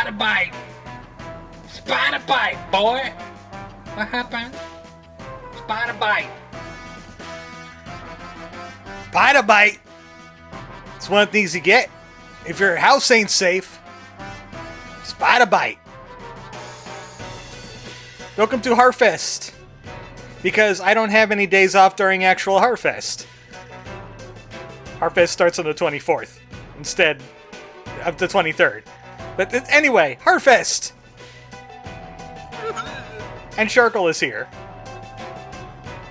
Spider bite! Spider bite, boy! What happened? Spider bite! Spider bite! It's one of the things you get if your house ain't safe. Spider bite! Welcome to Harfest. Because I don't have any days off during actual Harfest. Harfest starts on the 24th instead of the 23rd. But anyway, Harfest! And Sharkle is here.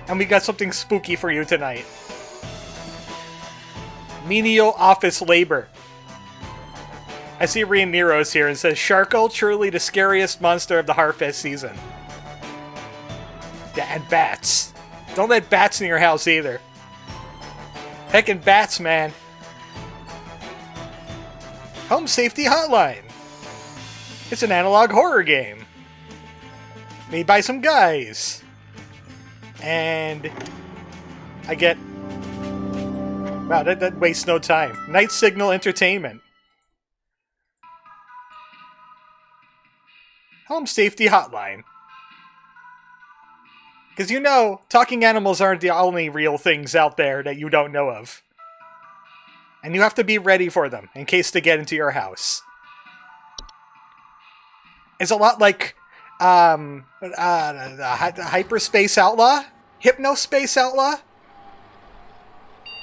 And we got something spooky for you tonight. Menial office labor. I see Rian Nero's here and says, Sharkle, truly the scariest monster of the Harfest season. Yeah, and bats. Don't let bats in your house either. Heckin' bats, man. Home Safety Hotline. It's an analog horror game. Made by some guys. And I get... Wow, that wastes no time. Night Signal Entertainment. Home Safety Hotline. Because you know, talking animals aren't the only real things out there that you don't know of. And you have to be ready for them, in case they get into your house. It's a lot like, Hyperspace Outlaw? Hypnospace Outlaw?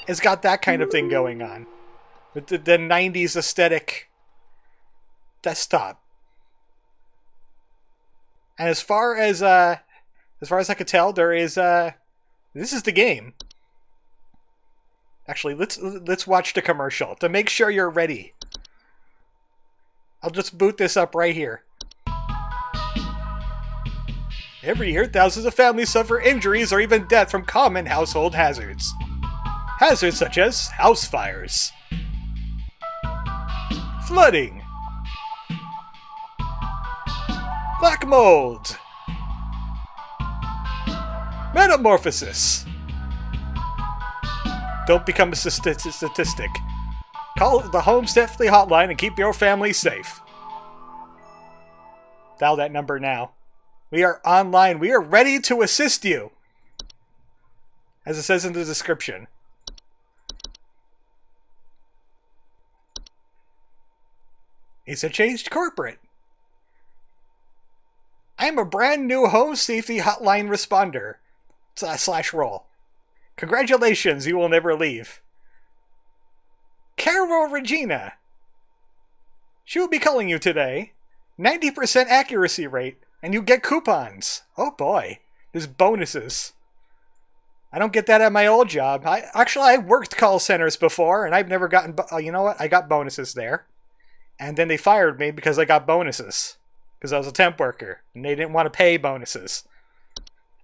It's got that kind of thing going on. With the 90s aesthetic desktop. And as far as I could tell, there is, this is the game. Actually, let's watch the commercial to make sure you're ready. I'll just boot this up right here. Every year, thousands of families suffer injuries or even death from common household hazards. Hazards such as house fires, flooding, black mold, metamorphosis. Don't become a statistic. Call the Home Safety Hotline and keep your family safe. Dial that number now. We are online. We are ready to assist you. As it says in the description. It's a changed corporate. I'm a brand new Home Safety Hotline responder. /roll. Congratulations, you will never leave. Carol Regina. She will be calling you today. 90% accuracy rate, and you get coupons. Oh boy, there's bonuses. I don't get that at my old job. I worked call centers before, and I've never gotten... you know what? I got bonuses there. And then they fired me because I got bonuses. Because I was a temp worker, and they didn't want to pay bonuses.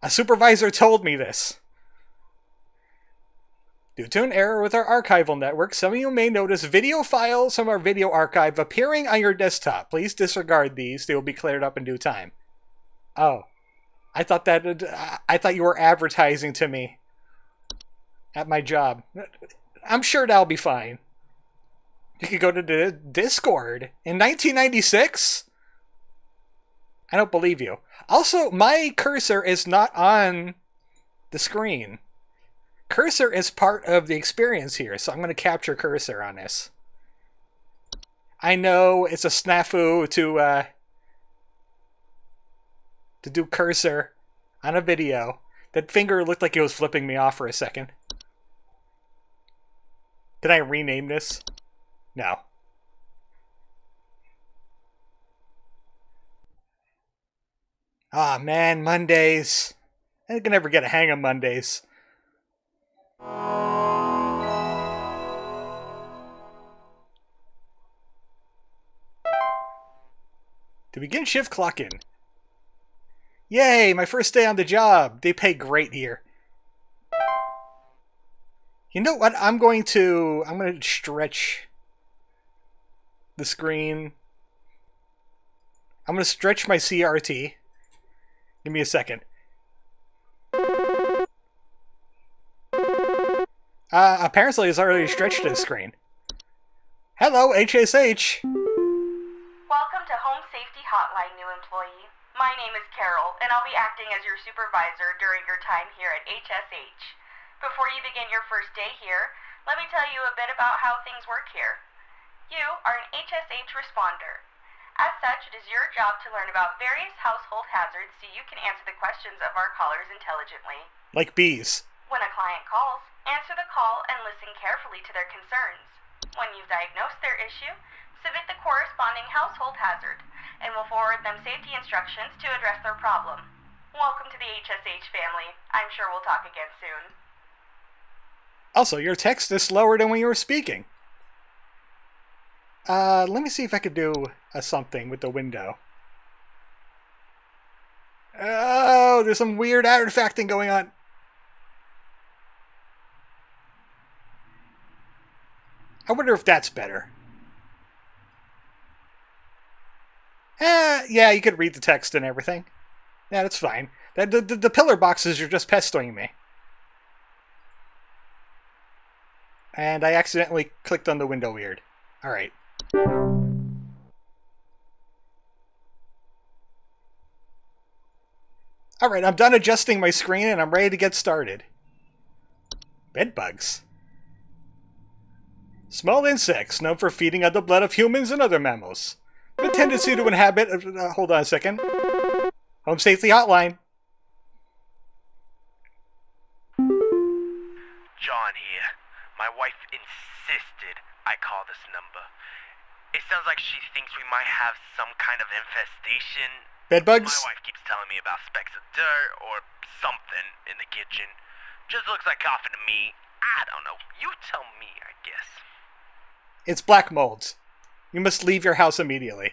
A supervisor told me this. Due to an error with our archival network, some of you may notice video files from our video archive appearing on your desktop. Please disregard these. They will be cleared up in due time. Oh. I thought you were advertising to me at my job. I'm sure that'll be fine. You could go to the Discord in 1996? I don't believe you. Also, my cursor is not on the screen. Cursor is part of the experience here, so I'm going to capture cursor on this. I know it's a snafu to do cursor on a video. That finger looked like it was flipping me off for a second. Can I rename this? No. Ah, man, Mondays. I can never get a hang of Mondays. To begin shift clocking. Yay, my first day on the job. They pay great here. You know what? I'm going to stretch the screen. I'm going to stretch my CRT. Give me a second. Apparently it's already stretched the screen. Hello, HSH. Welcome to Home Safety Hotline, new employee. My name is Carol, and I'll be acting as your supervisor during your time here at HSH. Before you begin your first day here, let me tell you a bit about how things work here. You are an HSH responder. As such, it is your job to learn about various household hazards so you can answer the questions of our callers intelligently. Like bees. When a client calls, answer the call and listen carefully to their concerns. When you've diagnosed their issue, submit the corresponding household hazard, and we'll forward them safety instructions to address their problem. Welcome to the HSH family. I'm sure we'll talk again soon. Also, your text is slower than when you were speaking. Let me see if I could do something with the window. Oh, there's some weird artifacting going on. I wonder if that's better. Yeah, you could read the text and everything. Yeah, that's fine. The pillar boxes are just pestering me. And I accidentally clicked on the window weird. Alright. Alright, I'm done adjusting my screen and I'm ready to get started. Bedbugs. Small insects known for feeding on the blood of humans and other mammals. With a tendency to inhabit... hold on a second. Home Safety Hotline. John here. My wife insisted I call this number. It sounds like she thinks we might have some kind of infestation. Bedbugs? My wife keeps telling me about specks of dirt or something in the kitchen. Just looks like coughing to me. I don't know. You tell me, I guess. It's black molds. You must leave your house immediately.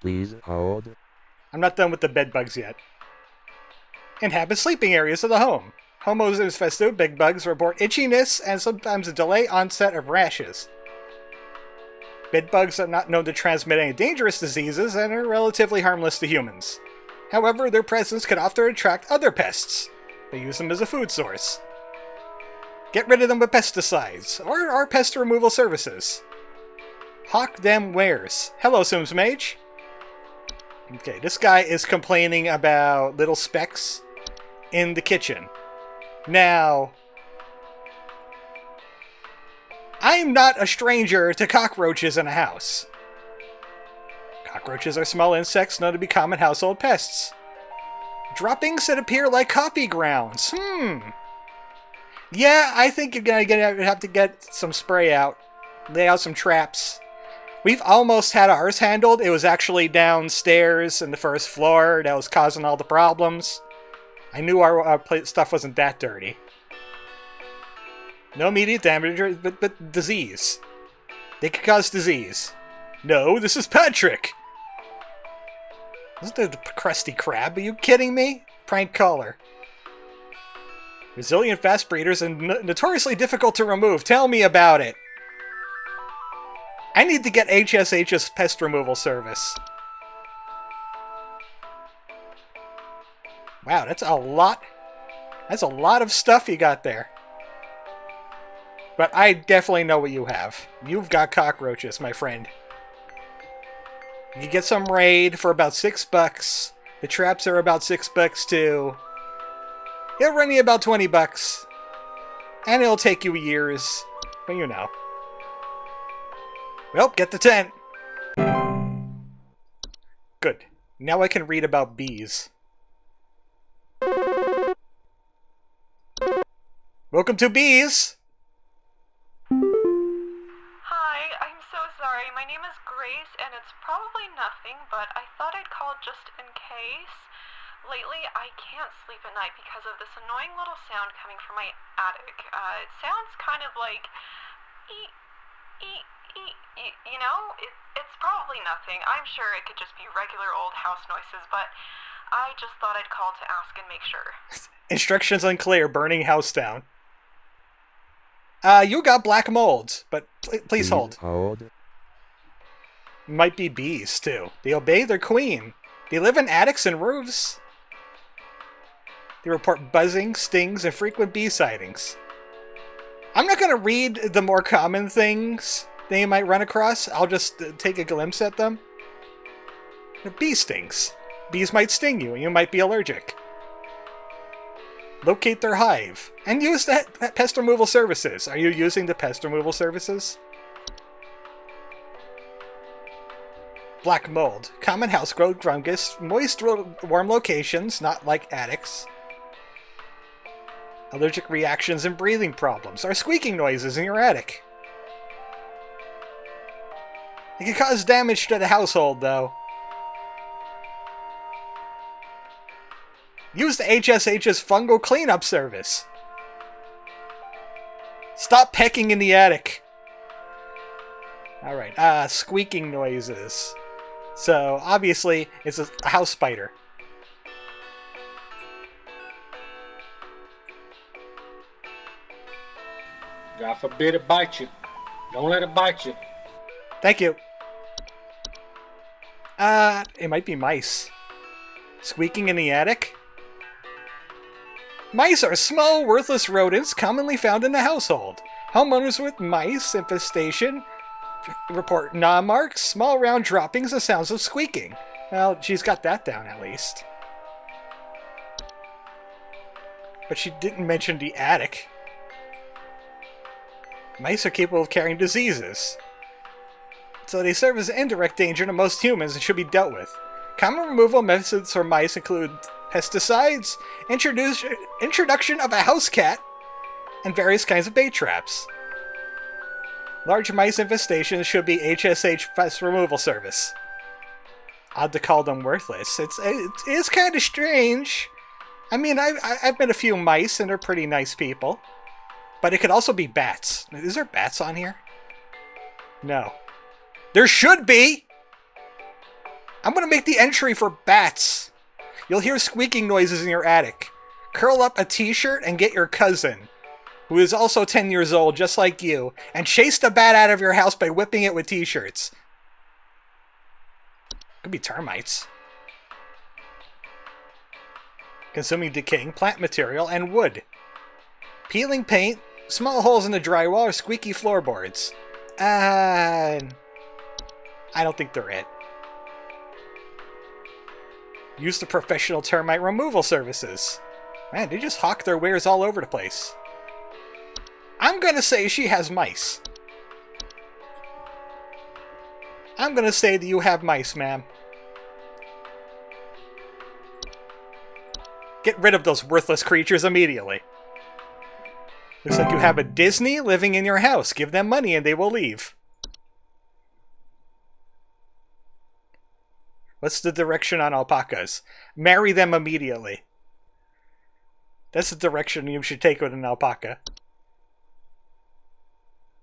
Please hold. I'm not done with the bedbugs yet. Inhabit sleeping areas of the home. Homos infested big bugs report itchiness and sometimes a delayed onset of rashes. Bedbugs are not known to transmit any dangerous diseases and are relatively harmless to humans. However, their presence can often attract other pests. They use them as a food source. Get rid of them with pesticides, or our pest removal services. Hawk them wares. Hello, Sims Mage. Okay, this guy is complaining about little specks in the kitchen. Now, I'm not a stranger to cockroaches in a house. Cockroaches are small insects known to be common household pests. Droppings that appear like coffee grounds. Yeah, I think you're gonna have to get some spray out. Lay out some traps. We've almost had ours handled. It was actually downstairs in the first floor that was causing all the problems. I knew our stuff wasn't that dirty. No immediate damage, but disease. They could cause disease. No, this is Patrick! This is the crusty crab. Are you kidding me? Prank caller. Resilient fast breeders and notoriously difficult to remove. Tell me about it. I need to get HSH's pest removal service. Wow, that's a lot. That's a lot of stuff you got there. But I definitely know what you have. You've got cockroaches, my friend. You get some raid for about $6. The traps are about $6 too. It'll run you about $20. And it'll take you years. But you know. Well, get the tent. Good. Now I can read about bees. Welcome to Bees! Hi, I'm so sorry. My name is Grace, and it's probably nothing, but I thought I'd call just in case. Lately, I can't sleep at night because of this annoying little sound coming from my attic. It sounds kind of like... You know? It's probably nothing. I'm sure it could just be regular old house noises, but I just thought I'd call to ask and make sure. Instructions unclear. Burning house down. You got black molds, but please hold. Might be bees, too. They obey their queen. They live in attics and roofs. They report buzzing, stings, and frequent bee sightings. I'm not going to read the more common things that you might run across. I'll just take a glimpse at them. Bee stings. Bees might sting you, and you might be allergic. Locate their hive. And use the pest removal services. Are you using the pest removal services? Black mold. Common house growth fungus. Moist, warm locations, not like attics. Allergic reactions and breathing problems. Or squeaking noises in your attic. It can cause damage to the household, though. Use the HSH's fungal cleanup service. Stop pecking in the attic. Alright, squeaking noises. So, obviously, it's a house spider. God forbid it bite you. Don't let it bite you. Thank you. It might be mice. Squeaking in the attic? Mice are small, worthless rodents commonly found in the household. Homeowners with mice infestation report gnaw marks, small round droppings, and sounds of squeaking. Well, she's got that down at least. But she didn't mention the attic. Mice are capable of carrying diseases, so they serve as an indirect danger to most humans and should be dealt with. Common removal methods for mice include pesticides, introduction of a house cat, and various kinds of bait traps. Large mice infestations should be HSH pest removal service. Odd to call them worthless. It is kind of strange. I mean, I've met a few mice and they're pretty nice people. But it could also be bats. Is there bats on here? No. There should be! I'm gonna make the entry for bats. You'll hear squeaking noises in your attic. Curl up a t-shirt and get your cousin, who is also 10 years old, just like you, and chase the bat out of your house by whipping it with t-shirts. Could be termites. Consuming decaying plant material and wood. Peeling paint, small holes in the drywall, or squeaky floorboards. I don't think they're it. Use the professional termite removal services. Man, they just hawk their wares all over the place. I'm gonna say she has mice. I'm gonna say that you have mice, ma'am. Get rid of those worthless creatures immediately. Looks like you have a Disney living in your house. Give them money and they will leave. What's the direction on alpacas? Marry them immediately. That's the direction you should take with an alpaca.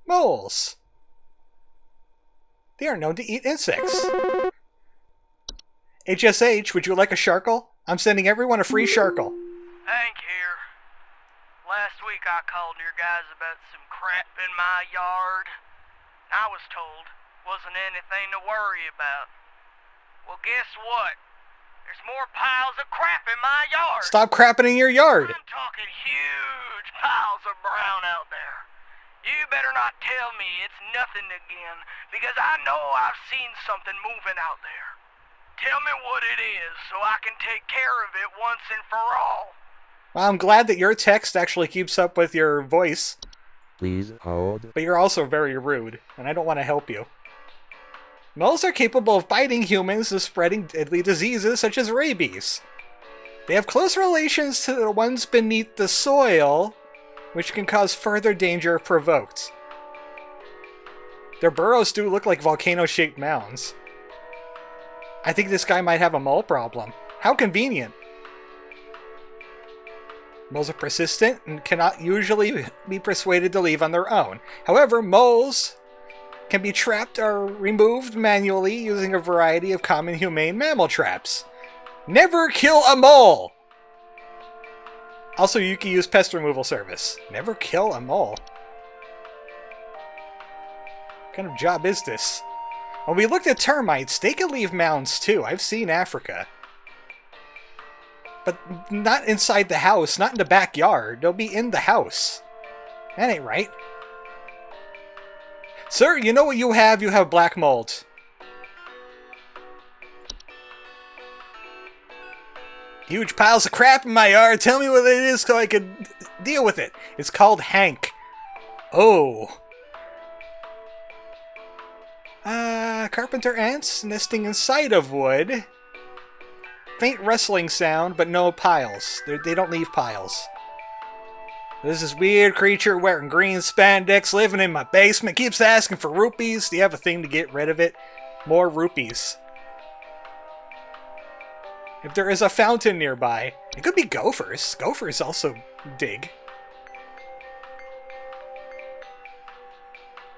Moles. They are known to eat insects. HSH, would you like a sharkle? I'm sending everyone a free sharkle. Hank here. Last week I called your guys about some crap in my yard. I was told wasn't anything to worry about. Well, guess what? There's more piles of crap in my yard. Stop crapping in your yard. I'm talking huge piles of brown out there. You better not tell me it's nothing again, because I know I've seen something moving out there. Tell me what it is so I can take care of it once and for all. Well, I'm glad that your text actually keeps up with your voice. Please hold. But you're also very rude, and I don't want to help you. Moles are capable of biting humans and spreading deadly diseases such as rabies. They have close relations to the ones beneath the soil, which can cause further danger if provoked. Their burrows do look like volcano-shaped mounds. I think this guy might have a mole problem. How convenient. Moles are persistent and cannot usually be persuaded to leave on their own. However, moles can be trapped or removed manually using a variety of common humane mammal traps. Never kill a mole! Also, you can use pest removal service. Never kill a mole. What kind of job is this? When we looked at termites, they can leave mounds too. I've seen Africa. But not inside the house, not in the backyard. They'll be in the house. That ain't right. Sir, you know what you have? You have black mold. Huge piles of crap in my yard. Tell me what it is so I can deal with it. It's called Hank. Oh. Carpenter ants nesting inside of wood. Faint rustling sound, but no piles. They don't leave piles. There's this weird creature wearing green spandex living in my basement. Keeps asking for rupees. Do you have a thing to get rid of it? More rupees. If there is a fountain nearby, it could be gophers. Gophers also dig.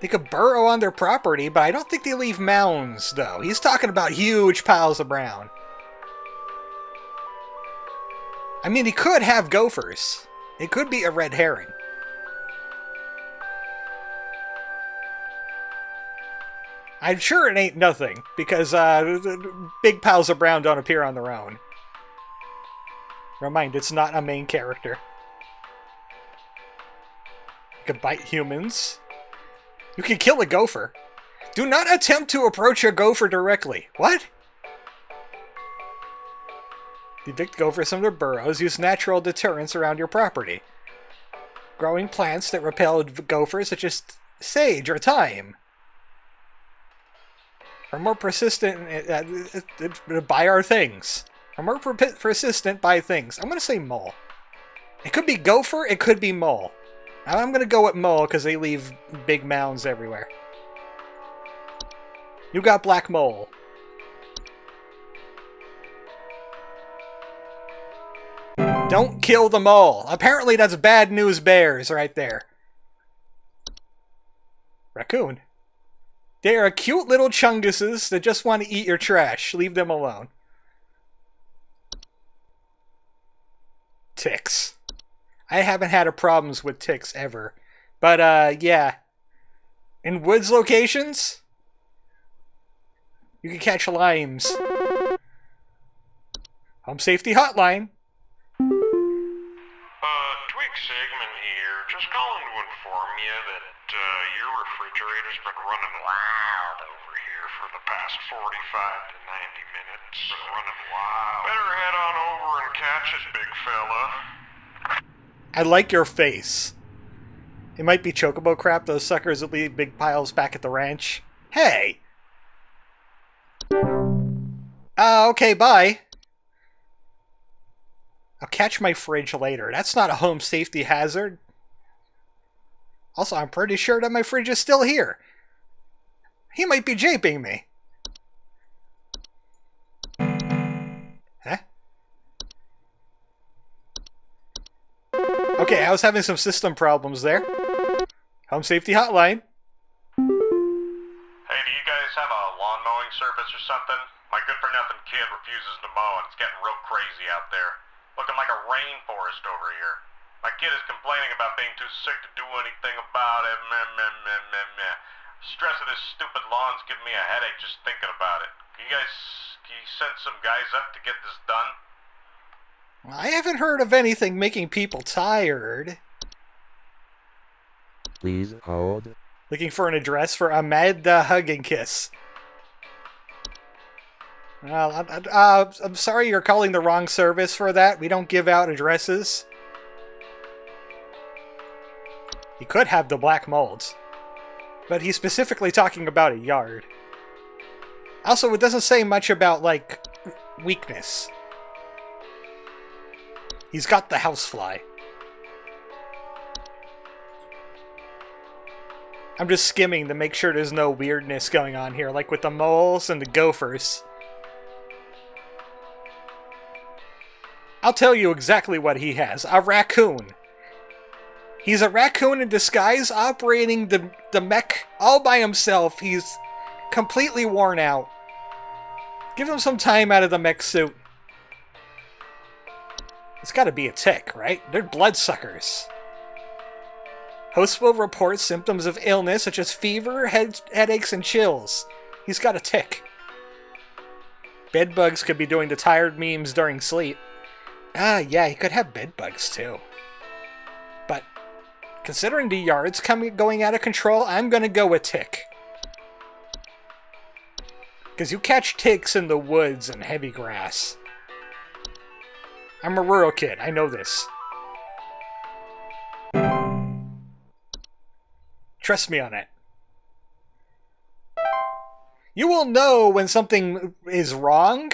They could burrow on their property, but I don't think they leave mounds, though. He's talking about huge piles of brown. I mean, he could have gophers. It could be a red herring. I'm sure it ain't nothing, because big piles of brown don't appear on their own. Remind, it's not a main character. You can bite humans. You can kill a gopher. Do not attempt to approach a gopher directly. What? Evict gophers from their burrows. Use natural deterrents around your property. Growing plants that repel gophers, such as sage or thyme. Are more persistent. Buy our things. Are more persistent. Buy things. I'm going to say mole. It could be gopher. It could be mole. I'm going to go with mole because they leave big mounds everywhere. You got black mole. Don't kill the mole. Apparently that's bad news bears right there. Raccoon. They are cute little chunguses that just want to eat your trash. Leave them alone. Ticks. I haven't had a problems with ticks ever. But, yeah. In woods locations, you can catch limes. Home Safety Hotline. Twig Sigmund here. Just calling to inform you that your refrigerator's been running wild over here for the past 45 to 90 minutes. Been running wild. Better head on over and catch it, big fella. I like your face. It might be Chocobo crap, those suckers that leave big piles back at the ranch. Hey! Okay, bye. I'll catch my fridge later. That's not a home safety hazard. Also, I'm pretty sure that my fridge is still here. He might be japing me. Huh? Okay, I was having some system problems there. Home Safety Hotline. Hey, do you guys have a lawn mowing service or something? My good-for-nothing kid refuses to mow, and it's getting real crazy out there. Looking like a rainforest over here. My kid is complaining about being too sick to do anything about it. Meh, meh, meh, meh, meh. Stress of this stupid lawn's giving me a headache just thinking about it. Can you send some guys up to get this done? I haven't heard of anything making people tired. Please hold. Looking for an address for Ahmed Hug and Kiss. Well, I'm sorry you're calling the wrong service for that. We don't give out addresses. He could have the black molds. But he's specifically talking about a yard. Also, it doesn't say much about, like, weakness. He's got the housefly. I'm just skimming to make sure there's no weirdness going on here, like with the moles and the gophers. I'll tell you exactly what he has. A raccoon. He's a raccoon in disguise operating the mech all by himself. He's completely worn out. Give him some time out of the mech suit. It's gotta be a tick, right? They're bloodsuckers. Host will report symptoms of illness such as fever, headaches, and chills. He's got a tick. Bedbugs could be doing the tired memes during sleep. Ah, yeah, he could have bedbugs too. But considering the yard's going out of control, I'm gonna go with tick. Because you catch ticks in the woods and heavy grass. I'm a rural kid. I know this. Trust me on it. You will know when something is wrong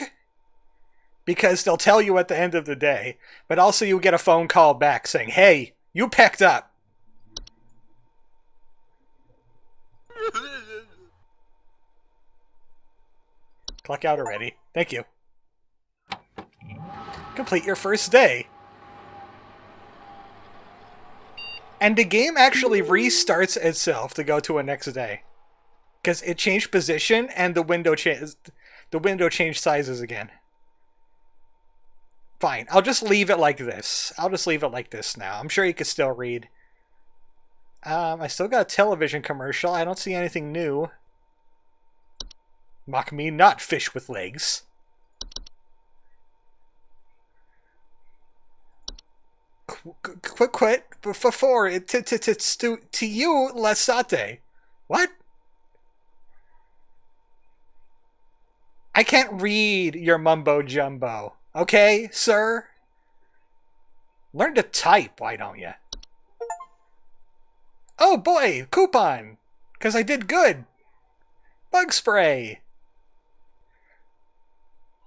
because they'll tell you at the end of the day. But also you'll get a phone call back saying, hey, you packed up. Clock out already. Thank you. Complete your first day. And the game actually restarts itself to go to a next day. Because it changed position and the window changed sizes again. Fine. I'll just leave it like this. I'll just leave it like this now. I'm sure you can still read. I still got a television commercial. I don't see anything new. Mock me not, fish with legs. Quit before to you lasate. What? I can't read your mumbo jumbo. Okay, sir? Learn to type, why don't you? Oh boy, coupon! Because I did good. Bug spray.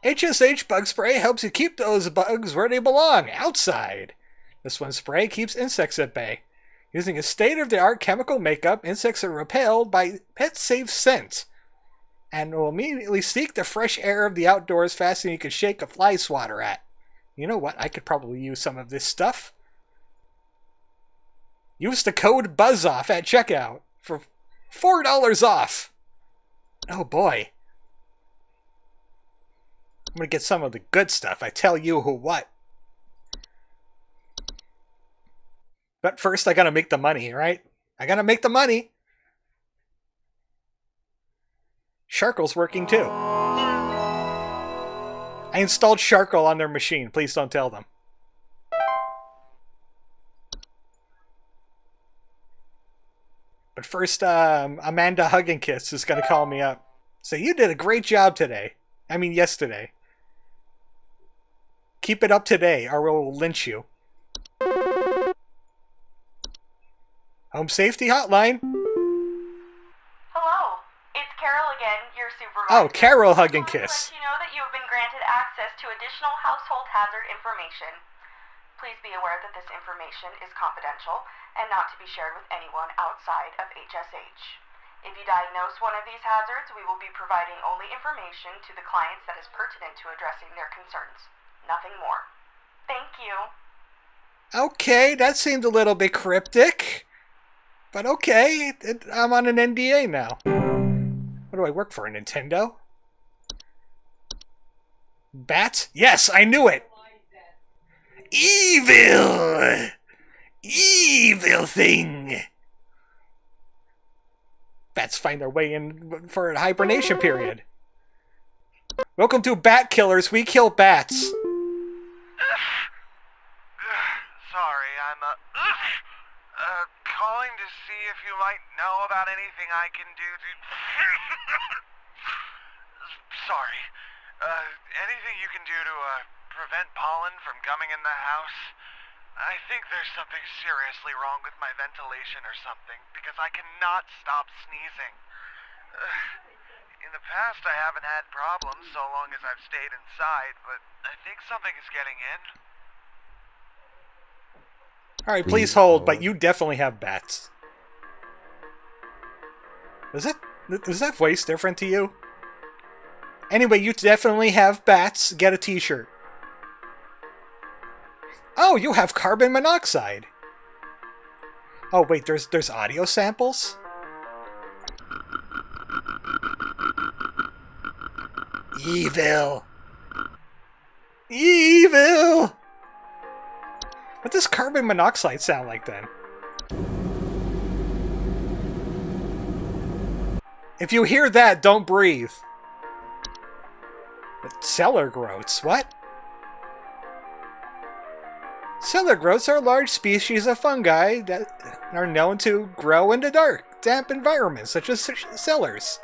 HSH bug spray helps you keep those bugs where they belong, outside. This one spray keeps insects at bay. Using a state-of-the-art chemical makeup, insects are repelled by pet-safe scent and will immediately seek the fresh air of the outdoors faster than you could shake a fly swatter at. You know what? I could probably use some of this stuff. Use the code BUZZOFF at checkout for $4 off. Oh boy. I'm gonna get some of the good stuff. I tell you who what. But first I gotta make the money, right? I gotta make the money. Sharkle's working too. I installed Sharkle on their machine. Please don't tell them. But first, Amanda Hug and Kiss is gonna call me up. So you did a great job today. I mean yesterday. Keep it up today or we'll lynch you. Home Safety Hotline. Hello, it's Carol again, your supervisor. Oh, Carol Hug and Kiss. Let you know that you have been granted access to additional household hazard information. Please be aware that this information is confidential and not to be shared with anyone outside of HSH. If you diagnose one of these hazards, we will be providing only information to the clients that is pertinent to addressing their concerns. Nothing more. Thank you. Okay, that seemed a little bit cryptic. But okay, I'm on an NDA now. What do I work for, a Nintendo? Bats? Yes, I knew it! Evil! Evil thing! Bats find their way in for a hibernation period. Welcome to Bat Killers, we kill bats. Sorry, I'm calling to see if you might know about anything I can do to... Sorry. Anything you can do to prevent pollen from coming in the house? I think there's something seriously wrong with my ventilation or something, because I cannot stop sneezing. In the past, I haven't had problems so long as I've stayed inside, but I think something is getting in. Alright, please hold, but you definitely have bats. Is that voice different to you? Anyway, you definitely have bats. Get a t-shirt. Oh, you have carbon monoxide. Oh, wait, there's audio samples? Evil. Evil! What does carbon monoxide sound like then? If you hear that, don't breathe. But cellar groats, what? Cellar groats are large species of fungi that are known to grow in the dark, damp environments such as cellars.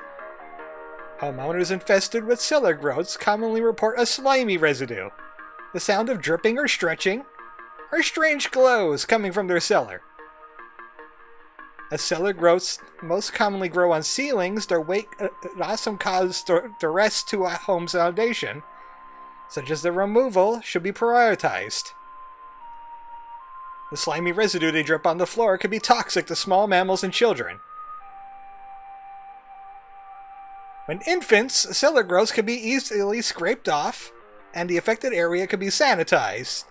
Homeowners infested with cellar groats commonly report a slimy residue. the sound of dripping or stretching, or strange glows coming from their cellar. As cellar growths most commonly grow on ceilings, their weight often causes duress to a home's foundation, such as their removal should be prioritized. The slimy residue they drip on the floor could be toxic to small mammals and children. When infants, cellar growths can be easily scraped off, and the affected area could be sanitized.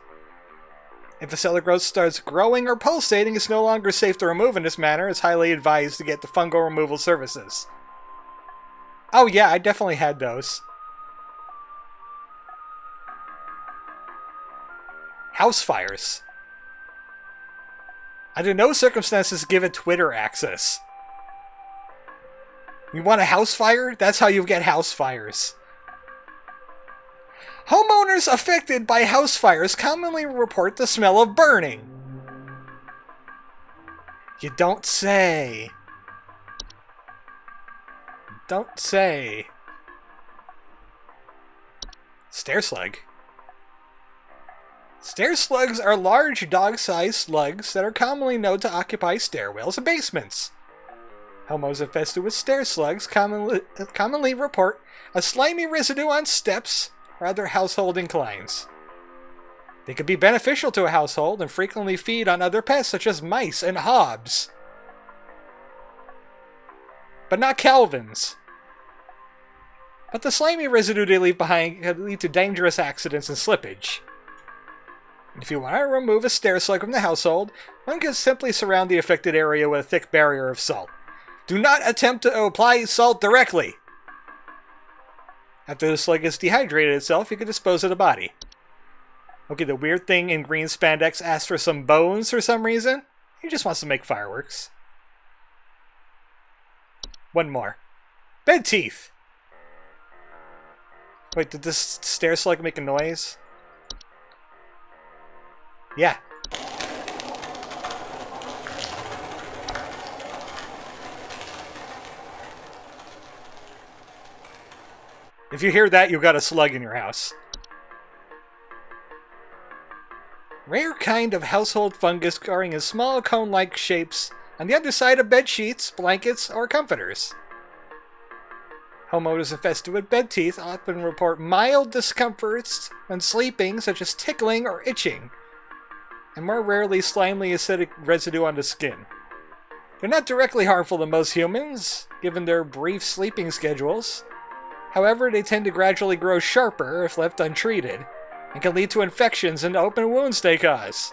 If a cellar growth starts growing or pulsating, it's no longer safe to remove in this manner. It's highly advised to get the fungal removal services. Oh yeah, I definitely had those. House fires. Under no circumstances give it Twitter access. You want a house fire? That's how you get house fires. Homeowners affected by house fires commonly report the smell of burning. You don't say. Don't say. Stair slug. Stair slugs are large dog-sized slugs that are commonly known to occupy stairwells and basements. Homeowners infested with stair slugs commonly report a slimy residue on steps or other household inclines. They could be beneficial to a household and frequently feed on other pests such as mice and hobbs. But not Calvins. But the slimy residue they leave behind can lead to dangerous accidents and slippage. If you want to remove a stair slug from the household, one can simply surround the affected area with a thick barrier of salt. Do not attempt to apply salt directly. After the slug has dehydrated itself, you can dispose of the body. Okay, the weird thing in green spandex asks for some bones for some reason. He just wants to make fireworks. One more. Bed teeth. Wait, did this stair slug make a noise? Yeah. If you hear that, you've got a slug in your house. Rare kind of household fungus growing in small cone-like shapes on the underside of bed sheets, blankets, or comforters. Homeowners infested with bed teeth often report mild discomforts when sleeping, such as tickling or itching, and more rarely slimy acidic residue on the skin. They're not directly harmful to most humans, given their brief sleeping schedules. However, they tend to gradually grow sharper if left untreated, and can lead to infections and open wounds they cause.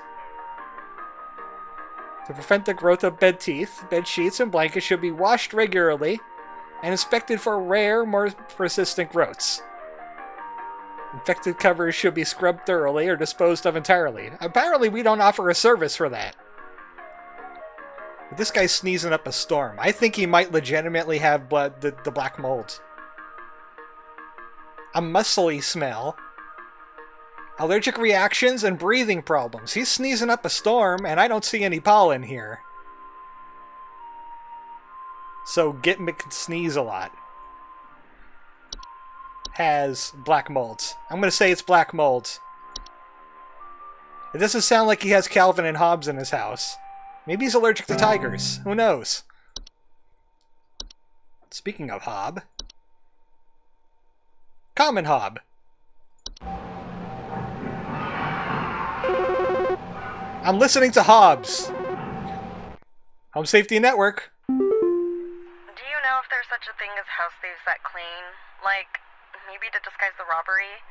To prevent the growth of bed teeth, bed sheets and blankets should be washed regularly and inspected for rare, more persistent growths. Infected covers should be scrubbed thoroughly or disposed of entirely. Apparently, we don't offer a service for that. But this guy's sneezing up a storm. I think he might legitimately have the black mold. A muscly smell. Allergic reactions and breathing problems. He's sneezing up a storm, and I don't see any pollen here. So Get McSneeze a lot has black molds. I'm going to say it's black molds. It doesn't sound like he has Calvin and Hobbes in his house. Maybe he's allergic to tigers. Who knows? Speaking of hob. Common hob. I'm listening to Hobbs. Home Safety Network. Do you know if there's such a thing as house thieves that clean? Like, maybe to disguise the robbery?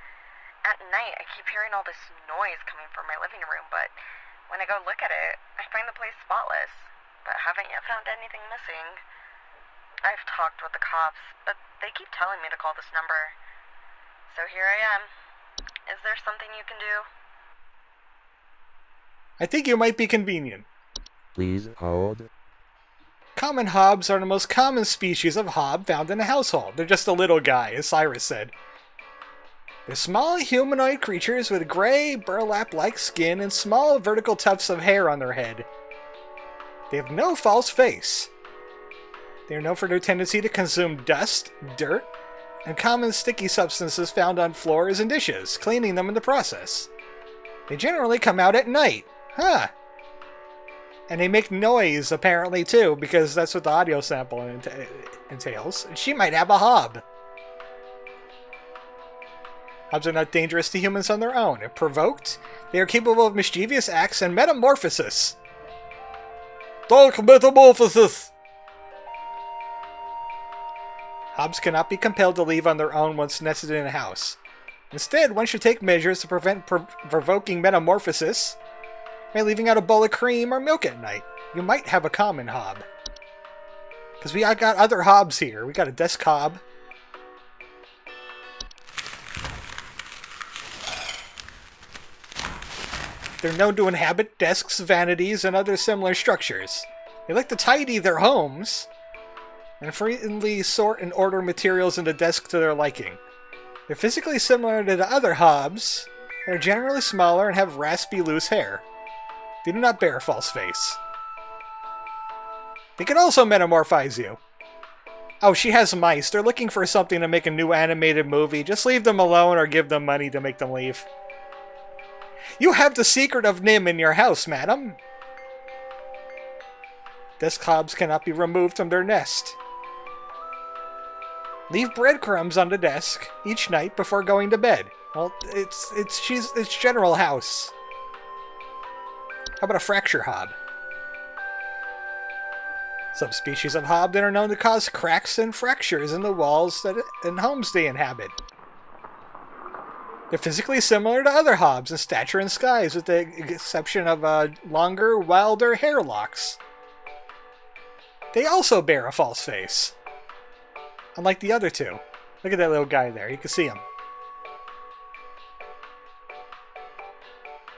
At night, I keep hearing all this noise coming from my living room, but when I go look at it, I find the place spotless, but haven't yet found anything missing. I've talked with the cops, but they keep telling me to call this number. So here I am. Is there something you can do? I think you might be convenient. Please hold. Common hobs are the most common species of hob found in a household. They're just a little guy, as Cyrus said. They're small humanoid creatures with gray, burlap-like skin and small vertical tufts of hair on their head. They have no false face. They are known for their tendency to consume dust, dirt, and common sticky substances found on floors and dishes, cleaning them in the process. They generally come out at night. Huh. And they make noise, apparently, too, because that's what the audio sample entails. And she might have a hob. Hobs are not dangerous to humans on their own. If provoked, they are capable of mischievous acts and metamorphosis. Dark metamorphosis! Hobs cannot be compelled to leave on their own once nested in a house. Instead, one should take measures to prevent provoking metamorphosis by leaving out a bowl of cream or milk at night. You might have a common hob. Because we got other hobs here. We got a desk hob. They're known to inhabit desks, vanities, and other similar structures. They like to tidy their homes and frequently sort and order materials in the desk to their liking. They're physically similar to the other hobs, and are generally smaller and have raspy, loose hair. They do not bear a false face. They can also metamorphise you. Oh, she has mice. They're looking for something to make a new animated movie. Just leave them alone or give them money to make them leave. You have the secret of Nim in your house, madam. Desk hobs cannot be removed from their nest. Leave breadcrumbs on the desk each night before going to bed. Well, it's general house. How about a fracture hob? Subspecies of hob that are known to cause cracks and fractures in the walls and homes they inhabit. They're physically similar to other hobs in stature and size, with the exception of longer, wilder hair locks. They also bear a false face, unlike the other two. Look at that little guy there. You can see him.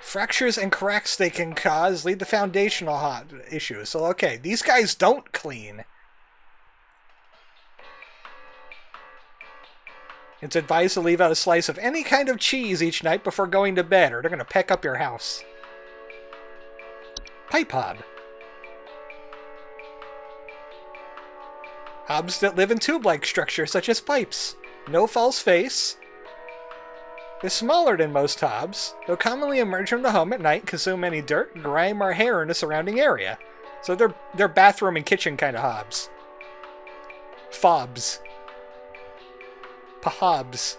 Fractures and cracks they can cause lead to foundational issues. So, okay, these guys don't clean. It's advised to leave out a slice of any kind of cheese each night before going to bed, or they're going to peck up your house. Pipe hob. Hobs that live in tube-like structures, such as pipes. No false face. They're smaller than most hobs. They'll commonly emerge from the home at night and consume any dirt, grime, or hair in the surrounding area. So they're bathroom and kitchen kind of hobs. Fobs. Pahobs.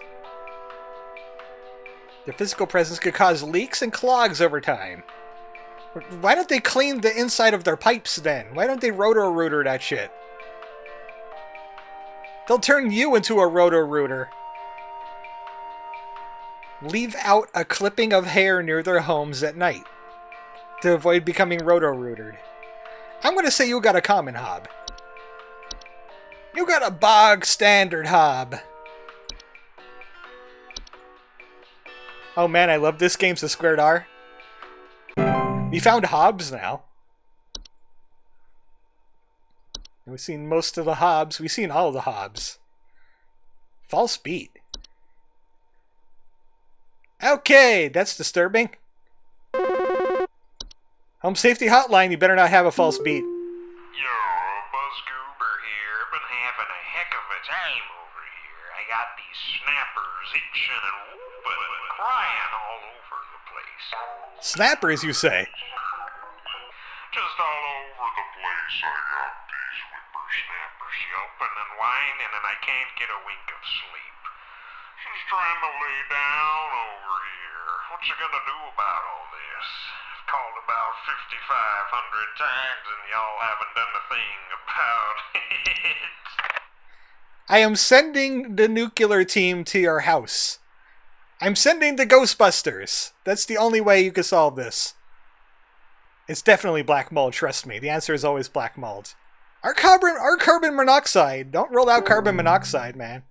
Their physical presence could cause leaks and clogs over time. Why don't they clean the inside of their pipes then? Why don't they roto-rooter that shit? They'll turn you into a roto-rooter. Leave out a clipping of hair near their homes at night to avoid becoming roto-rootered. I'm going to say you got a common hob. You got a bog standard hob. Oh man, I love this game, so squared R. We found hobs now. We've seen most of the hobs. We've seen all of the hobs. False beat. Okay, that's disturbing. Home Safety Hotline, you better not have a false beat. Yo, Buzzgoober here. Been having a heck of a time over here. I got these snappers itching and whooping and crying all over the place. Snappers, you say? Just all over the place. I got these whippersnappers yelping and whining, and I can't get a wink of sleep. She's trying to lay down over here. What's she gonna do about all this? I've called about 5,500 times, and y'all haven't done a thing about it. I am sending the nuclear team to your house. I'm sending the Ghostbusters. That's the only way you can solve this. It's definitely black mold, trust me. The answer is always black mold. Or carbon monoxide. Don't roll out carbon monoxide, man.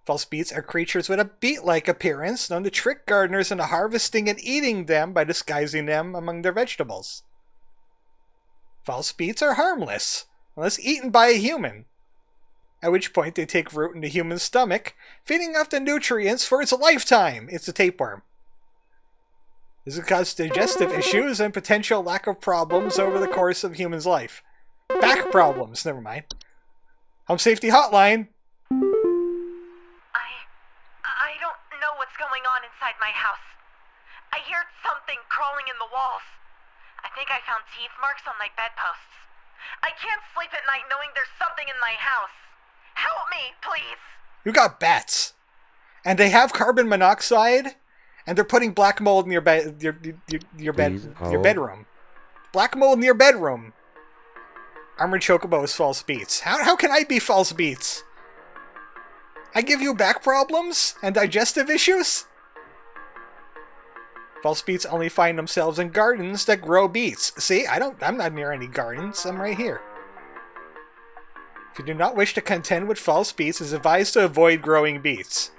False beets are creatures with a beet-like appearance, known to trick gardeners into harvesting and eating them by disguising them among their vegetables. False beets are harmless, unless eaten by a human, at which point they take root in the human stomach, feeding off the nutrients for its lifetime. It's a tapeworm. This can cause digestive issues and potential lack of problems over the course of human's life. Back problems, never mind. Home Safety Hotline. crawling in the walls. I think I found teeth marks on my bedposts. I can't sleep at night knowing there's something in my house. Help me, please! You got bats. And they have carbon monoxide, and they're putting black mold in your your bedroom. Black mold in your bedroom. Armored Chocobo is false beats. How can I be false beats? I give you back problems and digestive issues? False beets only find themselves in gardens that grow beets. See, I'm not near any gardens. I'm right here. If you do not wish to contend with false beets, it is advised to avoid growing beets.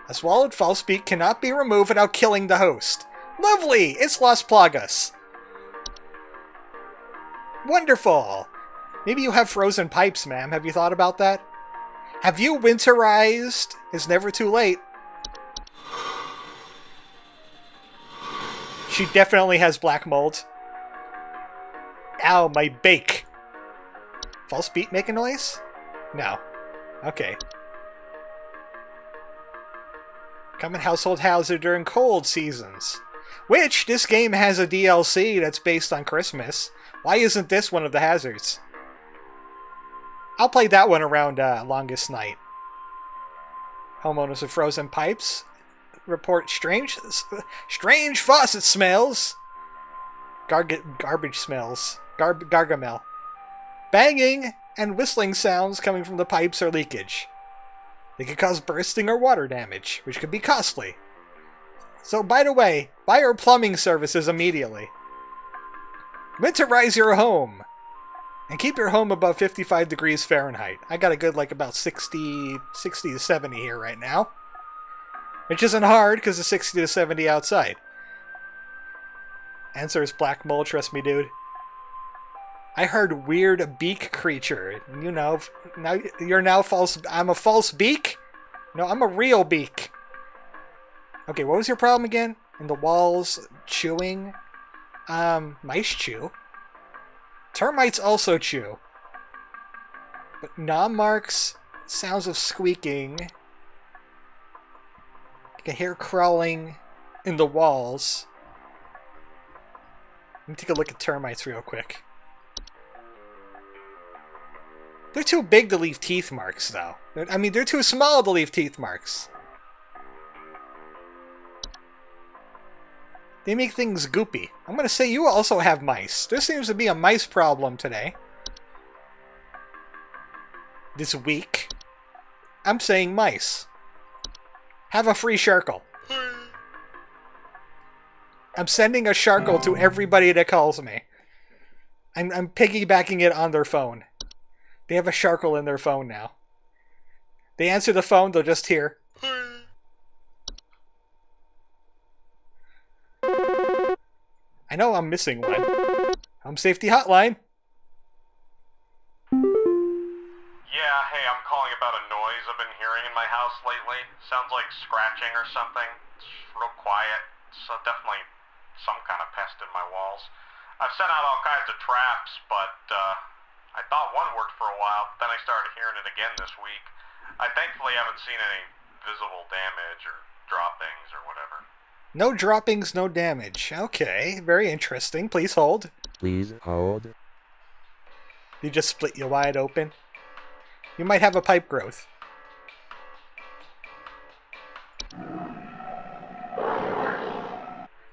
A swallowed false beet cannot be removed without killing the host. Lovely! It's Las Plagas. Wonderful! Maybe you have frozen pipes, ma'am. Have you thought about that? Have you winterized? It's never too late. She definitely has black mold. Ow, my bake. False beet make a noise? No. Okay. Common household hazard during cold seasons. Which, this game has a DLC that's based on Christmas. Why isn't this one of the hazards? I'll play that one around Longest Night. Homeowners with frozen pipes report strange faucet smells. Garbage smells. Gargamel. Banging and whistling sounds coming from the pipes or leakage. They could cause bursting or water damage, which could be costly. So, by the way, buy our plumbing services immediately. Winterize your home. And keep your home above 55 degrees Fahrenheit. I got a good, about 60 to 70 here right now. Which isn't hard, because it's 60 to 70 outside. Answer is black mold, trust me, dude. I heard weird beak creature. You know, now you're now false. I'm a false beak? No, I'm a real beak. Okay, what was your problem again? In the walls, chewing? Mice chew. Termites also chew. But nom marks, sounds of squeaking. I can hear crawling in the walls. Let me take a look at termites real quick. They're too big to leave teeth marks, though. I mean, they're too small to leave teeth marks. They make things goopy. I'm going to say you also have mice. There seems to be a mice problem today. This week. I'm saying mice. Have a free Sharkle. I'm sending a Sharkle to everybody that calls me. I'm piggybacking it on their phone. They have a Sharkle in their phone now. They answer the phone, they'll just hear. I know I'm missing one. Home Safety Hotline. Yeah, hey, I'm calling about a noise I've been hearing in my house lately. Sounds like scratching or something. It's real quiet. So definitely some kind of pest in my walls. I've sent out all kinds of traps, but I thought one worked for a while. Then I started hearing it again this week. I thankfully haven't seen any visible damage or droppings or whatever. No droppings, no damage. Okay, very interesting. Please hold. Please hold. You just split you wide open. You might have a pipe growth.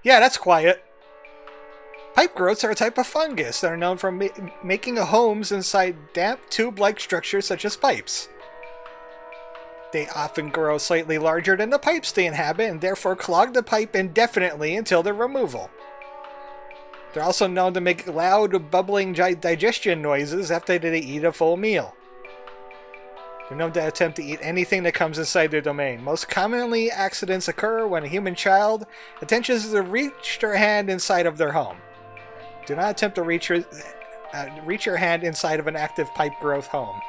Yeah, that's quiet. Pipe growths are a type of fungus that are known for making homes inside damp, tube-like structures such as pipes. They often grow slightly larger than the pipes they inhabit and therefore clog the pipe indefinitely until their removal. They're also known to make loud, bubbling digestion noises after they eat a full meal. They're known to attempt to eat anything that comes inside their domain. Most commonly, accidents occur when a human child attempts to reach their hand inside of their home. Do not attempt to reach your hand inside of an active pipe growth home.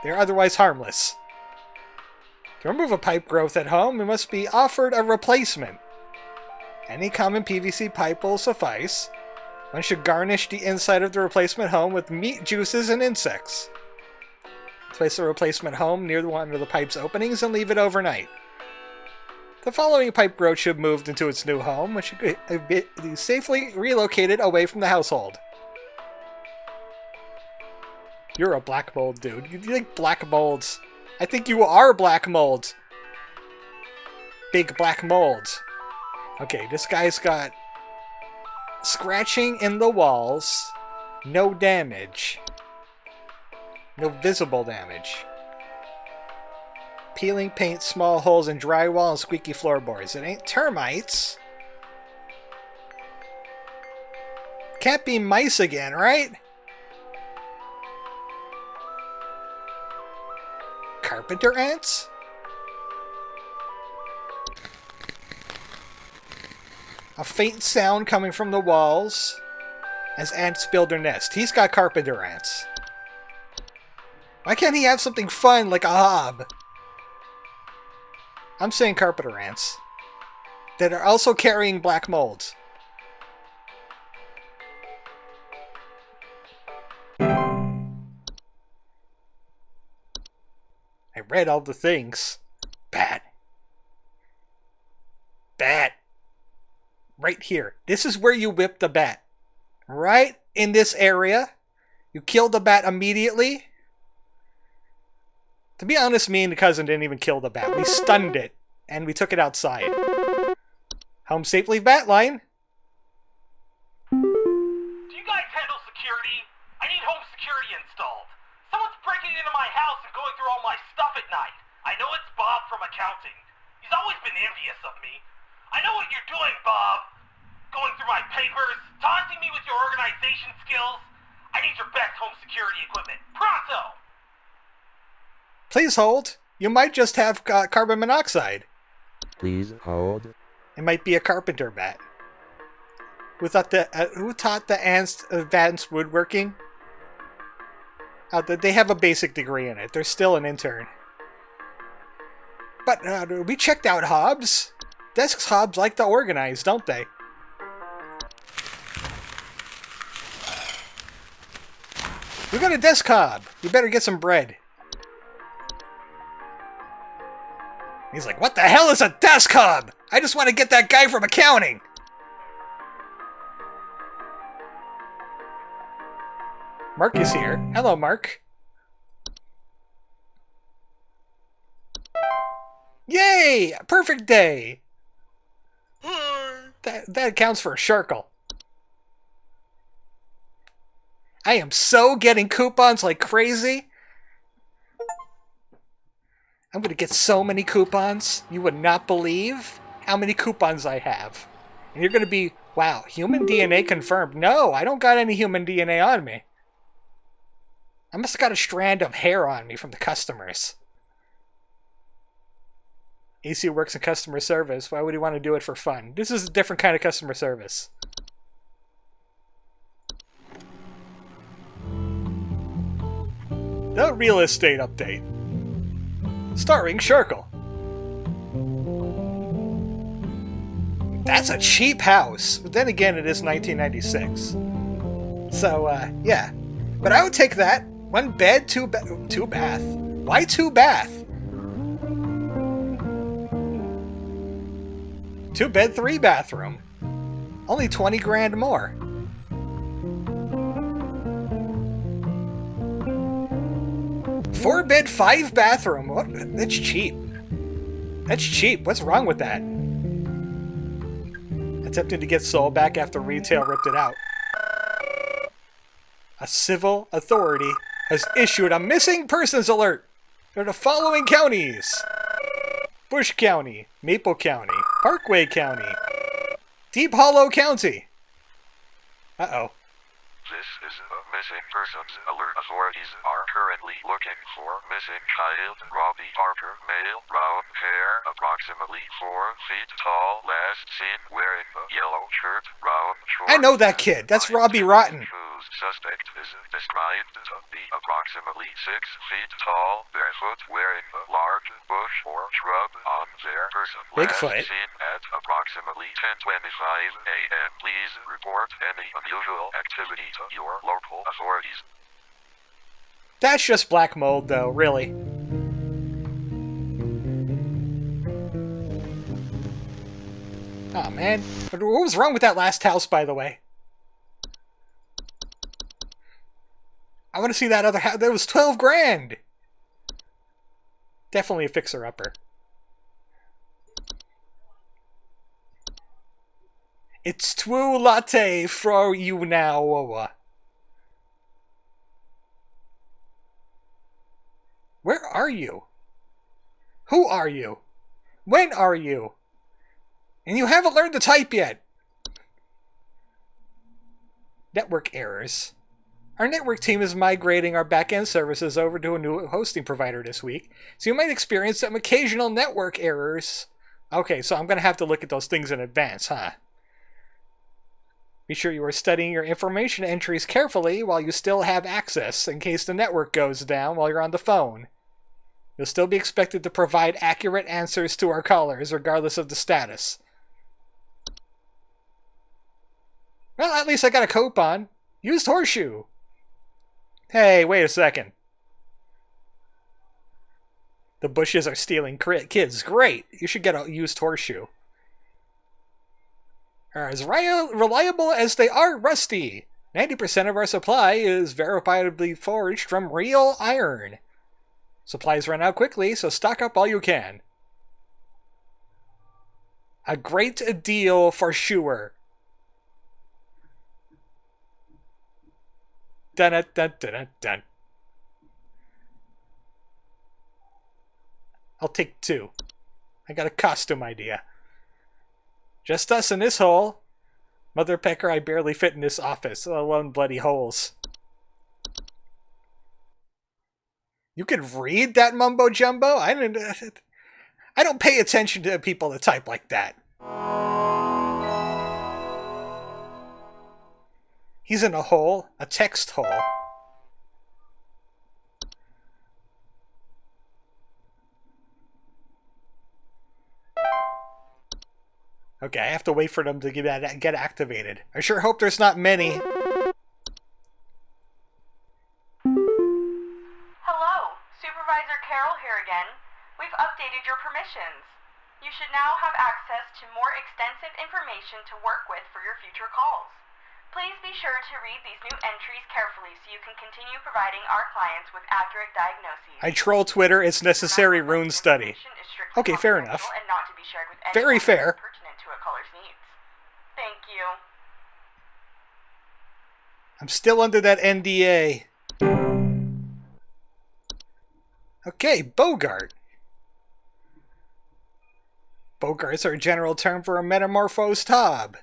They are otherwise harmless. To remove a pipe growth at home, it must be offered a replacement. Any common PVC pipe will suffice. One should garnish the inside of the replacement home with meat, juices, and insects. Place the replacement home near one of the pipe's openings and leave it overnight. The following pipe roach have moved into its new home, which should be safely relocated away from the household. You're a black mold, dude. You think black molds? I think you are black molds. Big black molds. Okay, this guy's got scratching in the walls. No damage. No visible damage. Peeling paint, small holes in drywall, and squeaky floorboards. It ain't termites. Can't be mice again, right? Carpenter ants? A faint sound coming from the walls as ants build their nest. He's got carpenter ants. Why can't he have something fun like a hob? I'm saying carpenter ants that are also carrying black molds. I read all the things. Bat. Bat. Right here. This is where you whip the bat. Right in this area. You kill the bat immediately. To be honest, me and the cousin didn't even kill the bat. We stunned it, and we took it outside. Home Safety Hotline. Do you guys handle security? I need home security installed. Someone's breaking into my house and going through all my stuff at night. I know it's Bob from accounting. He's always been envious of me. I know what you're doing, Bob. Going through my papers, taunting me with your organization skills. I need your best home security equipment. Pronto! Please hold. You might just have carbon monoxide. Please hold. It might be a carpenter bat. Who taught the ants advanced woodworking? They have a basic degree in it. They're still an intern. But we checked out hobs. Desk hobs like to organize, don't they? We got a desk hob. You better get some bread. He's like, what the hell is a desk hob? I just want to get that guy from accounting. Mark is here. Hello, Mark. Yay! Perfect day! That counts for a circle. I am so getting coupons like crazy. I'm going to get so many coupons. You would not believe how many coupons I have. And you're going to be, wow, human DNA confirmed. No, I don't got any human DNA on me. I must have got a strand of hair on me from the customers. AC works in customer service. Why would he want to do it for fun? This is a different kind of customer service. The real estate update. Starring Shirkle. That's a cheap house. But then again, it is 1996. So, yeah. But I would take that. 1 bed, 2 bath. Why 2 bath? 2 bed, 3 bathroom. Only 20 grand more. Four bed, 5 bathroom. What? That's cheap. That's cheap. What's wrong with that? Attempting to get soul back after retail ripped it out. A civil authority has issued a missing persons alert for the following counties: Bush County, Maple County, Parkway County, Deep Hollow County. Uh-oh. This is a missing persons alert. Authorities are currently looking for missing child Robbie Parker, male, brown hair, approximately 4 feet tall, last seen wearing a yellow shirt, brown shorts. I know that kid. That's Robbie Rotten. Suspect is described to be approximately 6 feet tall, barefoot, wearing a large bush or shrub on their person. Bigfoot. Last seen at approximately 10:25 a.m. Please report any unusual activity to your local authorities. That's just black mold, though, really. Oh, man. What was wrong with that last house, by the way? I want to see that other house. That was 12 grand! Definitely a fixer-upper. It's true latte for you now. Where are you? Who are you? When are you? And you haven't learned to type yet. Network errors. Our network team is migrating our back-end services over to a new hosting provider this week, so you might experience some occasional network errors. Okay, so I'm going to have to look at those things in advance, huh? Be sure you are studying your information entries carefully while you still have access in case the network goes down while you're on the phone. You'll still be expected to provide accurate answers to our callers regardless of the status. Well, at least I got a coupon. Used horseshoe. Hey, wait a second. The bushes are stealing kids. Great. You should get a used horseshoe. Are as reliable as they are rusty. 90% of our supply is verifiably forged from real iron. Supplies run out quickly, so stock up all you can. A great deal for sure. Dun dun dun dun dun. I'll take 2. I got a costume idea. Just us in this hole. Mother Pecker, I barely fit in this office, let alone bloody holes. You could read that mumbo jumbo? I don't pay attention to people that type like that. He's in a hole, a text hole. Okay, I have to wait for them to get activated. I sure hope there's not many. Hello, Supervisor Carol here again. We've updated your permissions. You should now have access to more extensive information to work with for your future calls. Please be sure to read these new entries carefully so you can continue providing our clients with accurate diagnoses. I troll Twitter, it's necessary rune study. Okay, fair enough. And not to be shared with Very fair. Pertinent to a caller's needs. Thank you. I'm still under that NDA. Okay, Bogart. Bogarts are a general term for a metamorphosed hob.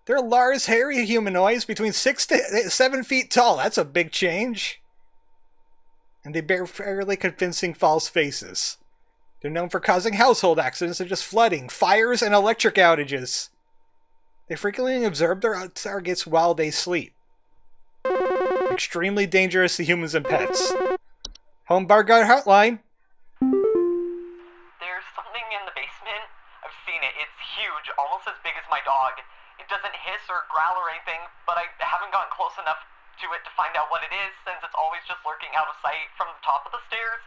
They're large, hairy humanoids between 6 to 7 feet tall. That's a big change. And they bear fairly convincing false faces. They're known for causing household accidents such as flooding, fires, and electric outages. They frequently observe their targets while they sleep. Extremely dangerous to humans and pets. Home Safety Hotline. There's something in the basement. I've seen it. It's huge, almost as big as my dog. It doesn't hiss or growl or anything, but I haven't gotten close enough to it to find out what it is since it's always just lurking out of sight from the top of the stairs.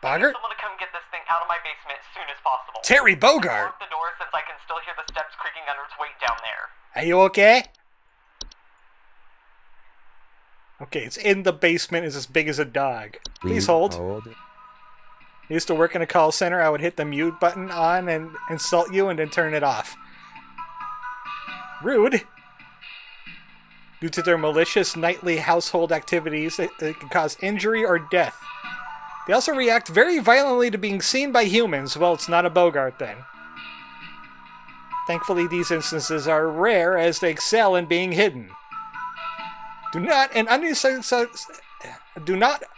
I need someone to come get this thing out of my basement as soon as possible. Terry Bogart! Lock the door since I can still hear the steps creaking under its weight down there. Are you okay? Okay, it's in the basement. It's as big as a dog. Please hold. I used to work in a call center. I would hit the mute button on and insult you and then turn it off. Rude. Due to their malicious nightly household activities, it can cause injury or death. They also react very violently to being seen by humans. Well, it's not a Bogart then. Thankfully, these instances are rare as they excel in being hidden. Do not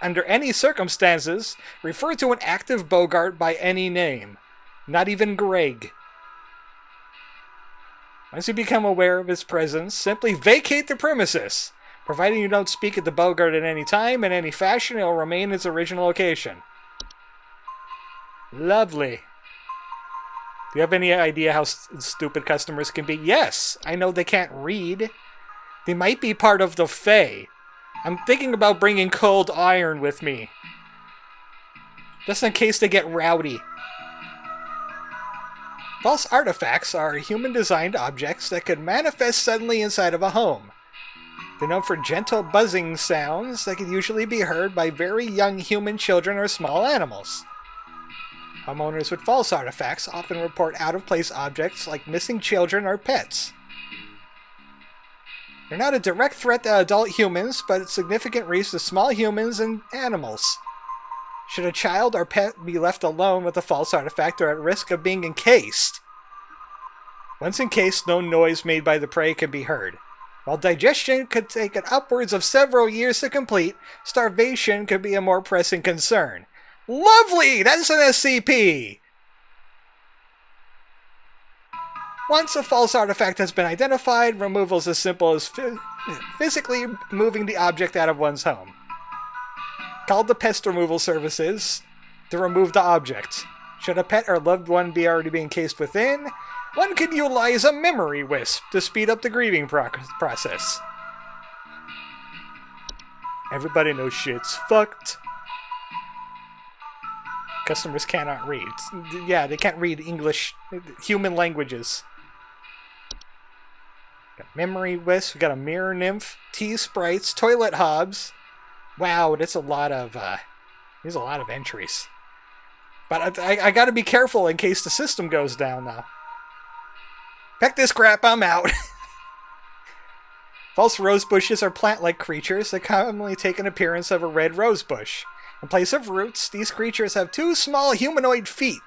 under any circumstances, refer to an active Bogart by any name. Not even Greg. Once you become aware of his presence, simply vacate the premises. Providing you don't speak at the Bogart at any time, in any fashion, it will remain in its original location. Lovely. Do you have any idea how stupid customers can be? Yes, I know they can't read. They might be part of the Fae. I'm thinking about bringing cold iron with me. Just in case they get rowdy. False artifacts are human-designed objects that could manifest suddenly inside of a home. They're known for gentle buzzing sounds that can usually be heard by very young human children or small animals. Homeowners with false artifacts often report out-of-place objects like missing children or pets. They're not a direct threat to adult humans, but a significant risk to small humans and animals. Should a child or pet be left alone with a false artifact, they're at risk of being encased. Once encased, no noise made by the prey can be heard. While digestion could take upwards of several years to complete, starvation could be a more pressing concern. Lovely! That's an SCP! Once a false artifact has been identified, removal is as simple as physically moving the object out of one's home. Call the pest removal services to remove the object. Should a pet or loved one be already being encased within, one could utilize a memory wisp to speed up the grieving process. Everybody knows shit's fucked. Customers cannot read. Yeah, they can't read English, human languages. Got memory wisp, we got a mirror nymph, tea sprites, toilet hobs. Wow, that's a lot of, there's a lot of entries. But I gotta be careful in case the system goes down now. Peck this crap, I'm out. False rose bushes are plant-like creatures that commonly take an appearance of a red rose bush. In place of roots, these creatures have two small humanoid feet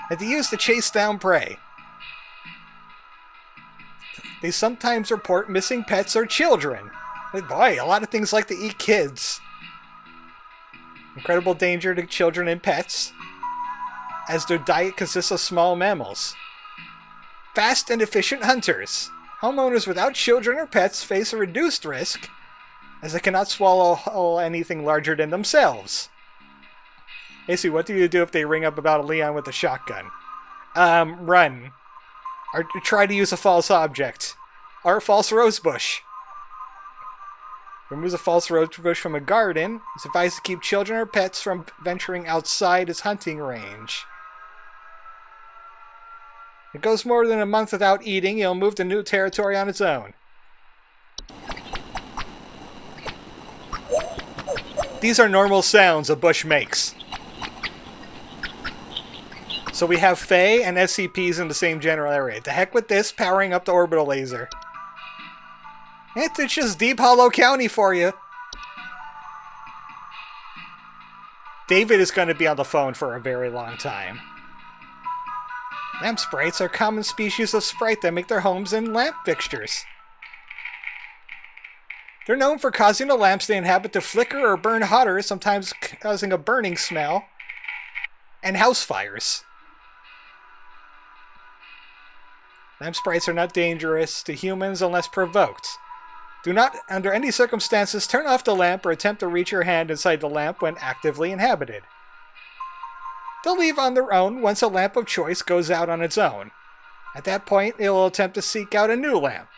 that they use to chase down prey. They sometimes report missing pets or children. Boy, a lot of things like to eat kids. Incredible danger to children and pets, as their diet consists of small mammals. Fast and efficient hunters. Homeowners without children or pets face a reduced risk, as they cannot swallow whole anything larger than themselves. Basically, what do you do if they ring up about a Leon with a shotgun? Run. Or try to use a false object. Or a false rosebush. Removes a false rosebush from a garden. It's advised to keep children or pets from venturing outside its hunting range. If it goes more than a month without eating, it'll move to new territory on its own. These are normal sounds a bush makes. So we have Fae and SCPs in the same general area. The heck with this, powering up the orbital laser. It's just Deep Hollow County for you. David is going to be on the phone for a very long time. Lamp sprites are a common species of sprite that make their homes in lamp fixtures. They're known for causing the lamps they inhabit to flicker or burn hotter, sometimes causing a burning smell, and house fires. Lamp sprites are not dangerous to humans unless provoked. Do not, under any circumstances, turn off the lamp or attempt to reach your hand inside the lamp when actively inhabited. They'll leave on their own once a lamp of choice goes out on its own. At that point, it will attempt to seek out a new lamp.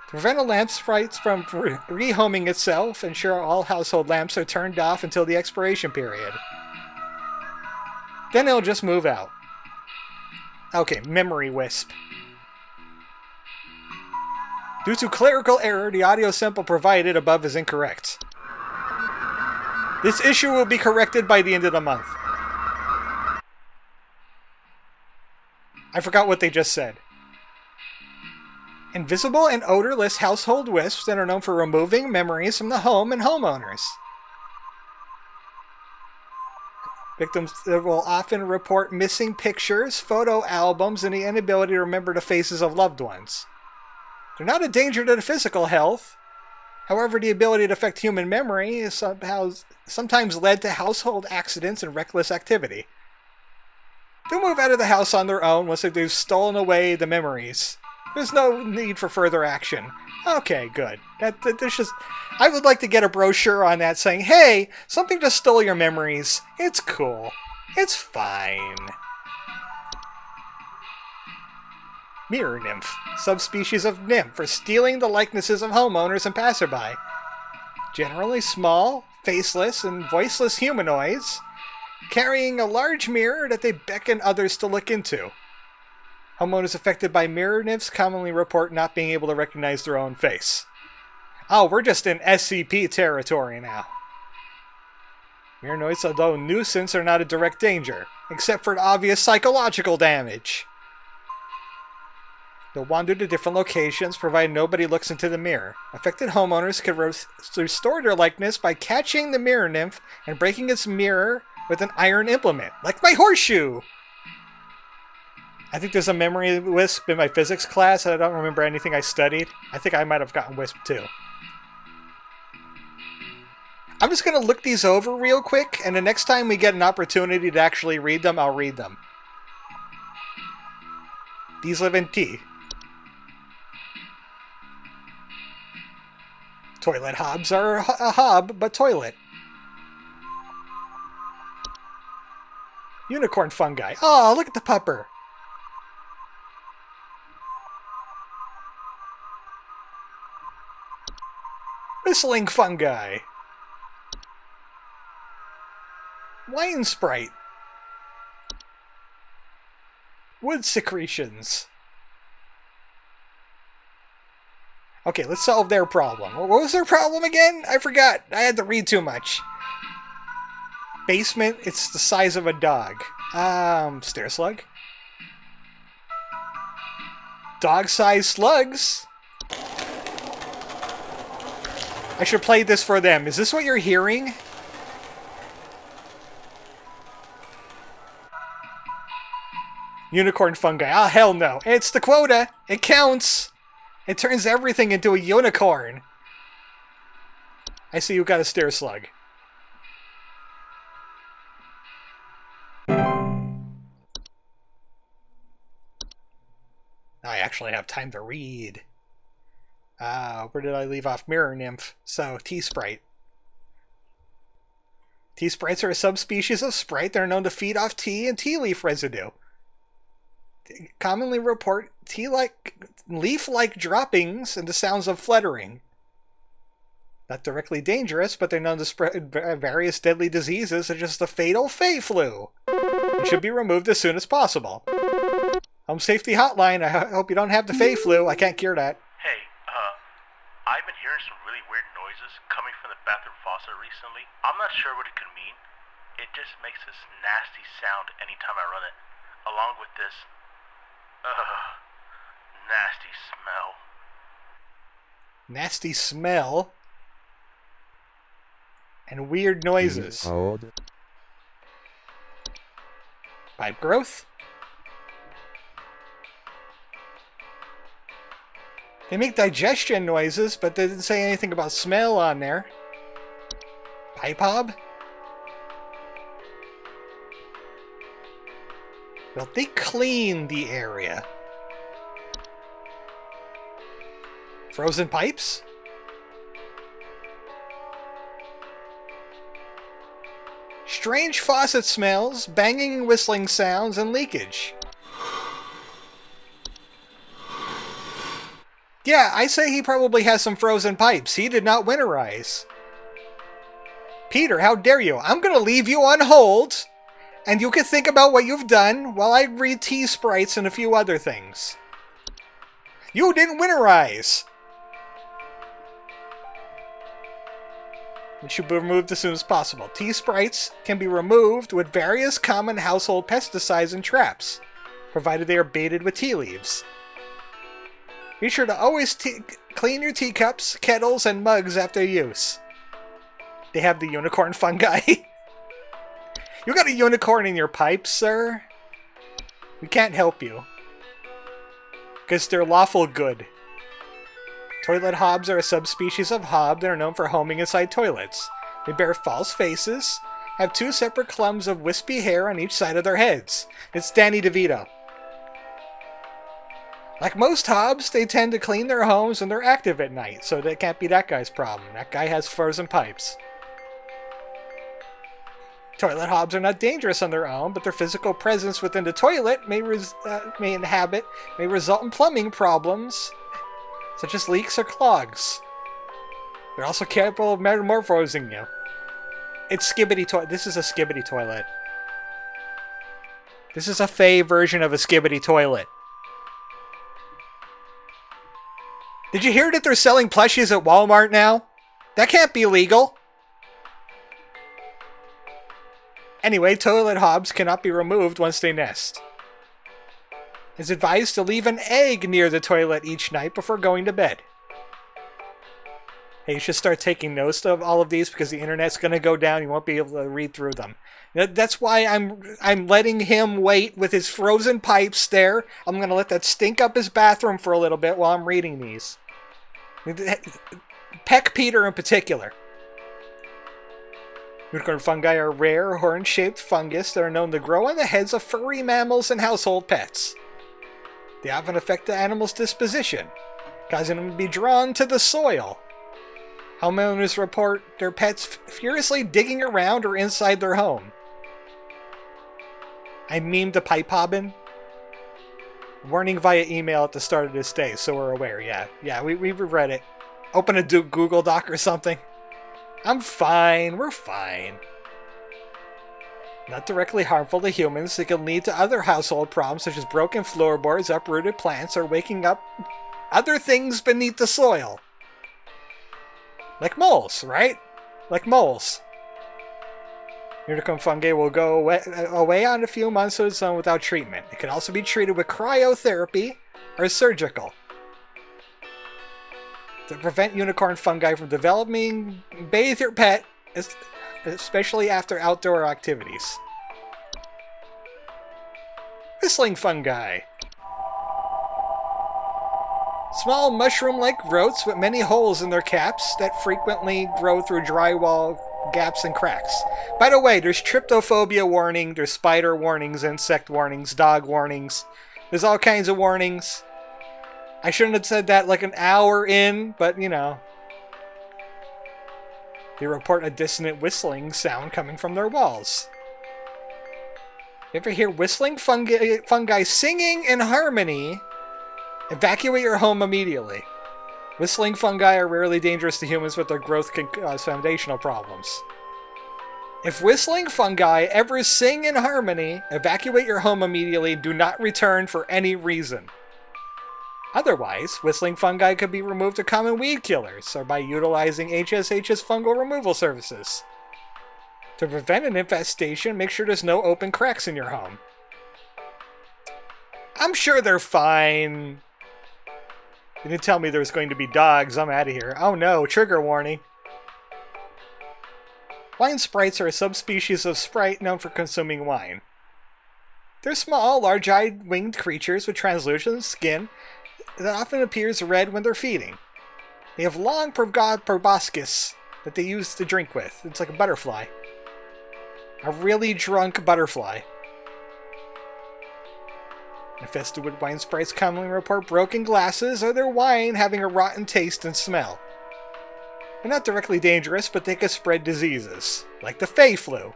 To prevent a lamp sprite from rehoming itself, ensure all household lamps are turned off until the expiration period. Then it'll just move out. Okay, memory wisp. Due to clerical error, the audio sample provided above is incorrect. This issue will be corrected by the end of the month. I forgot what they just said. Invisible and odorless household wisps that are known for removing memories from the home and homeowners. Victims will often report missing pictures, photo albums, and the inability to remember the faces of loved ones. They're not a danger to the physical health. However, the ability to affect human memory is sometimes led to household accidents and reckless activity. They'll move out of the house on their own once they've stolen away the memories. There's no need for further action. Okay, good. I would like to get a brochure on that saying, hey, something just stole your memories. It's cool. It's fine. Mirror nymph, subspecies of nymph for stealing the likenesses of homeowners and passerby. Generally small, faceless, and voiceless humanoids, carrying a large mirror that they beckon others to look into. Homeowners affected by mirror nymphs commonly report not being able to recognize their own face. Oh, we're just in SCP territory now. Mirror noises, although a nuisance, are not a direct danger, except for obvious psychological damage. They'll wander to different locations, provided nobody looks into the mirror. Affected homeowners can restore their likeness by catching the mirror nymph and breaking its mirror with an iron implement, like my horseshoe! I think there's a memory wisp in my physics class, and I don't remember anything I studied. I think I might have gotten wisp too. I'm just going to look these over real quick, and the next time we get an opportunity to actually read them, I'll read them. These live in T. Toilet hobs are a hob, but toilet. Unicorn fungi. Oh, look at the pupper. Whistling fungi. Wine sprite. Wood secretions. Okay, let's solve their problem. What was their problem again? I forgot. I had to read too much. Basement, it's the size of a dog. Stair slug. Dog-sized slugs. I should play this for them. Is this what you're hearing? Unicorn fungi. Ah, hell no. It's the quota. It counts. It turns everything into a unicorn. I see you got a stair slug. I actually have time to read. Where did I leave off? Mirror nymph. So, T-sprite. T-sprites are a subspecies of sprite that are known to feed off tea and tea leaf residue. They commonly report leaf-like droppings and the sounds of fluttering. Not directly dangerous, but they're known to spread various deadly diseases such as the fatal Fey flu. It should be removed as soon as possible. Home Safety Hotline, I hope you don't have the Fey flu. I can't cure that. Hey, I've been hearing some really weird noises coming from the bathroom faucet recently. I'm not sure what it could mean. It just makes this nasty sound anytime I run it. Along with this, nasty smell. Nasty smell? And weird noises. Pipe growth? They make digestion noises, but they didn't say anything about smell on there. Pipe hob? Well, they clean the area. Frozen pipes? Strange faucet smells, banging and whistling sounds, and leakage. Yeah, I say he probably has some frozen pipes. He did not winterize. Peter, how dare you? I'm going to leave you on hold, and you can think about what you've done while I read T-sprites and a few other things. You didn't winterize. It should be removed as soon as possible. T-sprites can be removed with various common household pesticides and traps, provided they are baited with tea leaves. Be sure to always clean your teacups, kettles, and mugs after use. They have the unicorn fungi. You got a unicorn in your pipes, sir? We can't help you. Because they're lawful good. Toilet hobs are a subspecies of hob that are known for homing inside toilets. They bear false faces, have two separate clumps of wispy hair on each side of their heads. It's Danny DeVito. Like most hobs, they tend to clean their homes when they're active at night, so that can't be that guy's problem. That guy has frozen pipes. Toilet hobs are not dangerous on their own, but their physical presence within the toilet may result in plumbing problems, such as leaks or clogs. They're also capable of metamorphosing you. It's skibbity toilet. This is a skibbity toilet. This is a Fey version of a skibbity toilet. Did you hear that they're selling plushies at Walmart now? That can't be legal. Anyway, toilet hobs cannot be removed once they nest. It's advised to leave an egg near the toilet each night before going to bed. Hey, you should start taking notes of all of these because the internet's going to go down. You won't be able to read through them. That's why I'm letting him wait with his frozen pipes there. I'm going to let that stink up his bathroom for a little bit while I'm reading these. Peck Peter in particular. Unicorn fungi are rare, horn-shaped fungus that are known to grow on the heads of furry mammals and household pets. They often affect the animal's disposition, causing them to be drawn to the soil. Homeowners report their pets furiously digging around or inside their home. I memed the pipe hobbin. Warning via email at the start of this day, so we're aware. Yeah, we've read it. Open a Google Doc or something. I'm fine. We're fine. Not directly harmful to humans, they can lead to other household problems such as broken floorboards, uprooted plants, or waking up other things beneath the soil. Like moles, right? Like moles. Unicorn fungi will go away on a few months of its own without treatment. It can also be treated with cryotherapy or surgical. To prevent unicorn fungi from developing, bathe your pet, especially after outdoor activities. Whistling fungi. Small mushroom-like growths with many holes in their caps that frequently grow through drywall gaps and cracks. By the way, there's tryptophobia warning, there's spider warnings, insect warnings, dog warnings. There's all kinds of warnings. I shouldn't have said that like an hour in, but you know. They report a dissonant whistling sound coming from their walls. If you ever hear whistling fungi singing in harmony, evacuate your home immediately. Whistling fungi are rarely dangerous to humans, but their growth can cause foundational problems. If whistling fungi ever sing in harmony, evacuate your home immediately. Do not return for any reason. Otherwise, whistling fungi could be removed to common weed killers or by utilizing HSH's fungal removal services. To prevent an infestation, make sure there's no open cracks in your home. I'm sure they're fine. You didn't tell me there was going to be dogs. I'm out of here. Oh no, trigger warning. Wine sprites are a subspecies of sprite known for consuming wine. They're small, large-eyed winged creatures with translucent skin that often appears red when they're feeding. They have long proboscis that they use to drink with. It's like a butterfly. A really drunk butterfly. Infested with wine sprites commonly report broken glasses or their wine having a rotten taste and smell. They're not directly dangerous, but they can spread diseases, like the Fey flu.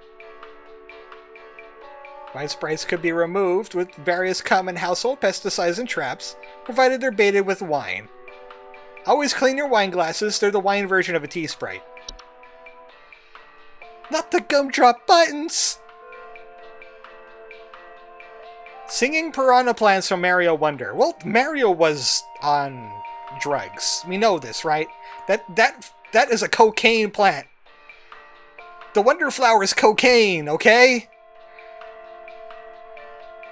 Wine sprites could be removed with various common household pesticides and traps, provided they're baited with wine. Always clean your wine glasses, they're the wine version of a tea sprite. Not the gumdrop buttons! Singing piranha plants from Mario Wonder. Well, Mario was on drugs. We know this, right? That is a cocaine plant. The Wonder Flower is cocaine, okay?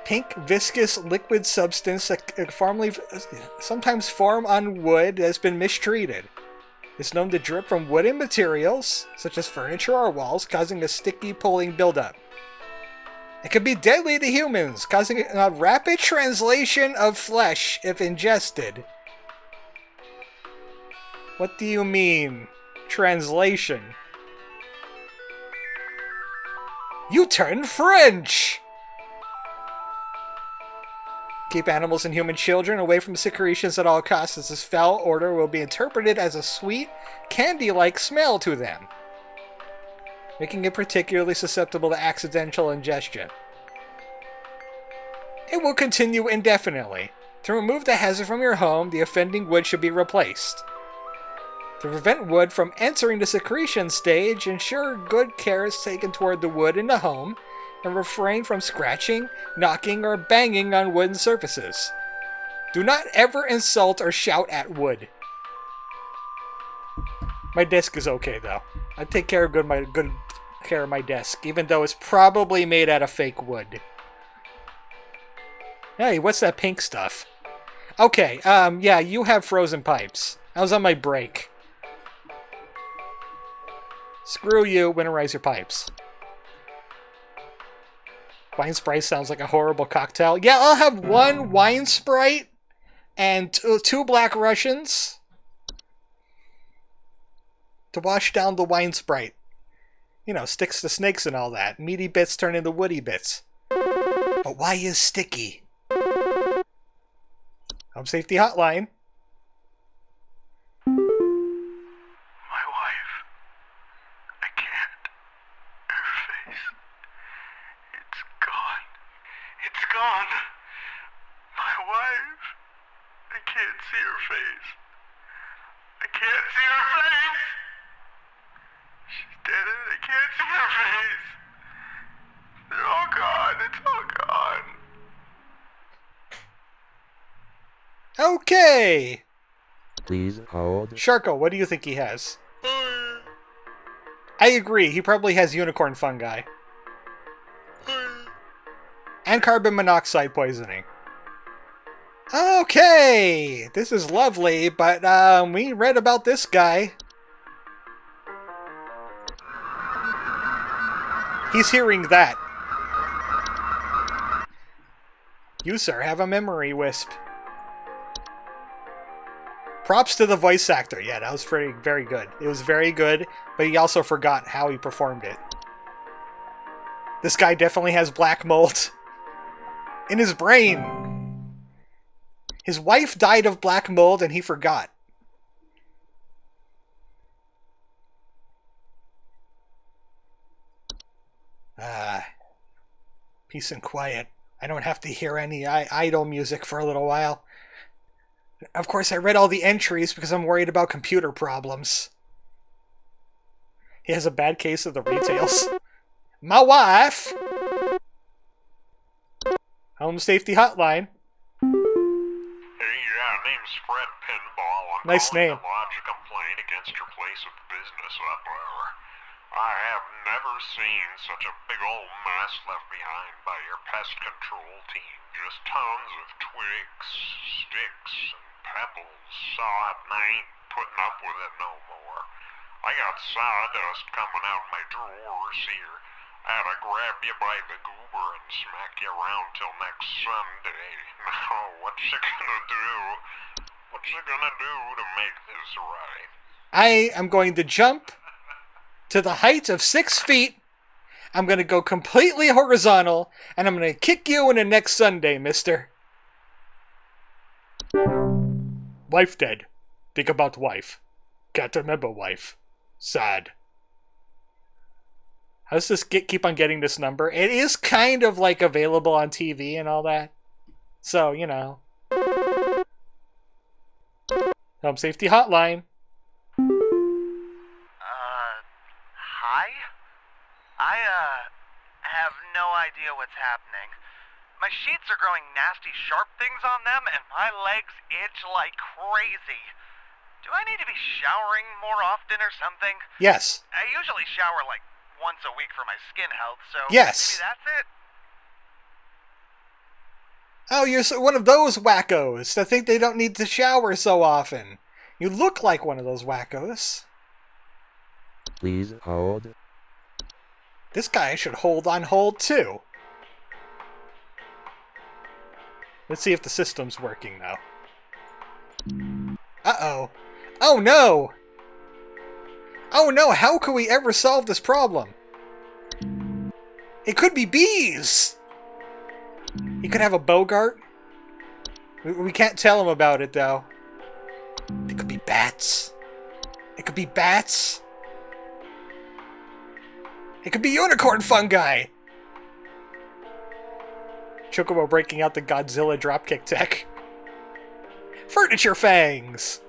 Pink, viscous, liquid substance that sometimes form on wood has been mistreated. It's known to drip from wooden materials, such as furniture or walls, causing a sticky, pulling buildup. It can be deadly to humans, causing a rapid translation of flesh if ingested. What do you mean, translation? You turn French! Keep animals and human children away from secretions at all costs, as this foul odor will be interpreted as a sweet, candy-like smell to them, making it particularly susceptible to accidental ingestion. It will continue indefinitely. To remove the hazard from your home, the offending wood should be replaced. To prevent wood from entering the secretion stage, ensure good care is taken toward the wood in the home, and refrain from scratching, knocking, or banging on wooden surfaces. Do not ever insult or shout at wood. My desk is okay, though. I take care of good care of my desk, even though it's probably made out of fake wood. Hey, what's that pink stuff? Okay, yeah, you have frozen pipes. I was on my break. Screw you, winterize your pipes. Wine Sprite sounds like a horrible cocktail. Yeah, I'll have one Wine Sprite and two Black Russians to wash down the Wine Sprite. You know, sticks to snakes and all that. Meaty bits turn into woody bits. But why is sticky? Home Safety Hotline. My wife. I can't. Her face. It's gone. It's gone. My wife. I can't see her face. I can't see her face. She's dead and I can't see her face. They're all gone. It's all gone. Okay. Please hold. Sharko, what do you think he has? I agree. He probably has unicorn fungi. And carbon monoxide poisoning. Okay. This is lovely, but we read about this guy. He's hearing that. You, sir, have a memory wisp. Props to the voice actor. Yeah, that was very good. It was very good, but he also forgot how he performed it. This guy definitely has black mold in his brain. His wife died of black mold and he forgot. Peace and quiet. I don't have to hear any idle music for a little while. Of course, I read all the entries because I'm worried about computer problems. He has a bad case of the retails. My wife! Home Safety Hotline. Hey, yeah, name's Fred Pinball. I'm Nice calling name. to lodge a complaint against your place of business up there. I have never seen such a big old mess left behind by your pest control team. Just tons of twigs, sticks, and pebbles. Sod, and I ain't putting up with it no more. I got sawdust coming out my drawers here. I had to grab you by the goober and smack you around till next Sunday. Now, what's you gonna do? What's you gonna do to make this right? I am going to jump to the height of 6 feet. I'm going to go completely horizontal, and I'm going to kick you in the next Sunday, mister. Wife dead. Think about wife. Can't remember wife. Sad. How does this keep on getting this number? It is kind of like available on TV and all that. So, you know. Home Safety Hotline. Hi? I have no idea what's happening. My sheets are growing nasty sharp things on them, and my legs itch like crazy. Do I need to be showering more often or something? Yes. I usually shower like once a week for my skin health, so Yes. maybe that's it? Oh, you're one of those wackos that think they don't need to shower so often. You look like one of those wackos. Please hold. This guy should hold on hold too. Let's see if the system's working now. Uh-oh. Oh no! Oh no, how could we ever solve this problem? It could be bees! He could have a Bogart. We can't tell him about it though. It could be bats. It could be bats. It could be unicorn fungi! Chocobo breaking out the Godzilla dropkick tech. Furniture fangs!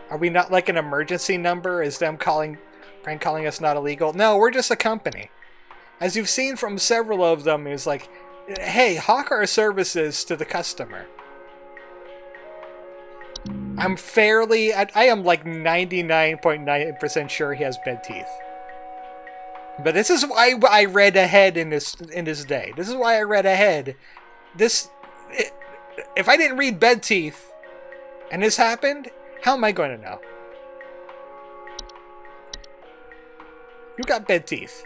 Are we not like an emergency number? Is them prank calling us not illegal? No, we're just a company. As you've seen from several of them, it's like, hey, hawk our services to the customer. I am like 99.9% sure he has bed teeth. But this is why I read ahead in this day. This is why I read ahead. If I didn't read bed teeth and this happened, how am I going to know? You got bed teeth.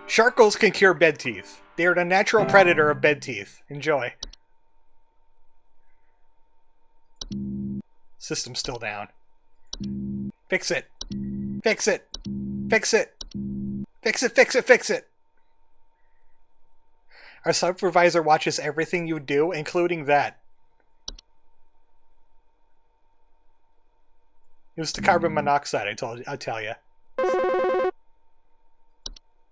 Sharkles can cure bed teeth. They are the natural predator of bed teeth. Enjoy. System's still down. Fix it. Fix it. Fix it. Fix it, fix it, fix it. Our supervisor watches everything you do, including that. Use the carbon monoxide, I'll tell you.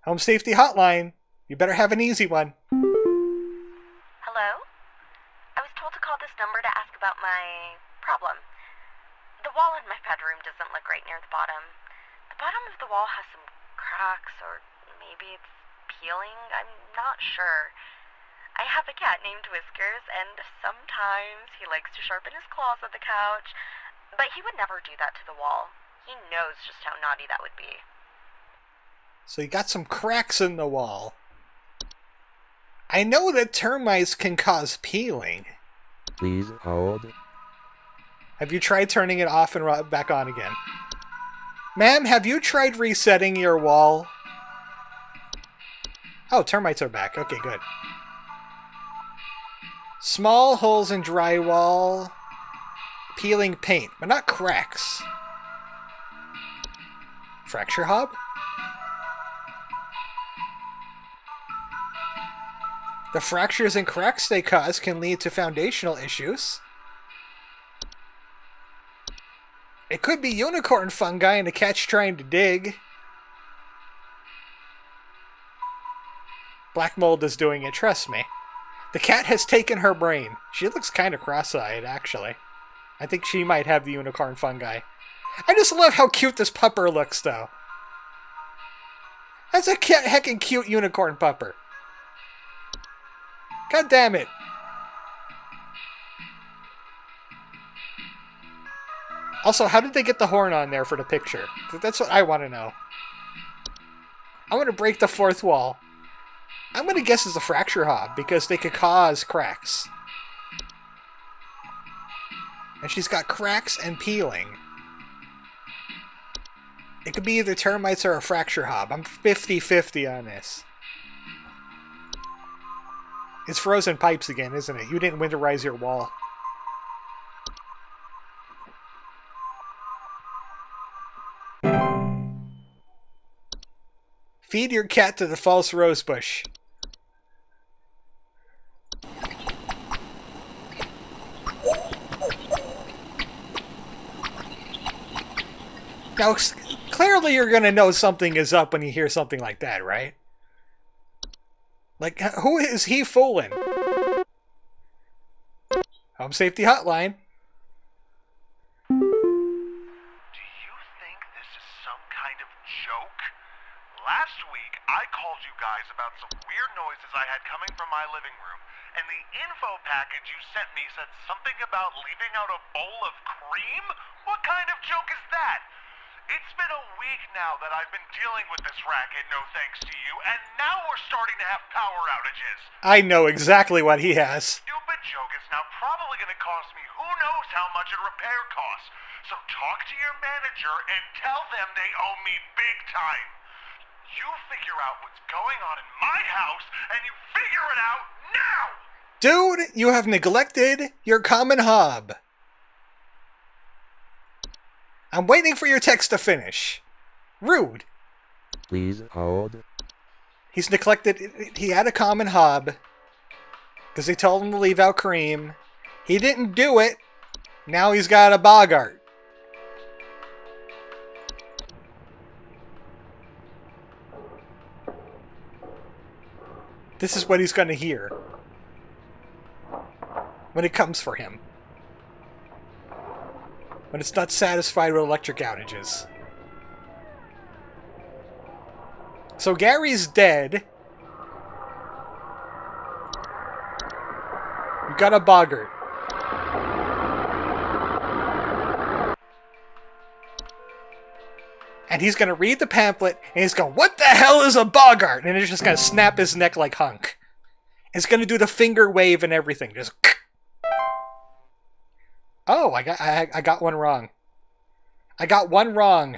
Home Safety Hotline. You better have an easy one. Hello? I was told to call this number to ask about my problem. The wall in my bedroom doesn't look right near the bottom. The bottom of the wall has some cracks, or maybe it's peeling. I'm not sure. I have a cat named Whiskers, and sometimes he likes to sharpen his claws at the couch, but he would never do that to the wall. He knows just how naughty that would be. So you got some cracks in the wall. I know that termites can cause peeling. Please hold. Have you tried turning it off and back on again? Ma'am, have you tried resetting your wall? Oh, termites are back. Okay, good. Small holes in drywall. Peeling paint, but not cracks. Fracture hob? The fractures and cracks they cause can lead to foundational issues. It could be unicorn fungi and the cat's trying to dig. Black mold is doing it, trust me. The cat has taken her brain. She looks kind of cross-eyed, actually. I think she might have the unicorn fungi. I just love how cute this pupper looks, though. That's a heckin' cute unicorn pupper. God damn it. Also, how did they get the horn on there for the picture? That's what I want to know. I want to break the fourth wall. I'm going to guess it's a fracture hob, because they could cause cracks. And she's got cracks and peeling. It could be either termites or a fracture hob. I'm 50-50 on this. It's frozen pipes again, isn't it? You didn't winterize your wall. Feed your cat to the false rosebush. Now, clearly you're going to know something is up when you hear something like that, right? Like, who is he fooling? Home Safety Hotline. Do you think this is some kind of joke? Last week, I called you guys about some weird noises I had coming from my living room, and the info package you sent me said something about leaving out a bowl of cream? What kind of joke is that? It's been a week now that I've been dealing with this racket, no thanks to you, and now we're starting to have power outages. I know exactly what he has. Stupid joke is now probably going to cost me who knows how much a repair costs. So talk to your manager and tell them they owe me big time. You figure out what's going on in my house, and you figure it out now! Dude, you have neglected your common hob. I'm waiting for your text to finish. Rude. Please hold. He's neglected. He had a common hob because they told him to leave out cream. He didn't do it. Now he's got a boggart. This is what he's going to hear when it comes for him. When it's not satisfied with electric outages. So Gary's dead. You got a boggart. And he's going to read the pamphlet, and he's going, what the hell is a boggart? And it's just going to snap his neck like Hunk. It's going to do the finger wave and everything. Just... Oh, I got one wrong. I got one wrong.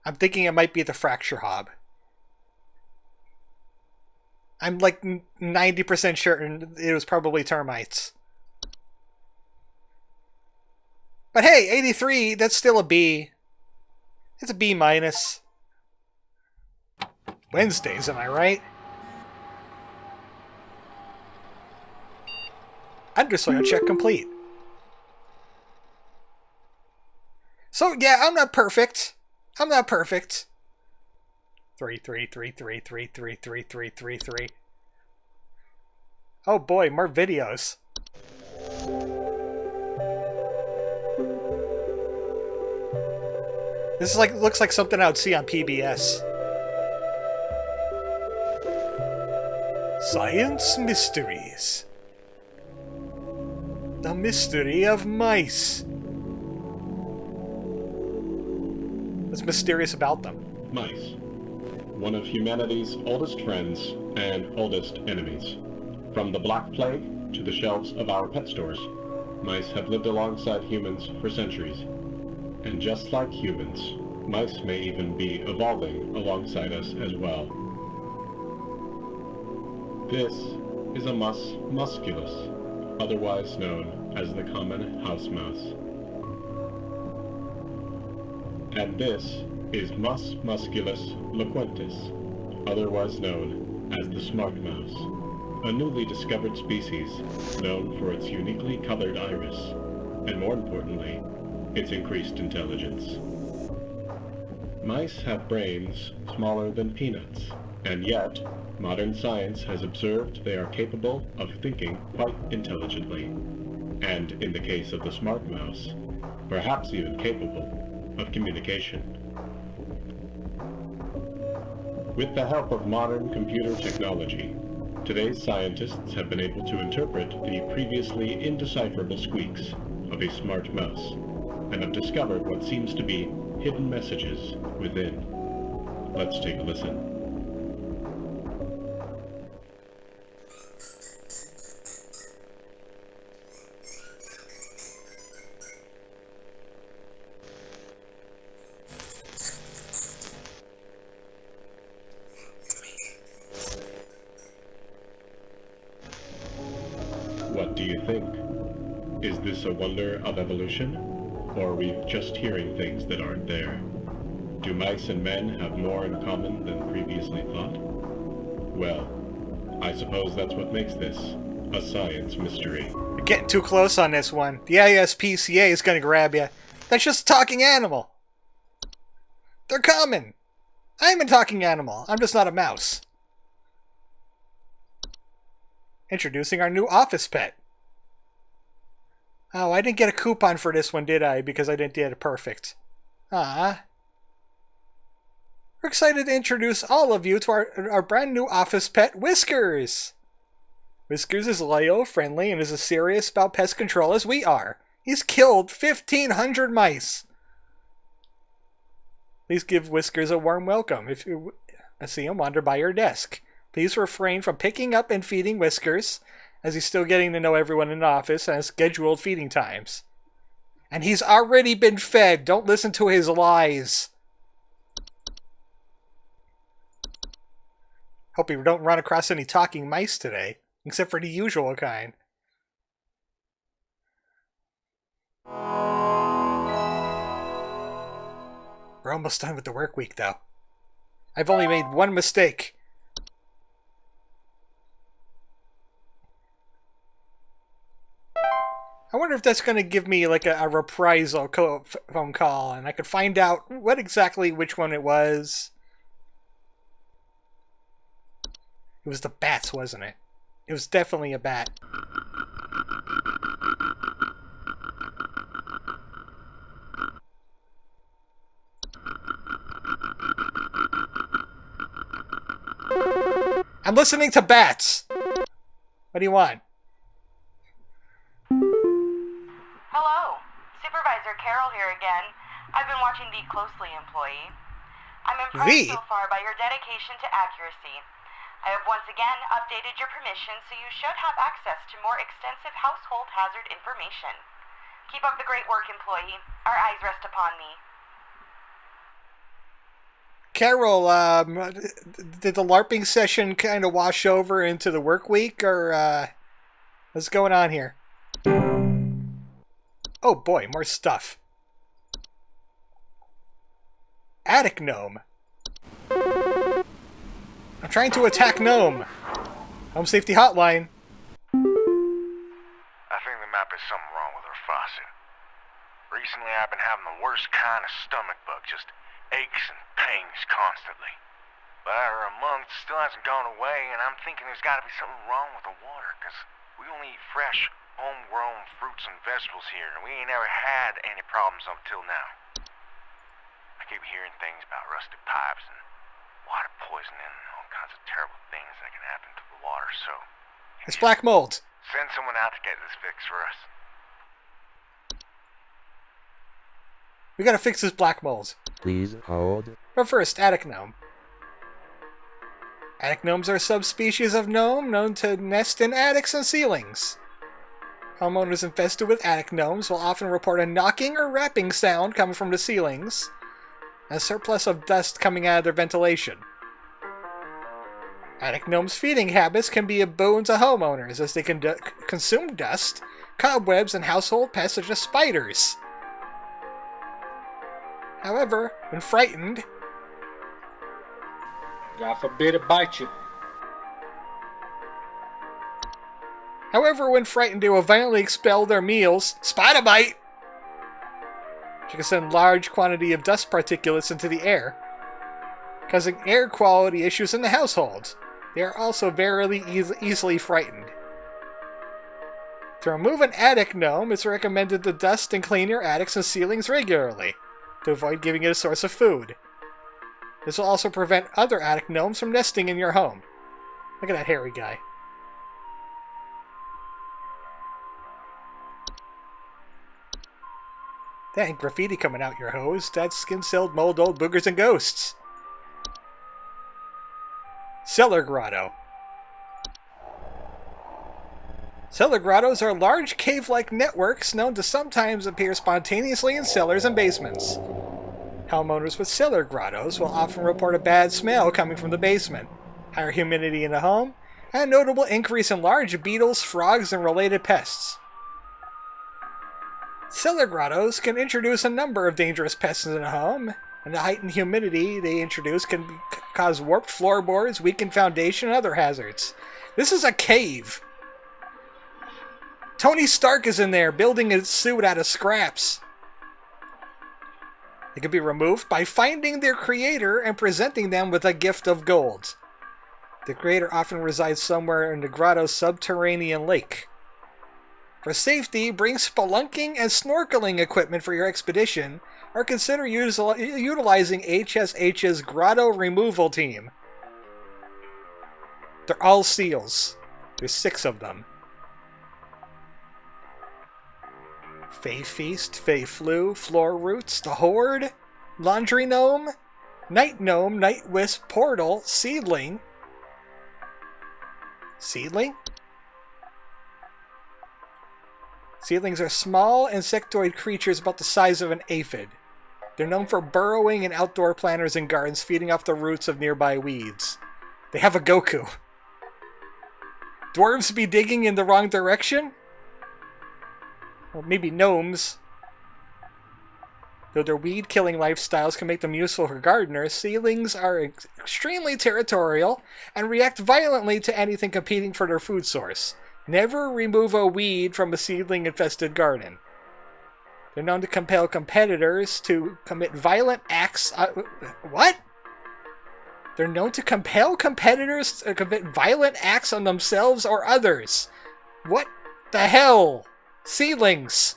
I'm thinking it might be the fracture hob. I'm like 90% sure it was probably termites. But hey, 83, that's still a B. It's a B minus. Wednesdays, am I right? Undersoil check complete. So yeah, I'm not perfect. I'm not perfect. 3, 3, 3, 3, 3, 3, 3, 3, 3, 3. Oh boy, more videos. This is like looks like something I would see on PBS. Science mysteries. The mystery of mice. What's mysterious about them? Mice. One of humanity's oldest friends and oldest enemies. From the Black Plague to the shelves of our pet stores, mice have lived alongside humans for centuries. And just like humans, mice may even be evolving alongside us as well. This is a mus musculus, otherwise known as the common house mouse. And this is Mus musculus loquentis, otherwise known as the smart mouse, a newly discovered species known for its uniquely colored iris, and more importantly, its increased intelligence. Mice have brains smaller than peanuts, and yet, modern science has observed they are capable of thinking quite intelligently, and in the case of the smart mouse, perhaps even capable of communication. With the help of modern computer technology, today's scientists have been able to interpret the previously indecipherable squeaks of a smart mouse, and have discovered what seems to be hidden messages within. Let's take a listen. What do you think? Is this a wonder of evolution? Or are we just hearing things that aren't there? Do mice and men have more in common than previously thought? Well, I suppose that's what makes this a science mystery. You're getting too close on this one. The ISPCA is going to grab you. That's just a talking animal. They're coming. I'm a talking animal. I'm just not a mouse. Introducing our new office pet. Oh, I didn't get a coupon for this one, did I? Because I didn't get it perfect. Ah. We're excited to introduce all of you to our brand new office pet, Whiskers. Whiskers is loyal, friendly, and is as serious about pest control as we are. He's killed 1,500 mice. Please give Whiskers a warm welcome if you see him wander by your desk. Please refrain from picking up and feeding Whiskers, as he's still getting to know everyone in the office and has scheduled feeding times. And he's already been fed. Don't listen to his lies. Hope you don't run across any talking mice today, except for the usual kind. We're almost done with the work week, though. I've only made one mistake. I wonder if that's going to give me like a reprisal phone call, and I could find out what exactly which one it was. It was the bats, wasn't it? It was definitely a bat. I'm listening to bats! What do you want? Hello. again. I've been watching thee closely, employee. I'm impressed Thee? so far by your dedication to accuracy. I have once again updated your permission, so you should have access to more extensive household hazard information. Keep up the great work, employee. Our eyes rest upon thee. Carol, did the LARPing session kind of wash over into the work week, or what's going on here? Oh boy, more stuff. Attic Gnome. I'm trying to attack Gnome. Home Safety Hotline. I think there might be something wrong with her faucet. Recently I've been having the worst kind of stomach bug, just aches and pains constantly. But after a month, it still hasn't gone away, and I'm thinking there's got to be something wrong with the water, because we only eat fresh, homegrown fruits and vegetables here, and we ain't ever had any problems up till now. I keep hearing things about rusted pipes and water poisoning and all kinds of terrible things that can happen to the water, so... It's black mold. Send someone out to get this fixed for us. We gotta fix this black mold. Please hold. But first, Attic Gnome. Attic gnomes are a subspecies of gnome known to nest in attics and ceilings. Homeowners infested with attic gnomes will often report a knocking or rapping sound coming from the ceilings, and a surplus of dust coming out of their ventilation. Attic gnomes' feeding habits can be a boon to homeowners, as they can consume dust, cobwebs, and household pests such as spiders. However, when frightened, God forbid it bite you. they will violently expel their meals. Spider bite! Which can send large quantity of dust particulates into the air, causing air quality issues in the household. They are also very easily frightened. To remove an attic gnome, it's recommended to dust and clean your attics and ceilings regularly, to avoid giving it a source of food. This will also prevent other attic gnomes from nesting in your home. Look at that hairy guy. That ain't graffiti coming out your hose. That's skin-celled mold, old boogers, and ghosts. Cellar Grotto. Cellar grottos are large cave-like networks known to sometimes appear spontaneously in cellars and basements. Homeowners with cellar grottos will often report a bad smell coming from the basement, higher humidity in the home, and a notable increase in large beetles, frogs, and related pests. Cellar grottos can introduce a number of dangerous pests in the home, and the heightened humidity they introduce can cause warped floorboards, weakened foundation, and other hazards. This is a cave. Tony Stark is in there, building his suit out of scraps. They can be removed by finding their creator and presenting them with a gift of gold. The creator often resides somewhere in the grotto's subterranean lake. For safety, bring spelunking and snorkeling equipment for your expedition, or consider utilizing HSH's Grotto Removal Team. They're all seals. There's 6 of them. Fey Feast, Fey Flu, Floor Roots, The Horde, Laundry Gnome, Night Wisp, Portal, Seedling. Seedling? Seedlings are small insectoid creatures about the size of an aphid. They're known for burrowing in outdoor planters and gardens, feeding off the roots of nearby weeds. They have a Goku. Dwarves be digging in the wrong direction? Well, maybe gnomes. Though their weed-killing lifestyles can make them useful for gardeners, seedlings are extremely territorial and react violently to anything competing for their food source. Never remove a weed from a seedling-infested garden. They're known to compel competitors to commit violent acts... what? They're known to compel competitors to commit violent acts on themselves or others. What the hell? Seedlings!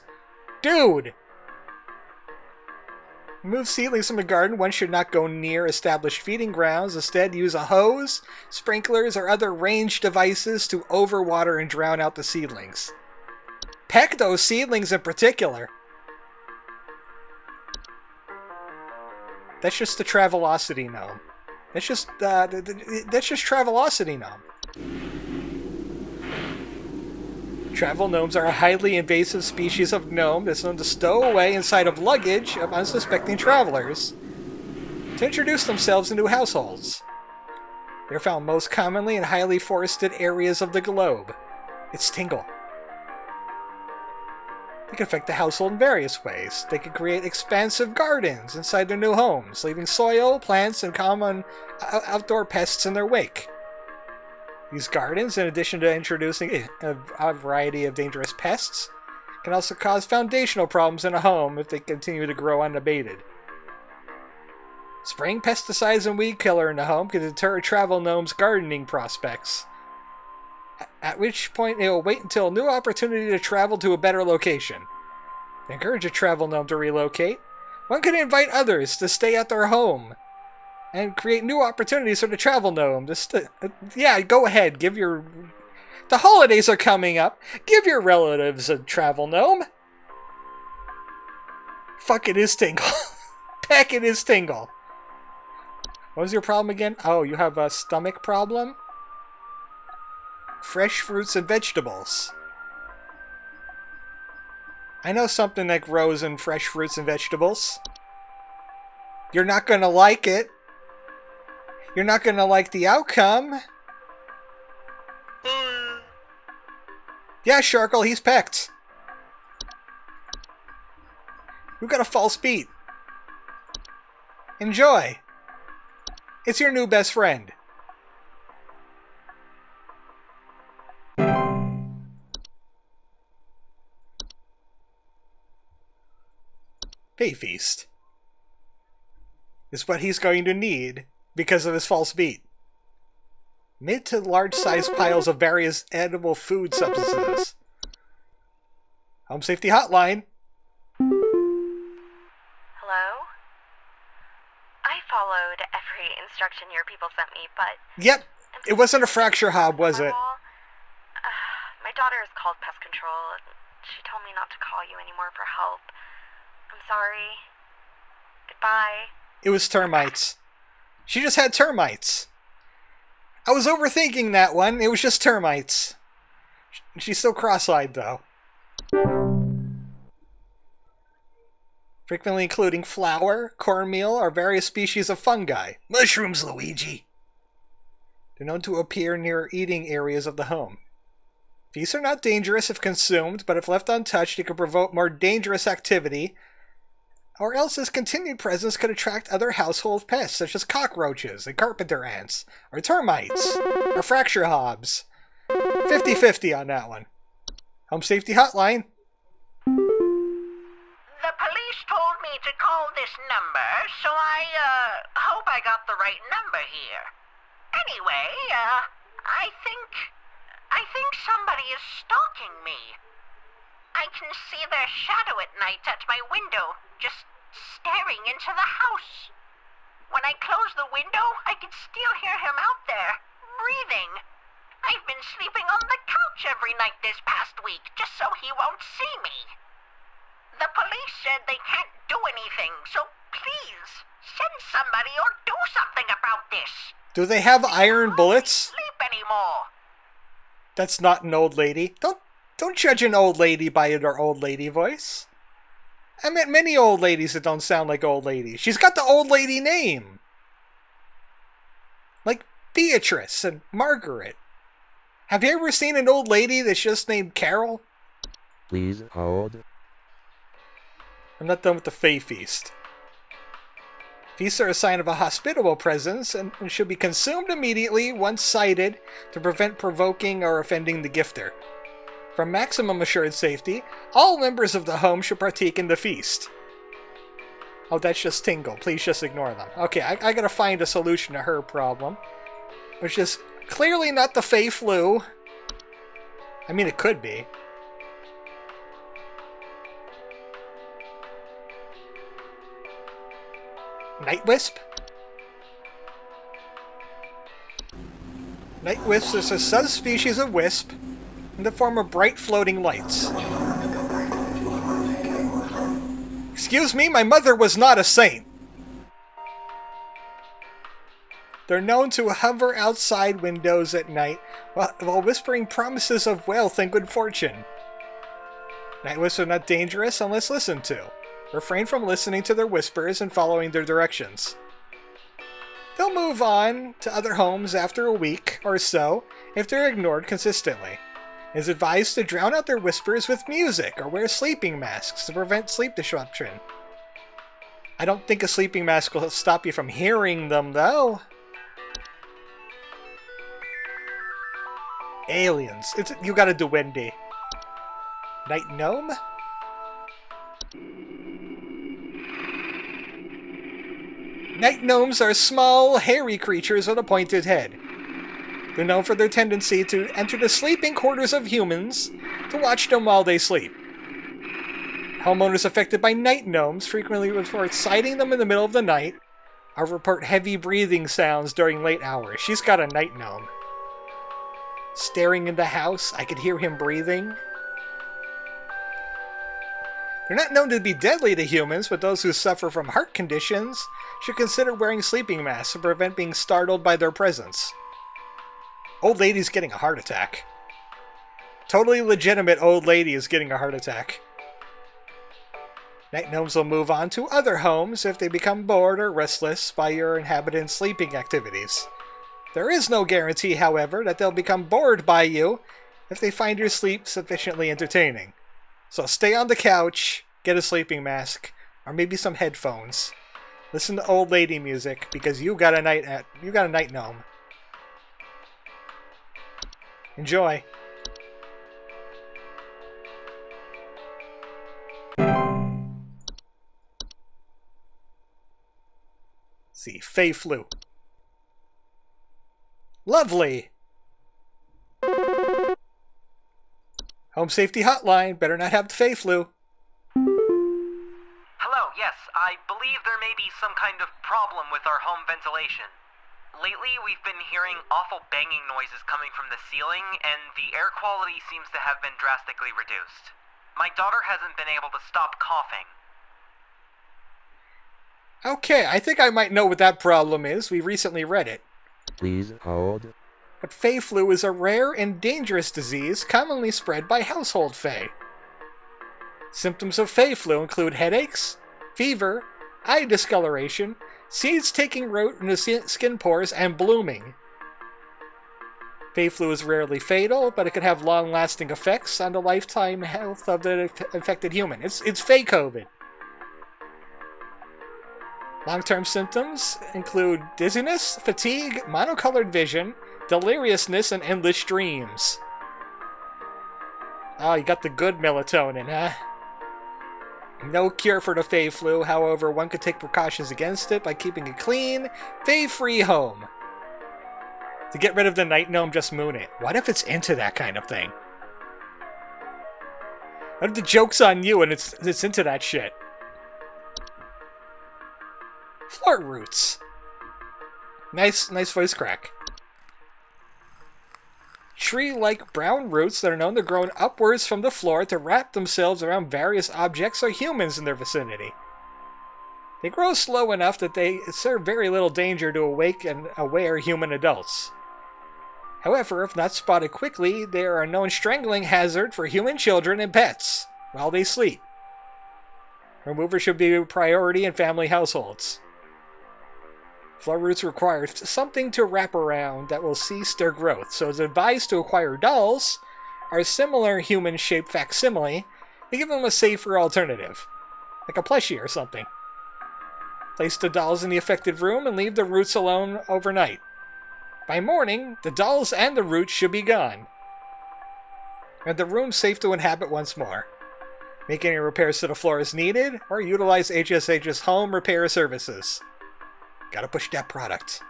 Dude! Remove seedlings from the garden. One should not go near established feeding grounds. Instead, use a hose, sprinklers, or other ranged devices to overwater and drown out the seedlings. Peck those seedlings in particular. That's just the Travelocity gnome. That's just Travelocity gnome. Travel gnomes are a highly invasive species of gnome that's known to stow away inside of luggage of unsuspecting travelers to introduce themselves into households. They're found most commonly in highly forested areas of the globe. It's Tingle. They can affect the household in various ways. They can create expansive gardens inside their new homes, leaving soil, plants, and common outdoor pests in their wake. These gardens, in addition to introducing a variety of dangerous pests, can also cause foundational problems in a home if they continue to grow unabated. Spraying pesticides and weed killer in the home can deter travel gnomes' gardening prospects, at which point they will wait until a new opportunity to travel to a better location. To encourage a travel gnome to relocate, one can invite others to stay at their home and create new opportunities for the travel gnome. Yeah, go ahead. The holidays are coming up. Give your relatives a travel gnome. Fuck, it is Tingle. Peck, it is Tingle. What was your problem again? Oh, you have a stomach problem? Fresh fruits and vegetables. I know something that grows in fresh fruits and vegetables. You're not gonna like it. You're not gonna like the outcome. Yeah, Sharkle, he's pecked. You got a false beat. Enjoy. It's your new best friend. Pay feast is what he's going to need because of his false beat. Mid to large sized piles of various edible food substances. Home Safety Hotline. Hello? I followed every instruction your people sent me, but... Yep, it wasn't a fracture hob, was it? My daughter has called pest control, and she told me not to call you anymore for help. I'm sorry. Goodbye. It was termites. She just had termites. I was overthinking that one. It was just termites. She's still cross-eyed, though. Frequently including flour, cornmeal, or various species of fungi. Mushrooms, Luigi! They're known to appear near eating areas of the home. These are not dangerous if consumed, but if left untouched, it could provoke more dangerous activity, or else his continued presence could attract other household pests, such as cockroaches and carpenter ants, or termites, or fracture hobs. 50-50 on that one. Home Safety Hotline. The police told me to call this number, so I hope I got the right number here. Anyway, I think somebody is stalking me. I can see their shadow at night at my window, just staring into the house. When I close the window, I can still hear him out there, breathing. I've been sleeping on the couch every night this past week, just so he won't see me. The police said they can't do anything, so please, send somebody or do something about this. Do they have iron bullets? Sleep anymore. That's not an old lady. Don't judge an old lady by her old lady voice. I met many old ladies that don't sound like old ladies. She's got the old lady name. Like Beatrice and Margaret. Have you ever seen an old lady that's just named Carol? Please hold. I'm not done with the Fae Feast. Feasts are a sign of a hospitable presence and should be consumed immediately once sighted to prevent provoking or offending the gifter. For maximum assured safety, all members of the home should partake in the feast. Oh, that's just Tingle. Please just ignore them. Okay, I gotta find a solution to her problem. Which is clearly not the Fae flu. I mean, it could be. Night Wisp? Night Wisp is a subspecies of wisp in the form of bright floating lights. Excuse me, my mother was not a saint. They're known to hover outside windows at night while whispering promises of wealth and good fortune. Night wisps are not dangerous unless listened to. Refrain from listening to their whispers and following their directions. They'll move on to other homes after a week or so if they're ignored consistently. It is advised to drown out their whispers with music or wear sleeping masks to prevent sleep disruption. I don't think a sleeping mask will stop you from hearing them, though. Aliens. You got a duende. Night gnome? Night gnomes are small, hairy creatures with a pointed head. They're known for their tendency to enter the sleeping quarters of humans to watch them while they sleep. Homeowners affected by night gnomes frequently report sighting them in the middle of the night or report heavy breathing sounds during late hours. She's got a night gnome. Staring in the house, I could hear him breathing. They're not known to be deadly to humans, but those who suffer from heart conditions should consider wearing sleeping masks to prevent being startled by their presence. Old lady's getting a heart attack. Totally legitimate old lady is getting a heart attack. Night gnomes will move on to other homes if they become bored or restless by your inhabitants' sleeping activities. There is no guarantee, however, that they'll become bored by you if they find your sleep sufficiently entertaining. So stay on the couch, get a sleeping mask, or maybe some headphones. Listen to old lady music because you got a night gnome. Enjoy. See, Fey Flu. Lovely! Home Safety Hotline. Better not have the Fey Flu. Hello, yes, I believe there may be some kind of problem with our home ventilation. Lately, we've been hearing awful banging noises coming from the ceiling, and the air quality seems to have been drastically reduced. My daughter hasn't been able to stop coughing. Okay, I think I might know what that problem is. We recently read it. Please hold. But Fey Flu is a rare and dangerous disease commonly spread by household Fey. Symptoms of Fey Flu include headaches, fever, eye discoloration, seeds taking root into skin pores, and blooming. Fey Flu is rarely fatal, but it can have long-lasting effects on the lifetime health of the infected human. It's Fey COVID. Long-term symptoms include dizziness, fatigue, monocolored vision, deliriousness, and endless dreams. Oh, you got the good melatonin, huh? No cure for the Fey Flu, however, one could take precautions against it by keeping a clean, Fey-free home. To get rid of the night gnome, just moon it. What if it's into that kind of thing? What if the joke's on you and it's into that shit? Floor roots. Nice voice crack. Tree-like brown roots that are known to grow upwards from the floor to wrap themselves around various objects or humans in their vicinity. They grow slow enough that they serve very little danger to awake and aware human adults. However, if not spotted quickly, they are a known strangling hazard for human children and pets while they sleep. Remover should be a priority in family households. Floor roots require something to wrap around that will cease their growth, so it's advised to acquire dolls or similar human-shaped facsimile to give them a safer alternative, like a plushie or something. Place the dolls in the affected room and leave the roots alone overnight. By morning, the dolls and the roots should be gone, and the room safe to inhabit once more. Make any repairs to the floor as needed, or utilize HSH's home repair services. Gotta push that product.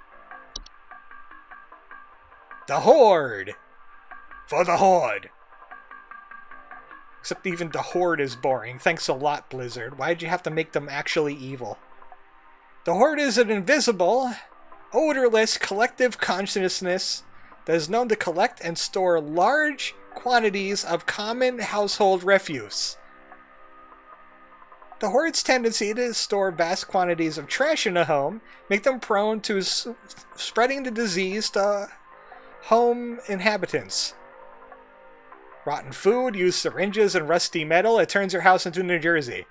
The Horde! For the Horde! Except even the Horde is boring. Thanks a lot, Blizzard. Why'd you have to make them actually evil? The Horde is an invisible, odorless collective consciousness that is known to collect and store large quantities of common household refuse. The Horde's tendency to store vast quantities of trash in a home make them prone to spreading the disease to home inhabitants. Rotten food, used syringes, and rusty metal, it turns your house into New Jersey.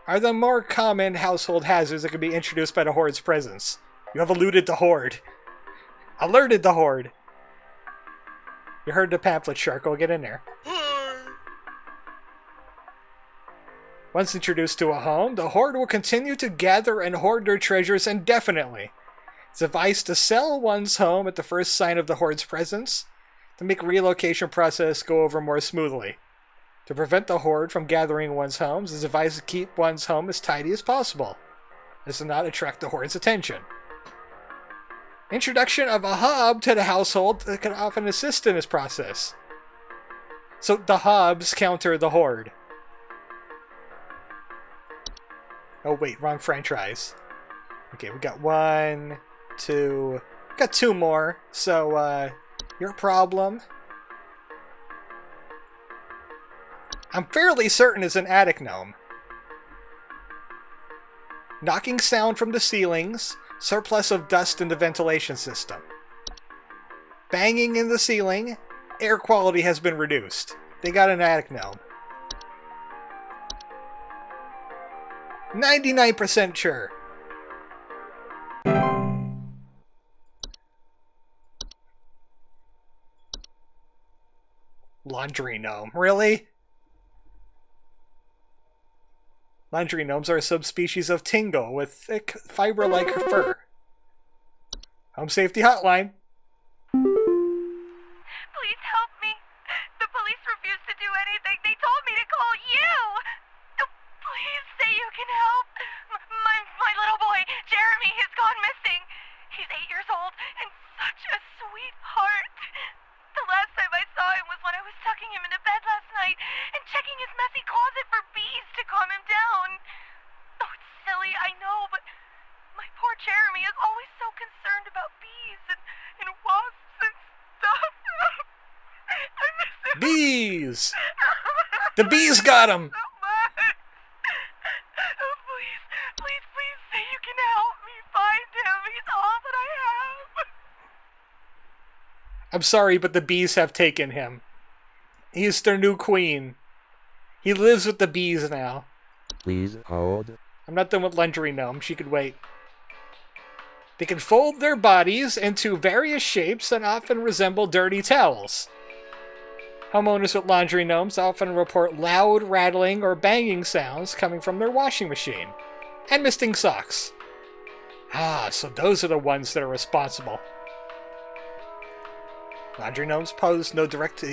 Are the more common household hazards that can be introduced by the Horde's presence. You have eluded the Horde. Alerted the Horde. You heard the pamphlet, Sharko. Get in there. Once introduced to a home, the Horde will continue to gather and hoard their treasures indefinitely. It's advised to sell one's home at the first sign of the Horde's presence to make relocation process go over more smoothly. To prevent the Horde from gathering one's homes, it's advised to keep one's home as tidy as possible, as to not attract the Horde's attention. Introduction of a hobb to the household can often assist in this process. So the hobbs counter the Horde. Oh wait, wrong franchise. Okay, we got 1, 2... We got 2 more, so your problem. I'm fairly certain it's an attic gnome. Knocking sound from the ceilings, surplus of dust in the ventilation system. Banging in the ceiling, air quality has been reduced. They got an attic gnome. 99% sure. Laundry gnome. Really? Laundry gnomes are a subspecies of tingle with thick, fiber-like fur. Home Safety Hotline. Please help me. The police refuse to do anything. They told me to call you. Please say you can help. My little boy, Jeremy, has gone missing. He's 8 years old and such a sweetheart. The last time I saw him was when I was tucking him into bed last night and checking his messy closet for bees to calm him down. Oh, it's silly, I know, but my poor Jeremy is always so concerned about bees and wasps and stuff. I miss him. Bees! The bees got him! Please say you can help me find him. He's all that I have. I'm sorry, but the bees have taken him. He is their new queen. He lives with the bees now. Please hold. I'm not done with laundry gnome. She could wait. They can fold their bodies into various shapes and often resemble dirty towels. Homeowners with laundry gnomes often report loud rattling or banging sounds coming from their washing machine. And misting socks. Ah, so those are the ones that are responsible. Laundry gnomes pose no direct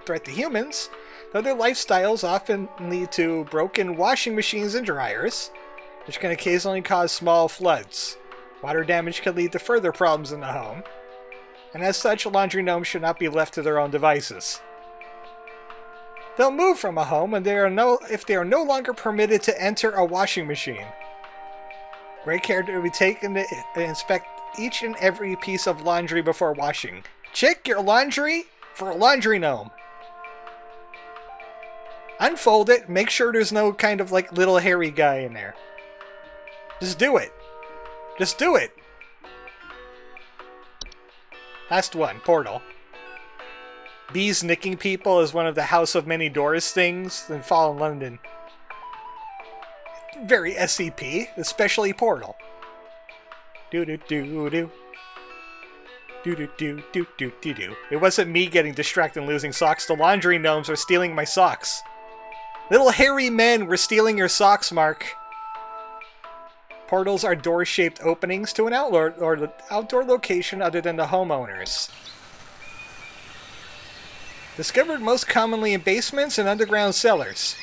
threat to humans, though their lifestyles often lead to broken washing machines and dryers, which can occasionally cause small floods. Water damage can lead to further problems in the home, and as such, laundry gnomes should not be left to their own devices. They'll move from a home if they are no longer permitted to enter a washing machine. Great care to be taken to inspect each and every piece of laundry before washing. Check your laundry for a laundry gnome. Unfold it, make sure there's no kind of like little hairy guy in there. Just do it. Just do it. Last one, portal. Bees nicking people is one of the House of Many Doors things in Fallen London. Very SCP, especially portal. Do-do-do-do. Do-do-do-do-do-do-do. It wasn't me getting distracted and losing socks. The laundry gnomes are stealing my socks. Little hairy men were stealing your socks, Mark. Portals are door-shaped openings to an outdoor location other than the homeowners. Discovered most commonly in basements and underground cellars.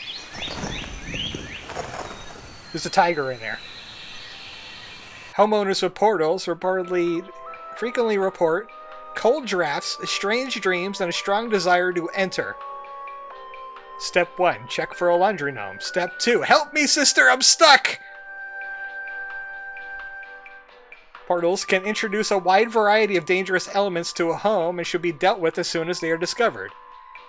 There's a tiger in there. Homeowners with portals frequently report cold drafts, strange dreams, and a strong desire to enter. Step 1. Check for a laundry gnome. Step 2. Help me, sister! I'm stuck! Portals can introduce a wide variety of dangerous elements to a home and should be dealt with as soon as they are discovered.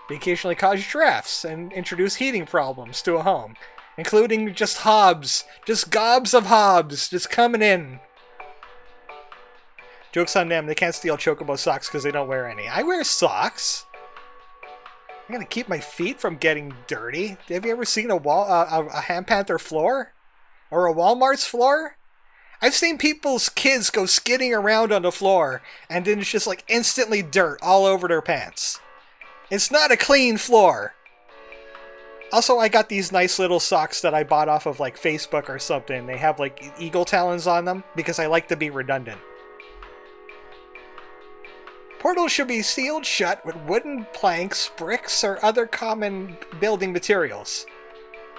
They occasionally cause drafts and introduce heating problems to a home, including just hobs. Just gobs of hobs just coming in. Joke's on them. They can't steal Chocobo socks because they don't wear any. I wear socks. I'm going to keep my feet from getting dirty. Have you ever seen a Ham Panther floor? Or a Walmart's floor? I've seen people's kids go skidding around on the floor, and then it's just like instantly dirt all over their pants. It's not a clean floor. Also, I got these nice little socks that I bought off of like Facebook or something. They have like eagle talons on them because I like to be redundant. Portals should be sealed shut with wooden planks, bricks, or other common building materials.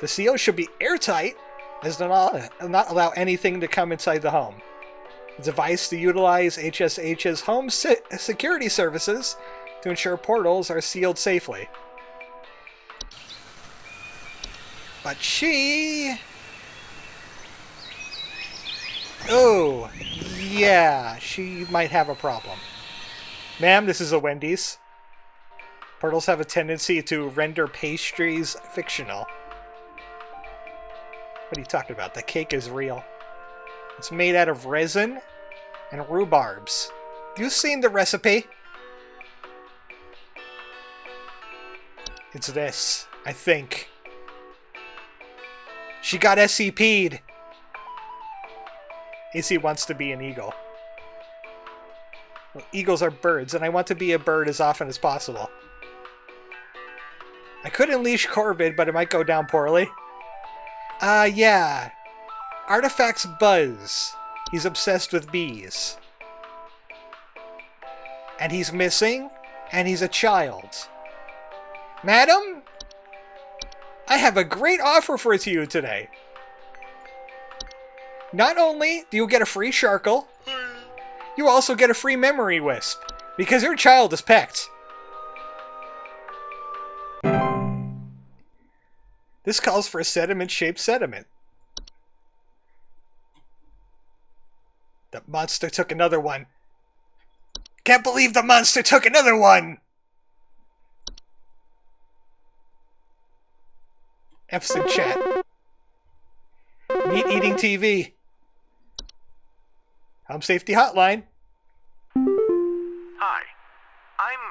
The seal should be airtight, as to not allow anything to come inside the home. It's advised to utilize HSH's home security services to ensure portals are sealed safely. But she... Oh, yeah, she might have a problem. Ma'am, this is a Wendy's. Portals have a tendency to render pastries fictional. What are you talking about? The cake is real. It's made out of resin and rhubarbs. You've seen the recipe. It's this, I think. She got SCP'd. AC wants to be an eagle. Well, eagles are birds, and I want to be a bird as often as possible. I could unleash Corvid, but it might go down poorly. Yeah. Artifacts buzz. He's obsessed with bees. And he's missing, and he's a child. Madam? I have a great offer for you today. Not only do you get a free Sharkle, you also get a free Memory Wisp, because your child is pecked. This calls for a sediment-shaped sediment. The monster took another one. Can't believe the monster took another one! F's in chat. Meat eating TV. Home Safety Hotline. Hi. I'm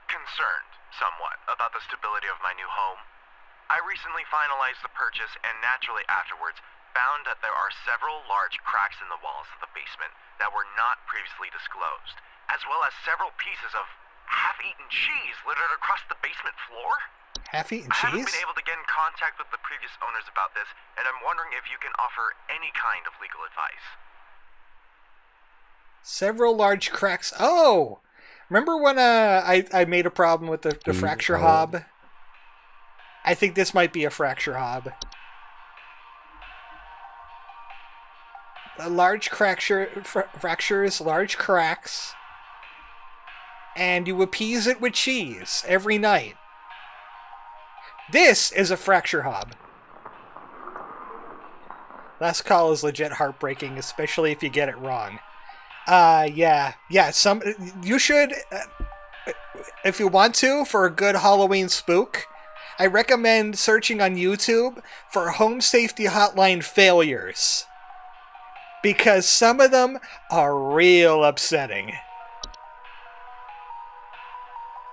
concerned, somewhat, about the stability of my new home. I recently finalized the purchase and naturally afterwards found that there are several large cracks in the walls of the basement that were not previously disclosed, as well as several pieces of half-eaten cheese littered across the basement floor. Half-eaten I haven't cheese? been able to get in contact with the previous owners about this, and I'm wondering if you can offer any kind of legal advice. Several large cracks. Oh! Remember when I made a problem with the fracture hob? I think this might be a fracture hob. Large fractures, large cracks, and you appease it with cheese every night. This is a fracture hob. Last call is legit heartbreaking, especially if you get it wrong. Yeah, you should, if you want to, for a good Halloween spook, I recommend searching on YouTube for Home Safety Hotline failures. Because some of them are real upsetting.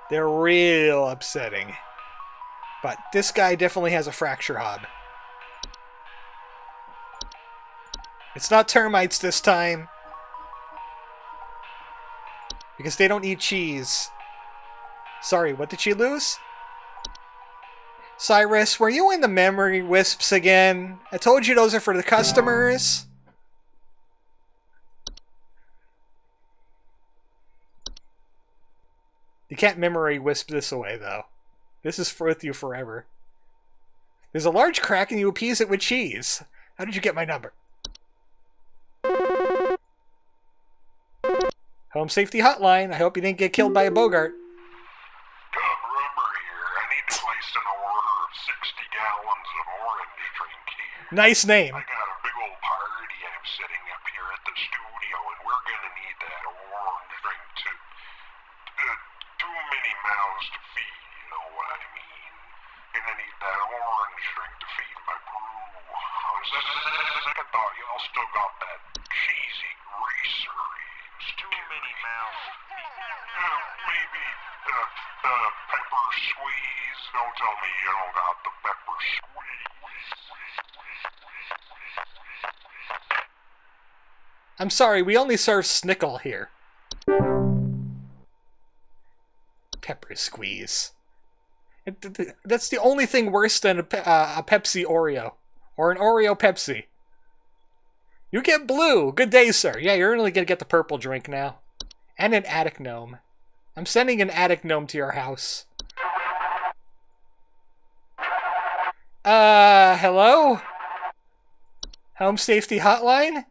They're real upsetting. But this guy definitely has a fracture hob. It's not termites this time. Because they don't eat cheese. Sorry, what did she lose? Cyrus, were you in the memory wisps again? I told you those are for the customers. You can't memory wisp this away, though. This is with you forever. There's a large crack and you appease it with cheese. How did you get my number? Home Safety Hotline. I hope you didn't get killed by a Bogart. Rubber here. I need to place an order of 60 gallons of orange drink here. Nice name. I got a big old party I'm setting up here at the studio, and we're gonna need that orange drink to... too many mouths to feed, you know what I mean? Gonna need that orange drink to feed my brood. second thought, y'all still got that cheesy greasery. Too many mouths. Maybe pepper squeeze. Don't tell me you don't got the pepper squeeze. I'm sorry, we only serve Snickle here. Pepper squeeze. That's the only thing worse than a Pepsi Oreo. Or an Oreo Pepsi. You get blue. Good day, sir. Yeah, you're only gonna get the purple drink now. And an attic gnome. I'm sending an attic gnome to your house. Hello? Home Safety Hotline?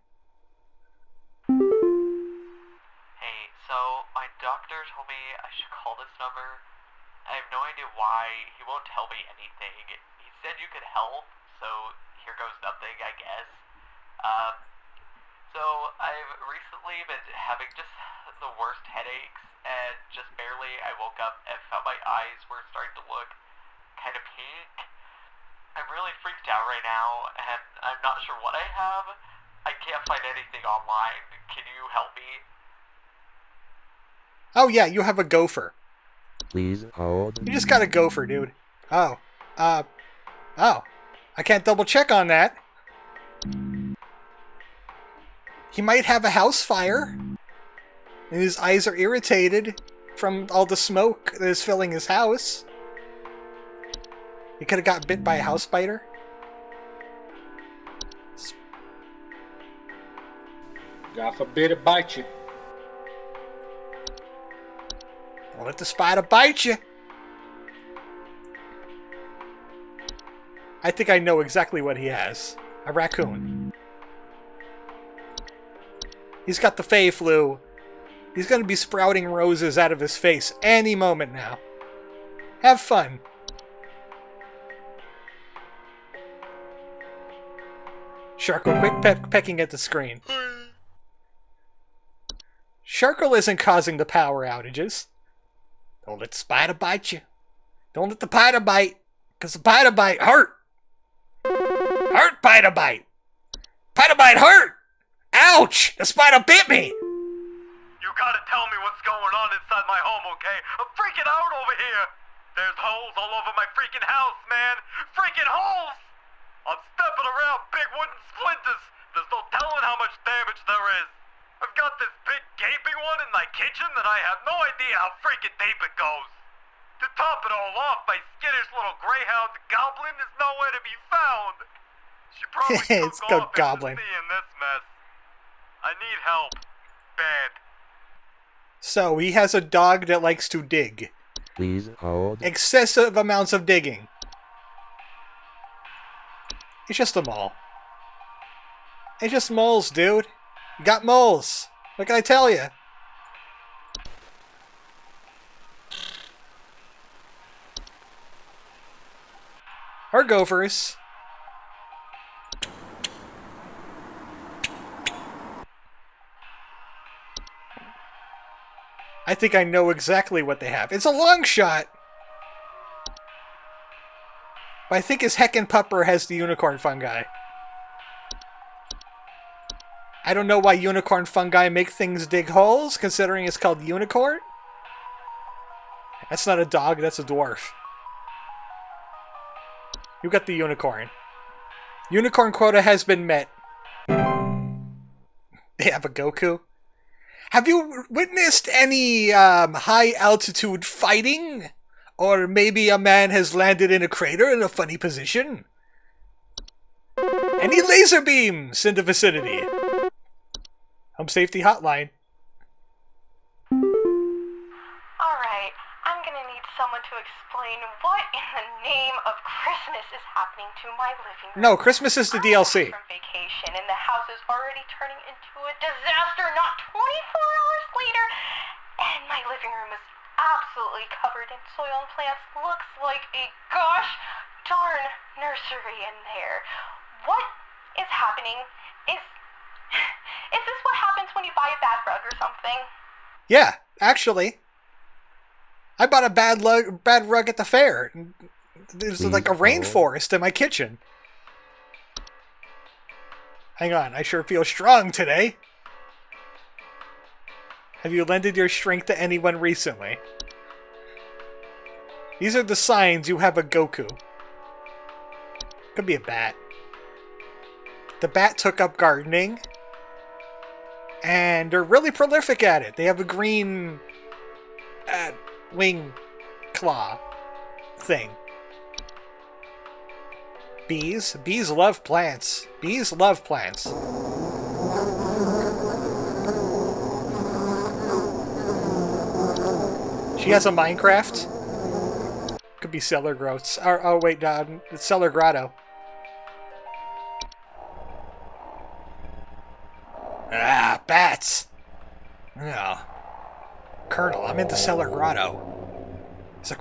Hey, so my doctor told me I should call this number. I have no idea why. He won't tell me anything. He said you could help, so here goes nothing, I guess. So I've recently been having just the worst headaches, and just barely I woke up and felt my eyes were starting to look kind of pink. I'm really freaked out right now, and I'm not sure what I have. I can't find anything online. Can you help me? Oh yeah, you have a gopher. Please hold. You just got a gopher, dude. Oh. I can't double check on that. He might have a house fire. And his eyes are irritated from all the smoke that is filling his house. He could have got bit by a house spider. God forbid it bite you. Don't let the spider bite you. I think I know exactly what he has. A raccoon. He's got the Fey flu. He's going to be sprouting roses out of his face any moment now. Have fun. Sharkle, quit pecking at the screen. Sharkle isn't causing the power outages. Don't let the spider bite you. Don't let the spider bite. Because the spider bite hurt. Hurt, spider bite. Spider bite hurt. Ouch! The spider bit me. You gotta tell me what's going on inside my home, okay? I'm freaking out over here. There's holes all over my freaking house, man. Freaking holes! I'm stepping around big wooden splinters. There's no telling how much damage there is. I've got this big gaping one in my kitchen that I have no idea how freaking deep it goes. To top it all off, my skittish little greyhound goblin is nowhere to be found. She probably It's took called off Goblin. into me in this mess. I need help. Bad. So, he has a dog that likes to dig. Please hold. Excessive amounts of digging. It's just a mole. It's just moles, dude. You got moles. What can I tell you? Or gophers. I think I know exactly what they have. It's a long shot. But I think his heckin' pupper has the unicorn fungi. I don't know why unicorn fungi make things dig holes, considering it's called unicorn. That's not a dog, that's a dwarf. You got the unicorn. Unicorn quota has been met. They have a Goku. Have you witnessed any high altitude fighting? Or maybe a man has landed in a crater in a funny position? Any laser beams in the vicinity? Home Safety Hotline. Alright, I'm gonna need someone to explain what in the name of Christmas is happening to my living room. No, Christmas is the DLC. I'm from vacation and the house is already turning into a disaster not 24 hours later. And my living room is absolutely covered in soil and plants. Looks like a gosh darn nursery in there. What is happening? Is this what happens when you buy a bad rug or something? Yeah, actually. I bought a bad rug at the fair. There's like a rainforest in my kitchen. Hang on, I sure feel strong today. Have you lended your strength to anyone recently? These are the signs you have a Goku. Could be a bat. The bat took up gardening. And they're really prolific at it. They have a green wing claw thing. Bees? Bees love plants. Bees love plants. She has a Minecraft. Could be Cellar Growths. Oh wait, it's Cellar Grotto. Ah, bats! Oh. Colonel, I'm in the Cellar Grotto. There's a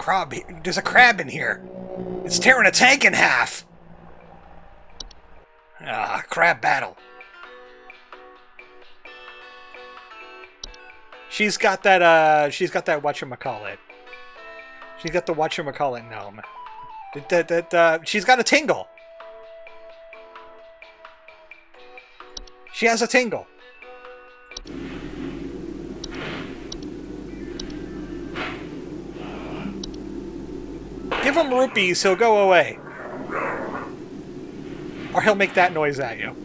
crab in here. It's tearing a tank in half! Ah, crab battle. She's got that whatchamacallit. She's got the whatchamacallit gnome. She's got a tingle. She has a tingle. Give him rupees, he'll go away. Or he'll make that noise at you.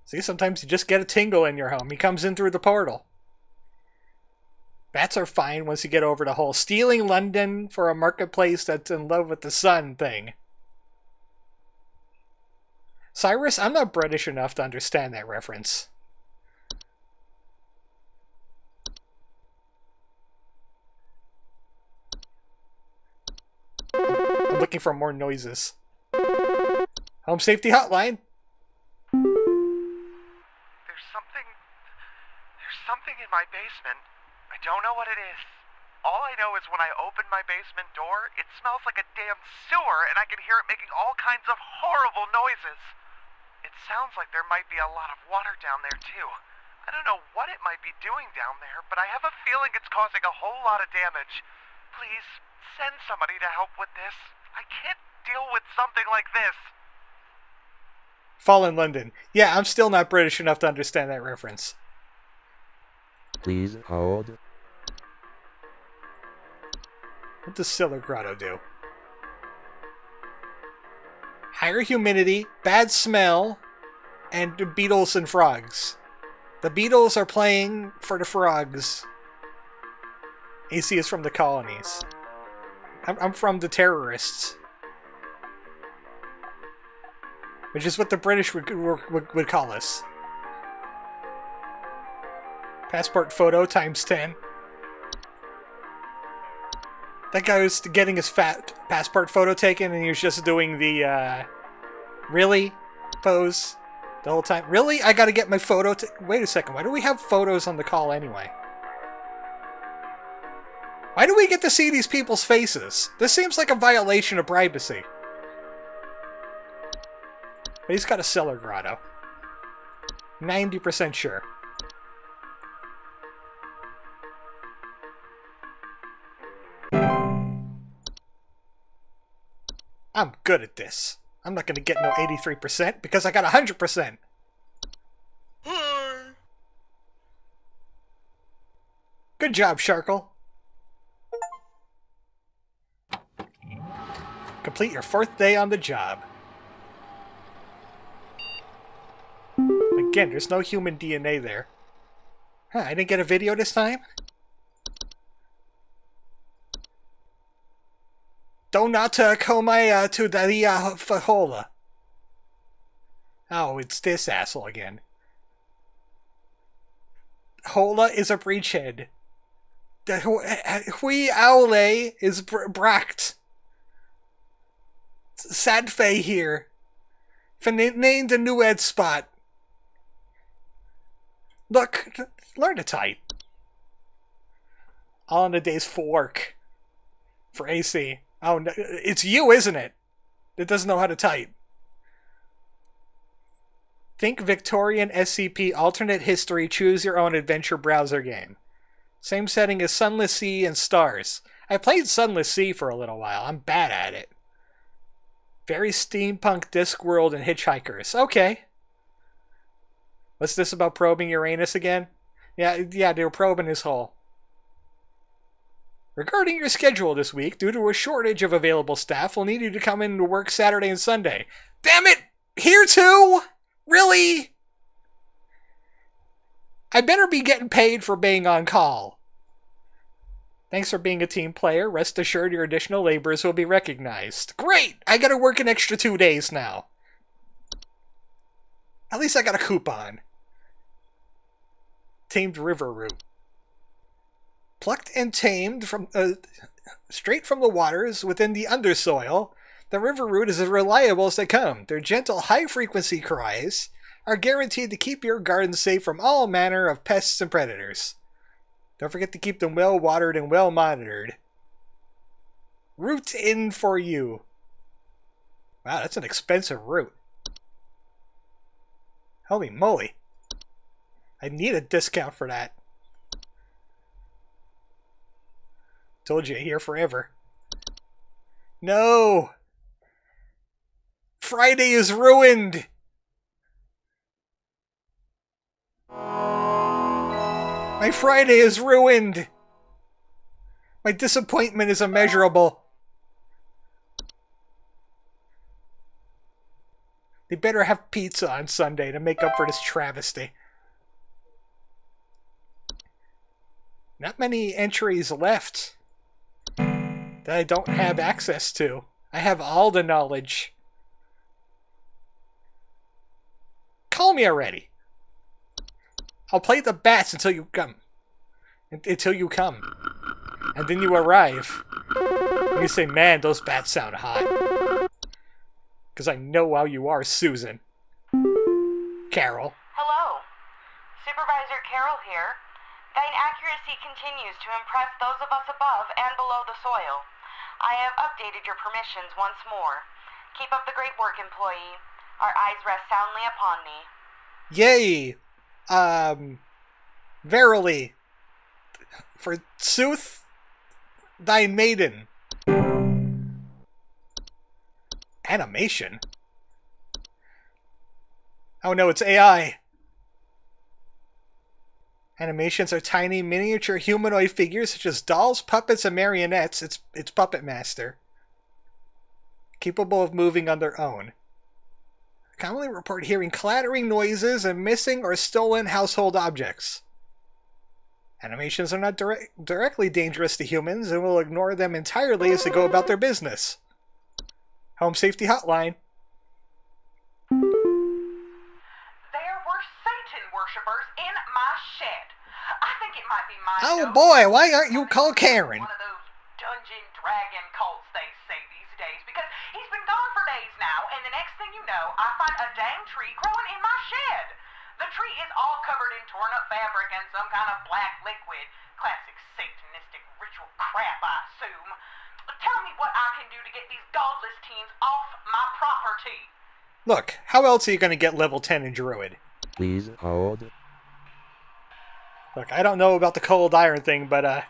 See, sometimes you just get a tingle in your home. He comes in through the portal. Bats are fine once you get over the whole stealing London for a marketplace that's in love with the sun thing. Cyrus, I'm not British enough to understand that reference. I'm looking for more noises. Home Safety Hotline. There's something in my basement. I don't know what it is. All I know is when I open my basement door, it smells like a damn sewer, and I can hear it making all kinds of horrible noises. It sounds like there might be a lot of water down there, too. I don't know what it might be doing down there, but I have a feeling it's causing a whole lot of damage. Please, send somebody to help with this. I can't deal with something like this. Fallen London. Yeah, I'm still not British enough to understand that reference. Please hold. What does Cellar Grotto do? Higher humidity, bad smell, and beetles and frogs. The beetles are playing for the frogs. AC is from the colonies. I'm from the terrorists. Which is what the British would call us. Passport photo times 10. That guy was getting his fat passport photo taken and he was just doing the, really? Pose the whole time. Really? I gotta get my photo wait a second, why do we have photos on the call anyway? Why do we get to see these people's faces? This seems like a violation of privacy. But he's got a Cellar Grotto. 90% sure. I'm good at this. I'm not gonna get no 83% because I got 100%. Good job, Sharkle. Complete your 4th day on the job. Again, there's no human DNA there. Huh, I didn't get a video this time? Donata komaya to daria fahola. Oh, it's this asshole again. Hola is a breachhead. The hui aule is bracht. Sadfei here. Named the new ed spot. Look, learn to type. All in the day's fork. For AC. Oh, no, it's you, isn't it? That doesn't know how to type. Think Victorian SCP alternate history choose your own adventure browser game. Same setting as Sunless Sea and Stars. I played Sunless Sea for a little while. I'm bad at it. Very steampunk Discworld and Hitchhikers. Okay. What's this about probing Uranus again? Yeah, they were probing his hole. Regarding your schedule this week, due to a shortage of available staff, we'll need you to come in to work Saturday and Sunday. Damn it! Here too? Really? I better be getting paid for being on call. Thanks for being a team player. Rest assured your additional labors will be recognized. Great! I gotta work an extra 2 days now. At least I got a coupon. Tamed river root. Plucked and tamed from straight from the waters within the undersoil, the river root is as reliable as they come. Their gentle, high-frequency cries are guaranteed to keep your garden safe from all manner of pests and predators. Don't forget to keep them well-watered and well-monitored. Root in for you. Wow, that's an expensive root. Holy moly. I need a discount for that. Told you, here forever. No! Friday is ruined! My Friday is ruined! My disappointment is immeasurable. They better have pizza on Sunday to make up for this travesty. Not many entries left that I don't have access to. I have all the knowledge. Call me already. I'll play the bats until you come. Until you come. And then you arrive. And you say, man, those bats sound hot. Because I know how you are, Susan. Carol. Hello. Supervisor Carol here. Thine accuracy continues to impress those of us above and below the soil. I have updated your permissions once more. Keep up the great work, employee. Our eyes rest soundly upon thee. Yay! Verily. For sooth, thy maiden. Animation? Oh no, it's AI. Animations are tiny, miniature humanoid figures such as dolls, puppets, and marionettes. It's Puppet Master. Capable of moving on their own. Commonly report hearing clattering noises and missing or stolen household objects. Animations are not directly dangerous to humans and will ignore them entirely as they go about their business. Home Safety Hotline. There were Satan worshippers in my shed. I think it might be my Oh boy, why aren't you called Karen? One of those dungeon dragon cults they say these days, because he's been gone for days now, and the next thing you know, I find a dang tree growing in my shed. The tree is all covered in torn up fabric and some kind of black liquid. Classic satanistic ritual crap, I assume. Tell me what I can do to get these godless teens off my property. Look, how else are you going to get level 10 in Druid? Please hold. Look, I don't know about the cold iron thing, but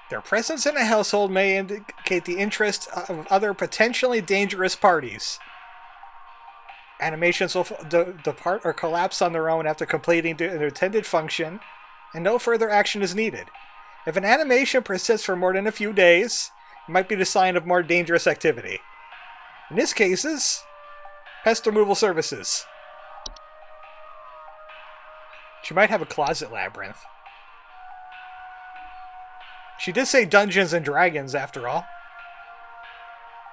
their presence in a household may indicate the interest of other potentially dangerous parties. Animations will depart or collapse on their own after completing their intended function, and no further action is needed. If an animation persists for more than a few days, it might be the sign of more dangerous activity. In this cases, pest removal services. She might have a closet labyrinth. She did say Dungeons and Dragons, after all.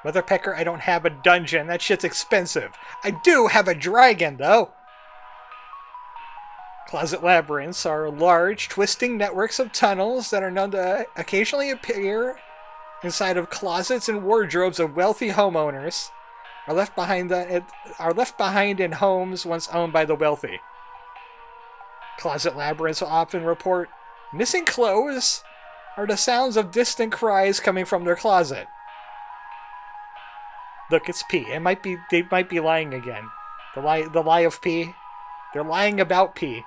Mother Pecker, I don't have a dungeon. That shit's expensive. I do have a dragon, though. Closet labyrinths are large, twisting networks of tunnels that are known to occasionally appear inside of closets and wardrobes of wealthy homeowners, are left behind in homes once owned by the wealthy. Closet labyrinths will often report missing clothes or the sounds of distant cries coming from their closet. Look, it's P. They might be lying again. The lie of P. They're lying about P.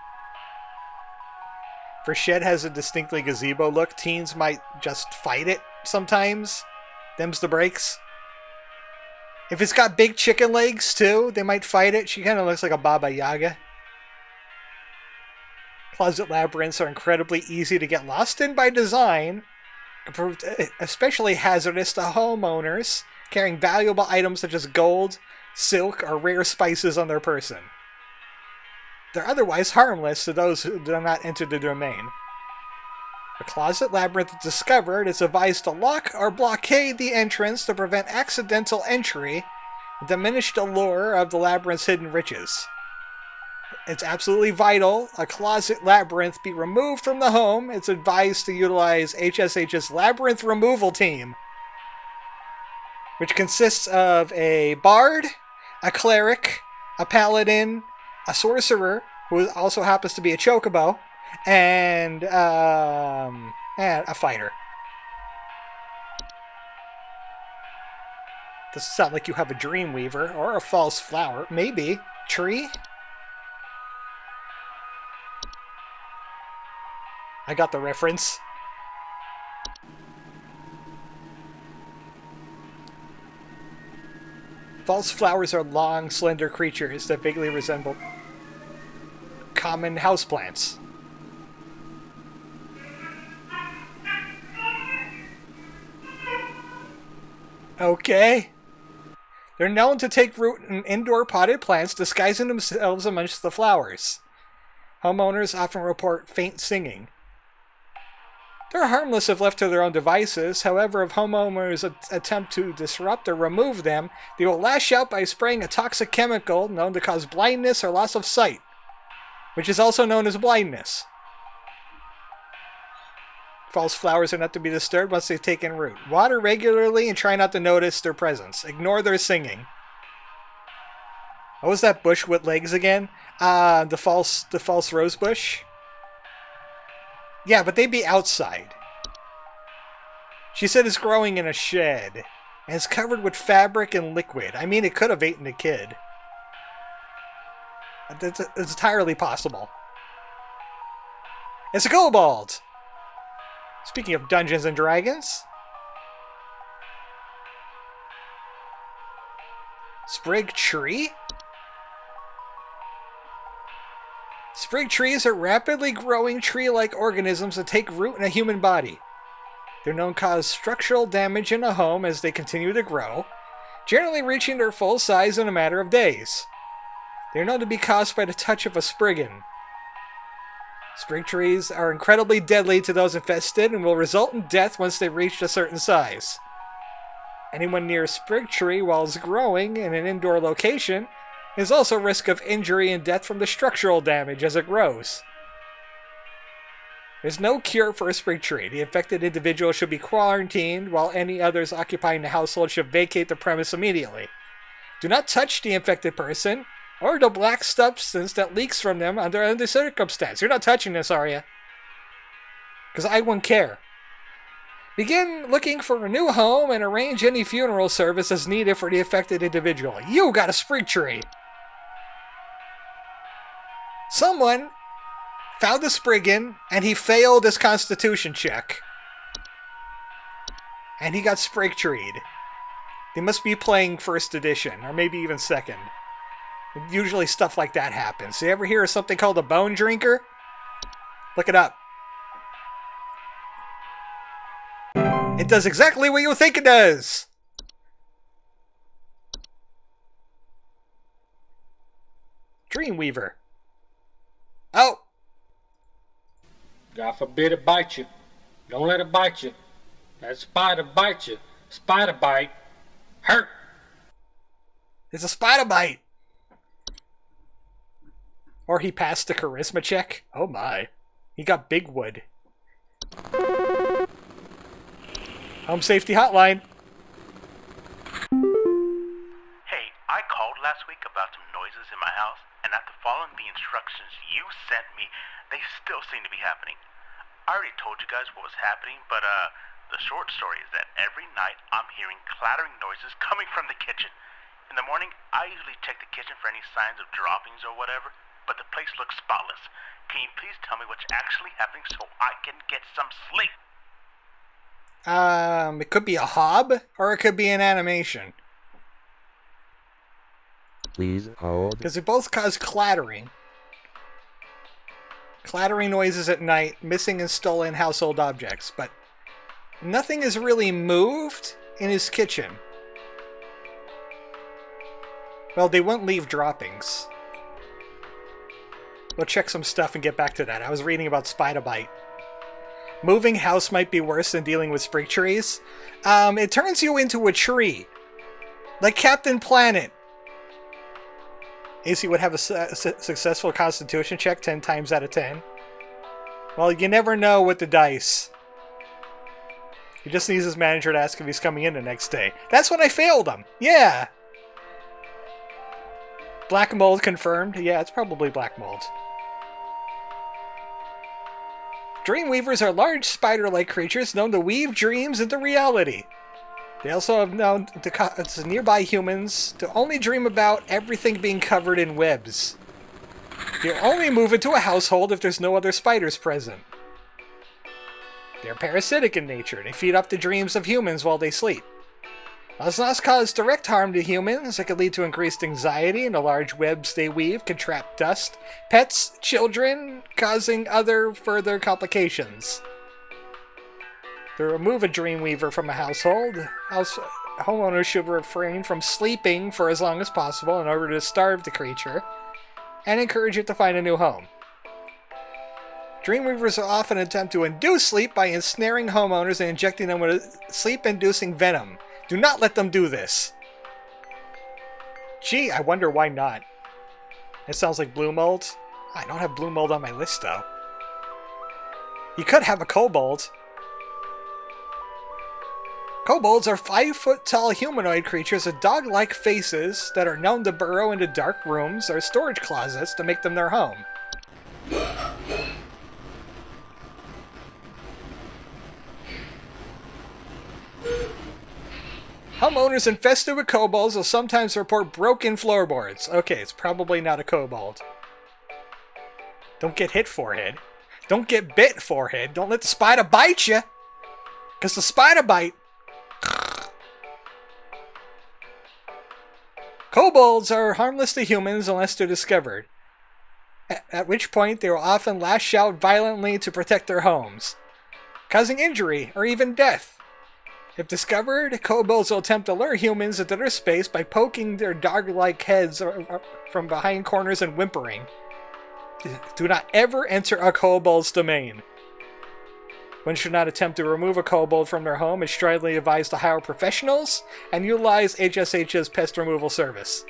If her shed has a distinctly gazebo look, teens might just fight it sometimes. Them's the breaks. If it's got big chicken legs, too, they might fight it. She kind of looks like a Baba Yaga. Closet labyrinths are incredibly easy to get lost in by design, especially hazardous to homeowners carrying valuable items such as gold, silk, or rare spices on their person. They're otherwise harmless to those who do not enter the domain. A closet labyrinth is discovered, it's advised to lock or blockade the entrance to prevent accidental entry and diminish the allure of the labyrinth's hidden riches. It's absolutely vital a closet labyrinth be removed from the home. It's advised to utilize HSH's Labyrinth Removal Team, which consists of a bard, a cleric, a paladin, a sorcerer, who also happens to be a chocobo, and a fighter. Doesn't sound like you have a dream weaver or a false flower. Maybe. Tree? I got the reference. False flowers are long, slender creatures that vaguely resemble common houseplants. Okay. They're known to take root in indoor potted plants, disguising themselves amongst the flowers. Homeowners often report faint singing. They're harmless if left to their own devices. However, if homeowners attempt to disrupt or remove them, they will lash out by spraying a toxic chemical known to cause blindness or loss of sight, which is also known as blindness. False flowers are not to be disturbed once they've taken root. Water regularly and try not to notice their presence. Ignore their singing. What was that bush with legs again? The false rose bush? Yeah, but they'd be outside. She said it's growing in a shed, and it's covered with fabric and liquid. I mean, it could have eaten a kid. It's entirely possible. It's a kobold! Speaking of Dungeons and Dragons. Sprig tree? Sprig trees are rapidly growing tree-like organisms that take root in a human body. They're known to cause structural damage in a home as they continue to grow, generally reaching their full size in a matter of days. They're known to be caused by the touch of a spriggan. Sprig trees are incredibly deadly to those infested and will result in death once they've reached a certain size. Anyone near a sprig tree while it's growing in an indoor location is also at risk of injury and death from the structural damage as it grows. There's no cure for a sprig tree. The infected individual should be quarantined, while any others occupying the household should vacate the premise immediately. Do not touch the infected person, or the black substance that leaks from them under any circumstance. You're not touching this, are you? Because I wouldn't care. Begin looking for a new home and arrange any funeral service as needed for the affected individual. You got a sprig tree! Someone found a spriggan, and he failed his constitution check. And he got sprig treed. They must be playing first edition, or maybe even second. Usually stuff like that happens. You ever hear of something called a bone drinker? Look it up. It does exactly what you think it does! Dreamweaver. Oh! God forbid it bite you. Don't let it bite you. That spider bite you. Spider bite. Hurt. It's a spider bite. Or he passed the charisma check. Oh my. He got big wood. Home Safety Hotline. Hey, I called last week about some noises in my house, and after following the instructions you sent me, they still seem to be happening. I already told you guys what was happening, but the short story is that every night I'm hearing clattering noises coming from the kitchen. In the morning, I usually check the kitchen for any signs of droppings or whatever, but the place looks spotless. Can you please tell me what's actually happening so I can get some sleep? It could be a hob, or it could be an animation. Please hold. Because they both cause clattering. Clattering noises at night, missing and stolen household objects, but nothing is really moved in his kitchen. Well, they won't leave droppings. We'll check some stuff and get back to that. I was reading about spider bite. Moving house might be worse than dealing with sprig trees. It turns you into a tree. Like Captain Planet. AC would have a successful constitution check 10 times out of 10. Well, you never know with the dice. He just needs his manager to ask if he's coming in the next day. That's when I failed him. Yeah. Black mold confirmed. Yeah, it's probably black mold. Dreamweavers are large spider-like creatures known to weave dreams into reality. They also have known to nearby humans to only dream about everything being covered in webs. They'll only move into a household if there's no other spiders present. They're parasitic in nature. They feed off the dreams of humans while they sleep. Does not cause direct harm to humans. It can lead to increased anxiety, and the large webs they weave can trap dust, pets, children, causing other further complications. To remove a dreamweaver from a household, homeowners should refrain from sleeping for as long as possible in order to starve the creature, and encourage it to find a new home. Dreamweavers often attempt to induce sleep by ensnaring homeowners and injecting them with sleep-inducing venom. Do not let them do this. Gee, I wonder why not. It sounds like blue mold. I don't have blue mold on my list, though. You could have a kobold. Kobolds are 5-foot-tall humanoid creatures with dog-like faces that are known to burrow into dark rooms or storage closets to make them their home. Homeowners infested with kobolds will sometimes report broken floorboards. Okay, it's probably not a kobold. Don't get hit, forehead. Don't get bit, forehead. Don't let the spider bite you. Because the spider bite... Kobolds are harmless to humans unless they're discovered. At which point they will often lash out violently to protect their homes, causing injury or even death. If discovered, kobolds will attempt to lure humans into their space by poking their dog-like heads from behind corners and whimpering. Do not ever enter a kobold's domain. One should not attempt to remove a kobold from their home. It's strongly advised to hire professionals and utilize HSH's pest removal service.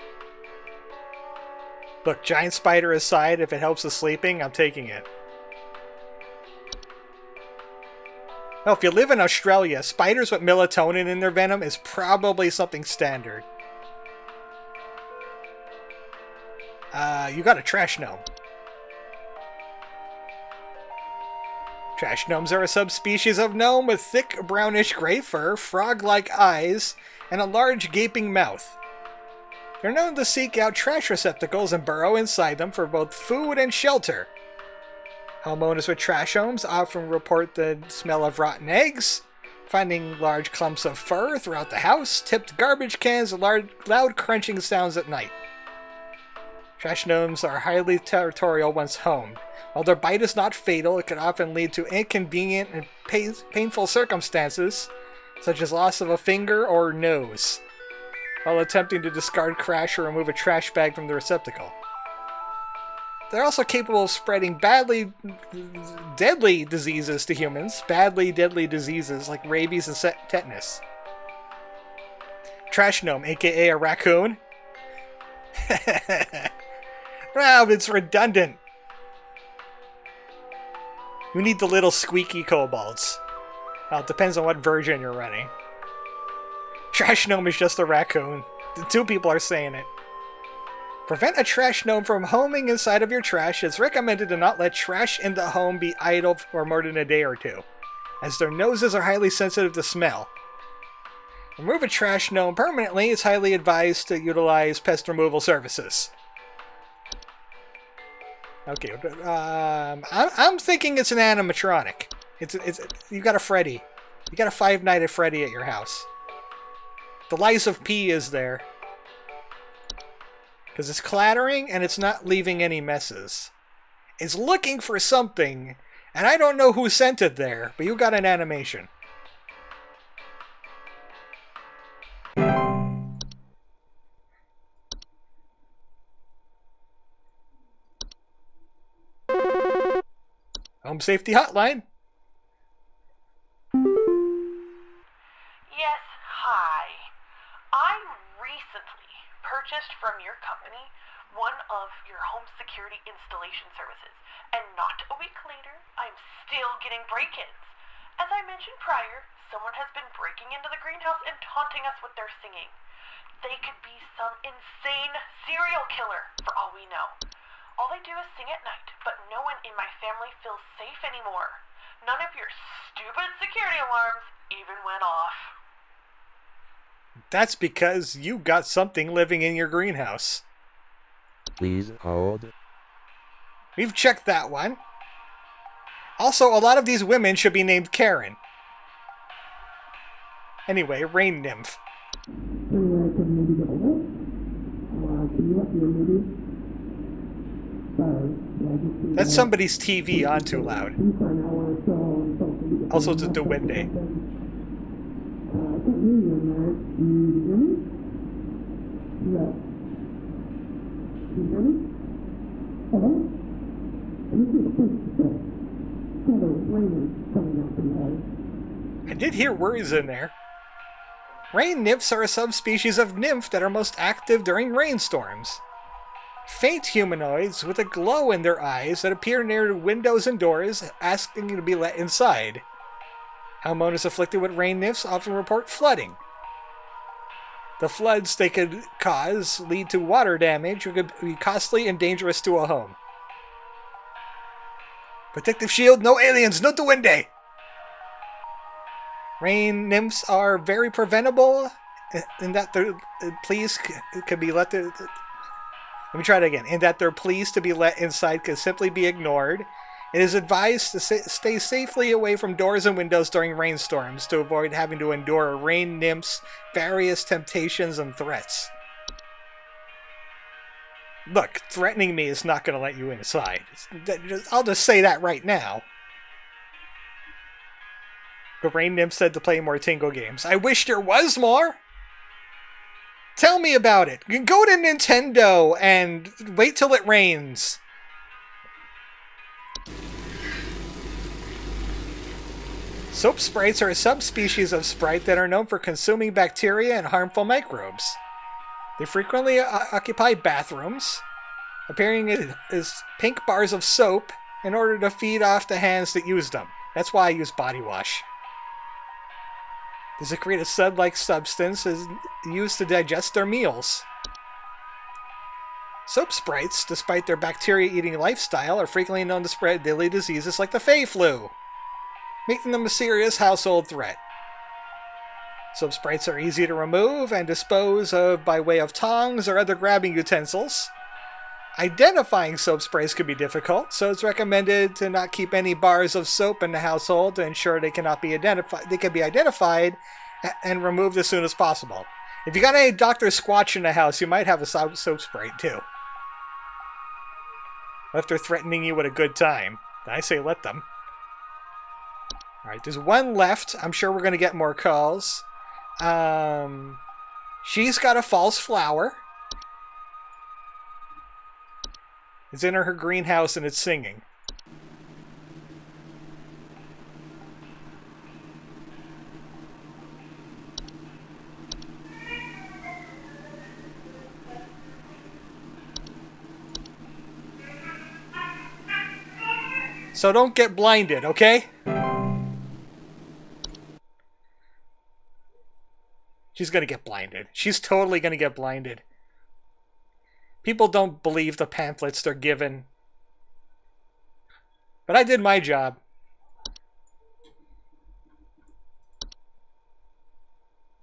Look, giant spider aside, if it helps with sleeping, I'm taking it. Now, if you live in Australia, spiders with melatonin in their venom is probably something standard. You got a trash gnome. Trash gnomes are a subspecies of gnome with thick brownish gray fur, frog-like eyes, and a large gaping mouth. They're known to seek out trash receptacles and burrow inside them for both food and shelter. Homeowners with trash homes often report the smell of rotten eggs, finding large clumps of fur throughout the house, tipped garbage cans, and loud crunching sounds at night. Trash gnomes are highly territorial once homed. While their bite is not fatal, it can often lead to inconvenient and painful circumstances, such as loss of a finger or nose, while attempting to discard trash or remove a trash bag from the receptacle. They're also capable of spreading deadly diseases to humans. Badly deadly diseases like rabies and tetanus. Trash gnome, aka a raccoon. Wow, it's redundant. You need the little squeaky kobolds. Well, it depends on what version you're running. Trash gnome is just a raccoon. The two people are saying it. Prevent a trash gnome from homing inside of your trash. It's recommended to not let trash in the home be idle for more than a day or two, as their noses are highly sensitive to smell. To remove a trash gnome permanently, it's highly advised to utilize pest removal services. Okay, I'm thinking it's an animatronic. It's you got a Freddy. You got a Five Nights at Freddy at your house. The Lies of P is there. Because it's clattering and it's not leaving any messes. It's looking for something, and I don't know who sent it there, but you got an animation. Home Safety Hotline. Yes, hi. I recently purchased from your company one of your home security installation services, and not a week later, I'm still getting break-ins. As I mentioned prior, someone has been breaking into the greenhouse and taunting us with their singing. They could be some insane serial killer, for all we know. All they do is sing at night, but no one in my family feels safe anymore. None of your stupid security alarms even went off. That's because you got something living in your greenhouse. Please hold. We've checked that one. Also, a lot of these women should be named Karen. Anyway, Rain Nymph. That's somebody's TV on too loud. Also, it's a duende. I did hear words in there. Rain nymphs are a subspecies of nymph that are most active during rainstorms. Faint humanoids with a glow in their eyes that appear near windows and doors, asking to be let inside. Homeowners afflicted with rain nymphs often report flooding. The floods they could cause lead to water damage, which could be costly and dangerous to a home. Protective shield, no aliens, no duende! Rain nymphs are very preventable in that they're pleased could be let to... Let me try it again. In that they're pleased to be let inside could simply be ignored. It is advised to stay safely away from doors and windows during rainstorms to avoid having to endure a rain nymph's various temptations and threats. Look, threatening me is not going to let you inside. I'll just say that right now. The rain nymph said to play more Tingle games. I wish there was more! Tell me about it. Go to Nintendo and wait till it rains. Soap sprites are a subspecies of sprite that are known for consuming bacteria and harmful microbes. They frequently occupy bathrooms, appearing as pink bars of soap in order to feed off the hands that use them. That's why I use body wash. They secrete a sud-like substance used to digest their meals. Soap sprites, despite their bacteria-eating lifestyle, are frequently known to spread deadly diseases like the Fey flu, making them a serious household threat. Soap sprites are easy to remove and dispose of by way of tongs or other grabbing utensils. Identifying soap sprays can be difficult, so it's recommended to not keep any bars of soap in the household to ensure they cannot be identified. They can be identified and removed as soon as possible. If you got any Dr. Squatch in the house, you might have a soap spray too. If they're threatening you with a good time, I say let them. Alright, there's one left. I'm sure we're going to get more calls. She's got a false flower. It's in her greenhouse and it's singing. So don't get blinded, okay? She's gonna get blinded. She's totally gonna get blinded. People don't believe the pamphlets they're given. But I did my job.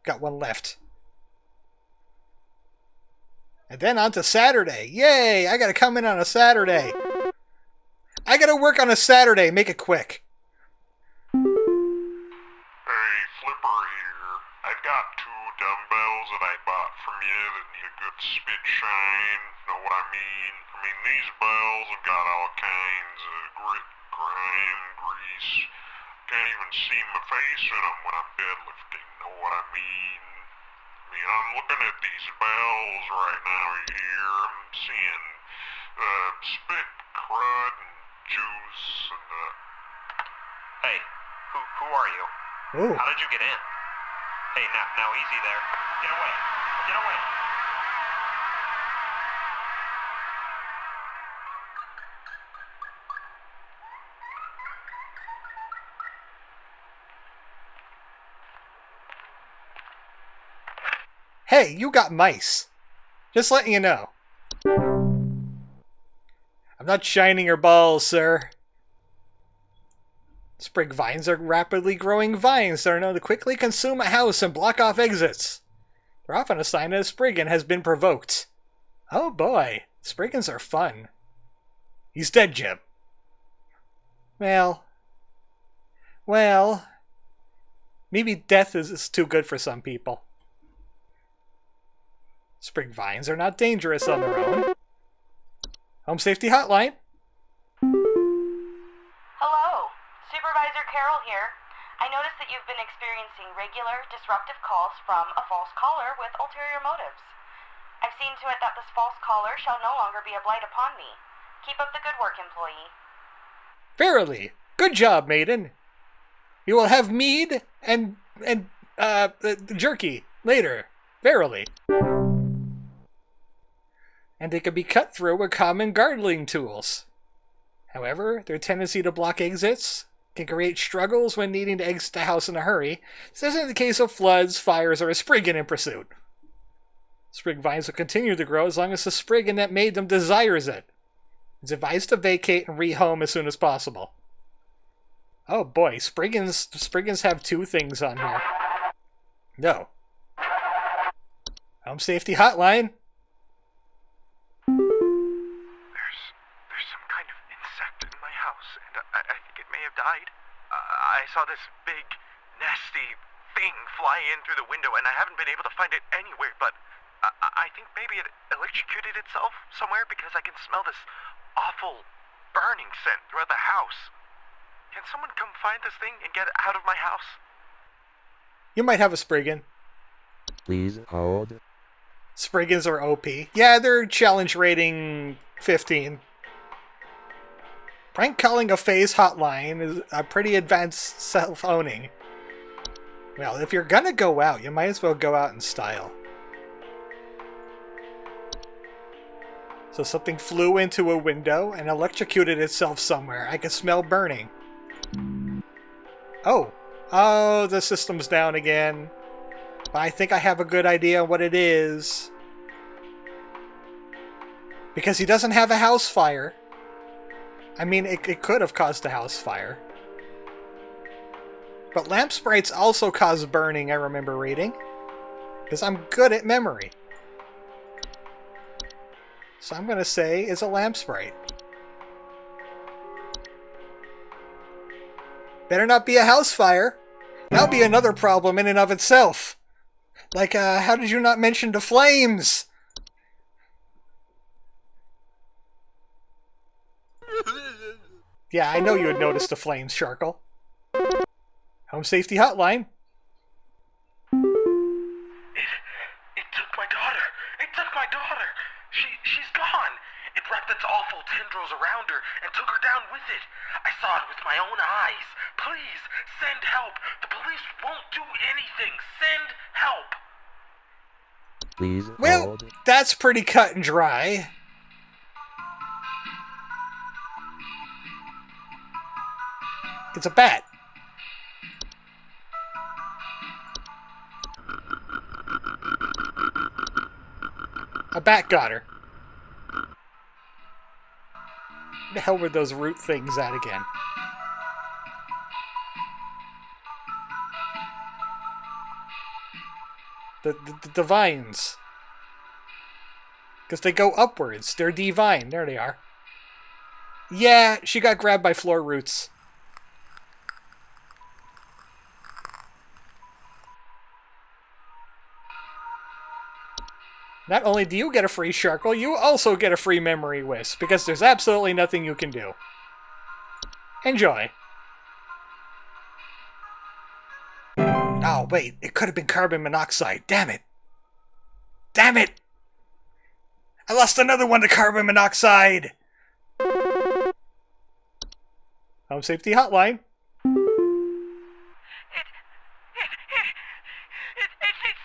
Got one left. And then on to Saturday. Yay! I gotta come in on a Saturday. I gotta work on a Saturday. Make it quick. Hey, Flipper here. I've got 2 dumbbells that I bought from you that need a good spit shine. Know what I mean? I mean, these bells have got all kinds of grit, grime, grease. Can't even see my face in them when I'm deadlifting. Know what I mean? I mean, I'm looking at these bells right now here. I'm seeing spit, crud, and juice, and Hey, who are you? Ooh. How did you get in? Hey, now easy there. Get away. Get away. Hey, you got mice. Just letting you know. I'm not shining your balls, sir. Sprig vines are rapidly growing vines that are known to quickly consume a house and block off exits. They're often a sign that a Spriggan has been provoked. Oh boy, Spriggans are fun. He's dead, Jim. Well, maybe death is too good for some people. Sprig vines are not dangerous on their own. Home Safety Hotline. Hello, Supervisor Carol here. I noticed that you've been experiencing regular, disruptive calls from a false caller with ulterior motives. I've seen to it that this false caller shall no longer be a blight upon me. Keep up the good work, employee. Verily, good job, maiden. You will have mead and jerky later. Verily. And they can be cut through with common gardening tools. However, their tendency to block exits can create struggles when needing to exit the house in a hurry. This isn't in the case of floods, fires, or a Spriggan in pursuit. Sprig vines will continue to grow as long as the Spriggan that made them desires it. It's advised to vacate and rehome as soon as possible. Oh boy, Spriggans have 2 things on here. No. Home Safety Hotline. There's some kind of insect in my house, and I think it may have died. I saw this big, nasty thing fly in through the window, and I haven't been able to find it anywhere, but I think maybe it electrocuted itself somewhere because I can smell this awful burning scent throughout the house. Can someone come find this thing and get it out of my house? You might have a Spriggan. Please hold. Spriggans are OP. Yeah, they're challenge rating 15. Prank calling a phase hotline is a pretty advanced self-owning. Well, if you're gonna go out, you might as well go out in style. So something flew into a window and electrocuted itself somewhere. I can smell burning. Oh, the system's down again. But I think I have a good idea what it is. Because he doesn't have a house fire. I mean, it could have caused a house fire. But lamp sprites also cause burning, I remember reading. Because I'm good at memory. So I'm going to say it's a lamp sprite. Better not be a house fire. That'll be another problem in and of itself. Like, how did you not mention the flames? Yeah, I know you had noticed the flames, Sharkle. Home Safety Hotline. It took my daughter. It took my daughter. She's gone. It wrapped its awful tendrils around her and took her down with it. I saw it with my own eyes. Please, send help. The police won't do anything. Send help. Please Well, hold. that's pretty cut and dry. It's a bat. A bat got her. Where the hell were those root things at again? The vines. Because they go upwards. They're divine. There they are. Yeah, she got grabbed by floor roots. Not only do you get a free Sharkle, you also get a free Memory Wisp, because there's absolutely nothing you can do. Enjoy. Oh, wait, it could have been carbon monoxide. Damn it. Damn it! I lost another one to carbon monoxide! Home Safety Hotline. It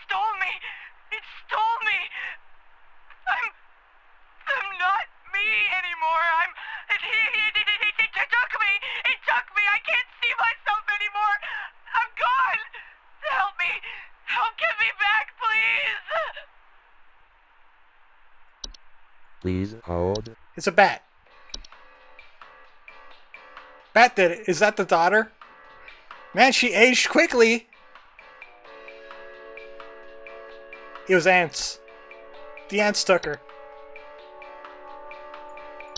stole me! It stole me! I'm not me anymore! It took me! It took me! I can't see myself anymore! I'm gone! Help me! Help get me back, please! Please hold. It's a bat. Bat did it. Is that the daughter? Man, she aged quickly. It was ants. The ants took her.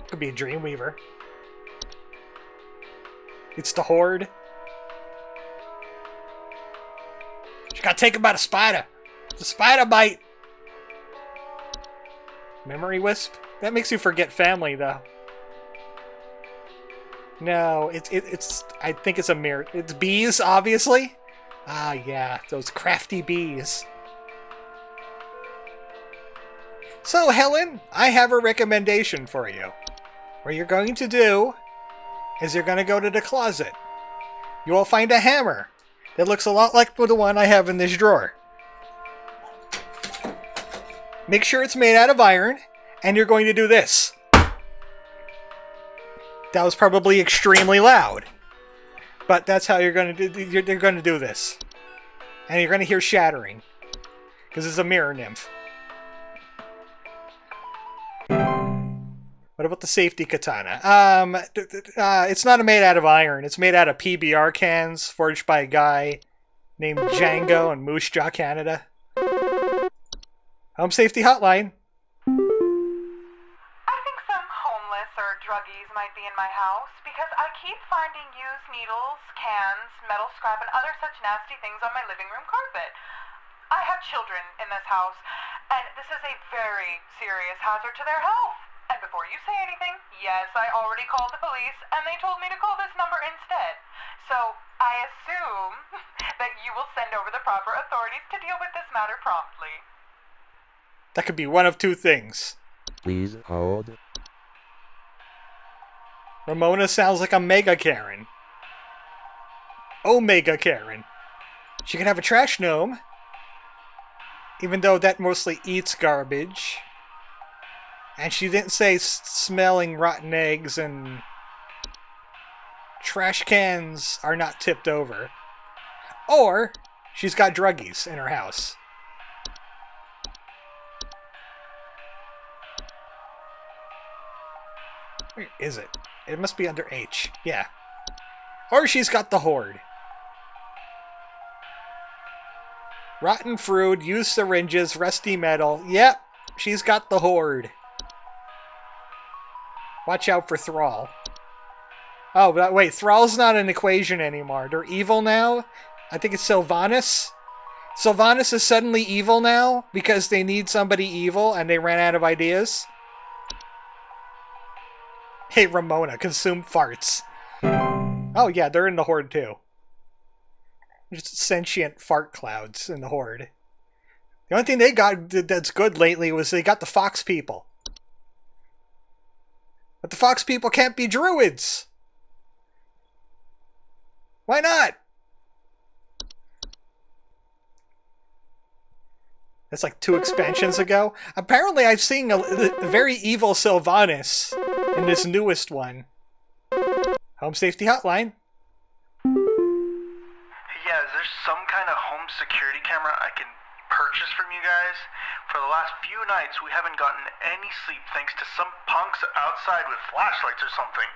Could be a Dreamweaver. It's the Horde. She got taken by the spider. The spider bite. Memory Wisp? That makes you forget family, though. No, it's. I think it's a mirror. It's bees, obviously. Ah, yeah, those crafty bees. So, Helen, I have a recommendation for you. What you're going to do is you're going to go to the closet. You will find a hammer that looks a lot like the one I have in this drawer. Make sure it's made out of iron, and you're going to do this. That was probably extremely loud, but that's how you're going to do. You're going to do this, and you're going to hear shattering because it's a mirror nymph. What about the safety katana? It's not made out of iron. It's made out of PBR cans forged by a guy named Django in Moose Jaw, Canada. Home Safety Hotline. I think some homeless or druggies might be in my house because I keep finding used needles, cans, metal scrap, and other such nasty things on my living room carpet. I have children in this house, and this is a very serious hazard to their health. And before you say anything, yes, I already called the police, and they told me to call this number instead. So I assume that you will send over the proper authorities to deal with this matter promptly. That could be one of two things. Please hold. Ramona sounds like a Mega Karen. Omega Karen. She can have a trash gnome, even though that mostly eats garbage. And she didn't say smelling rotten eggs and trash cans are not tipped over. Or she's got druggies in her house. Where is it? It must be under H. Yeah. Or she's got the Horde. Rotten fruit, used syringes, rusty metal. Yep, she's got the Horde. Watch out for Thrall. Oh, but wait, Thrall's not an equation anymore. They're evil now? I think it's Sylvanas. Sylvanas is suddenly evil now because they need somebody evil and they ran out of ideas. Hey, Ramona, consume farts. Oh yeah, they're in the Horde too. Just sentient fart clouds in the Horde. The only thing they got that's good lately was they got the Fox people. But the Fox people can't be druids. Why not? That's like 2 expansions ago. Apparently I've seen a very evil Sylvanas in this newest one. Home Safety Hotline. Yeah, is there some kind of home security camera I can purchase from you guys? For the last few nights, we haven't gotten any sleep thanks to some punks outside with flashlights or something.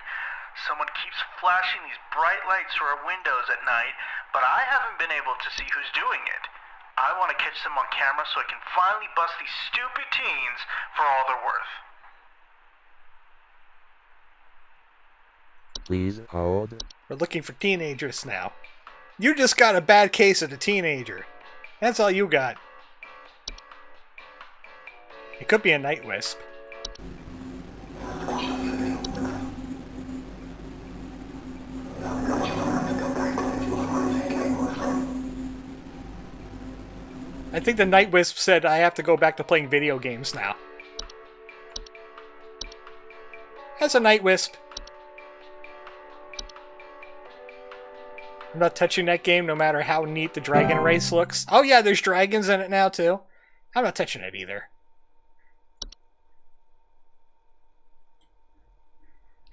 Someone keeps flashing these bright lights through our windows at night, but I haven't been able to see who's doing it. I want to catch them on camera so I can finally bust these stupid teens for all they're worth. Please hold. We're looking for teenagers now. You just got a bad case of the teenager. That's all you got. It could be a night wisp. I think the night wisp said I have to go back to playing video games now. That's a night wisp. I'm not touching that game no matter how neat the dragon race looks. Oh yeah, there's dragons in it now too. I'm not touching it either.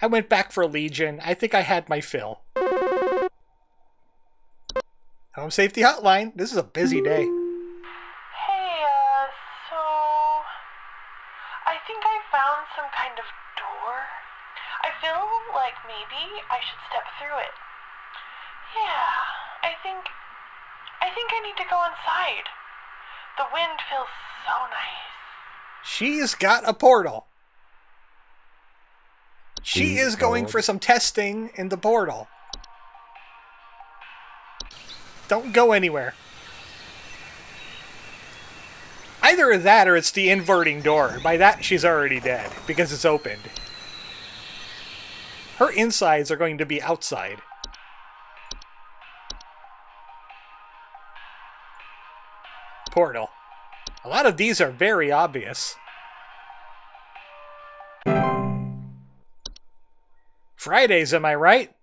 I went back for Legion. I think I had my fill. Home Safety Hotline. This is a busy day. Hey, so... I think I found some kind of door. I feel like maybe I should step through it. Yeah, I think I need to go inside. The wind feels so nice. She's got a portal. She is going for some testing in the portal. Don't go anywhere. Either that or it's the inverting door. By that, she's already dead because it's opened. Her insides are going to be outside. Portal. A lot of these are very obvious. Fridays, am I right?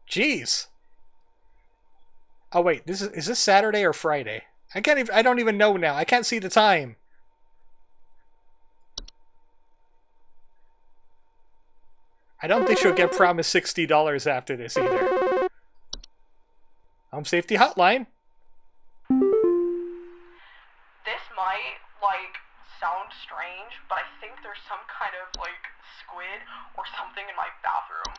Jeez. Oh wait, is this Saturday or Friday? I don't even know now. I can't see the time. I don't think she'll get promised $60 after this either. Home Safety Hotline. This might, sound strange, but I think there's some kind of, squid or something in my bathroom.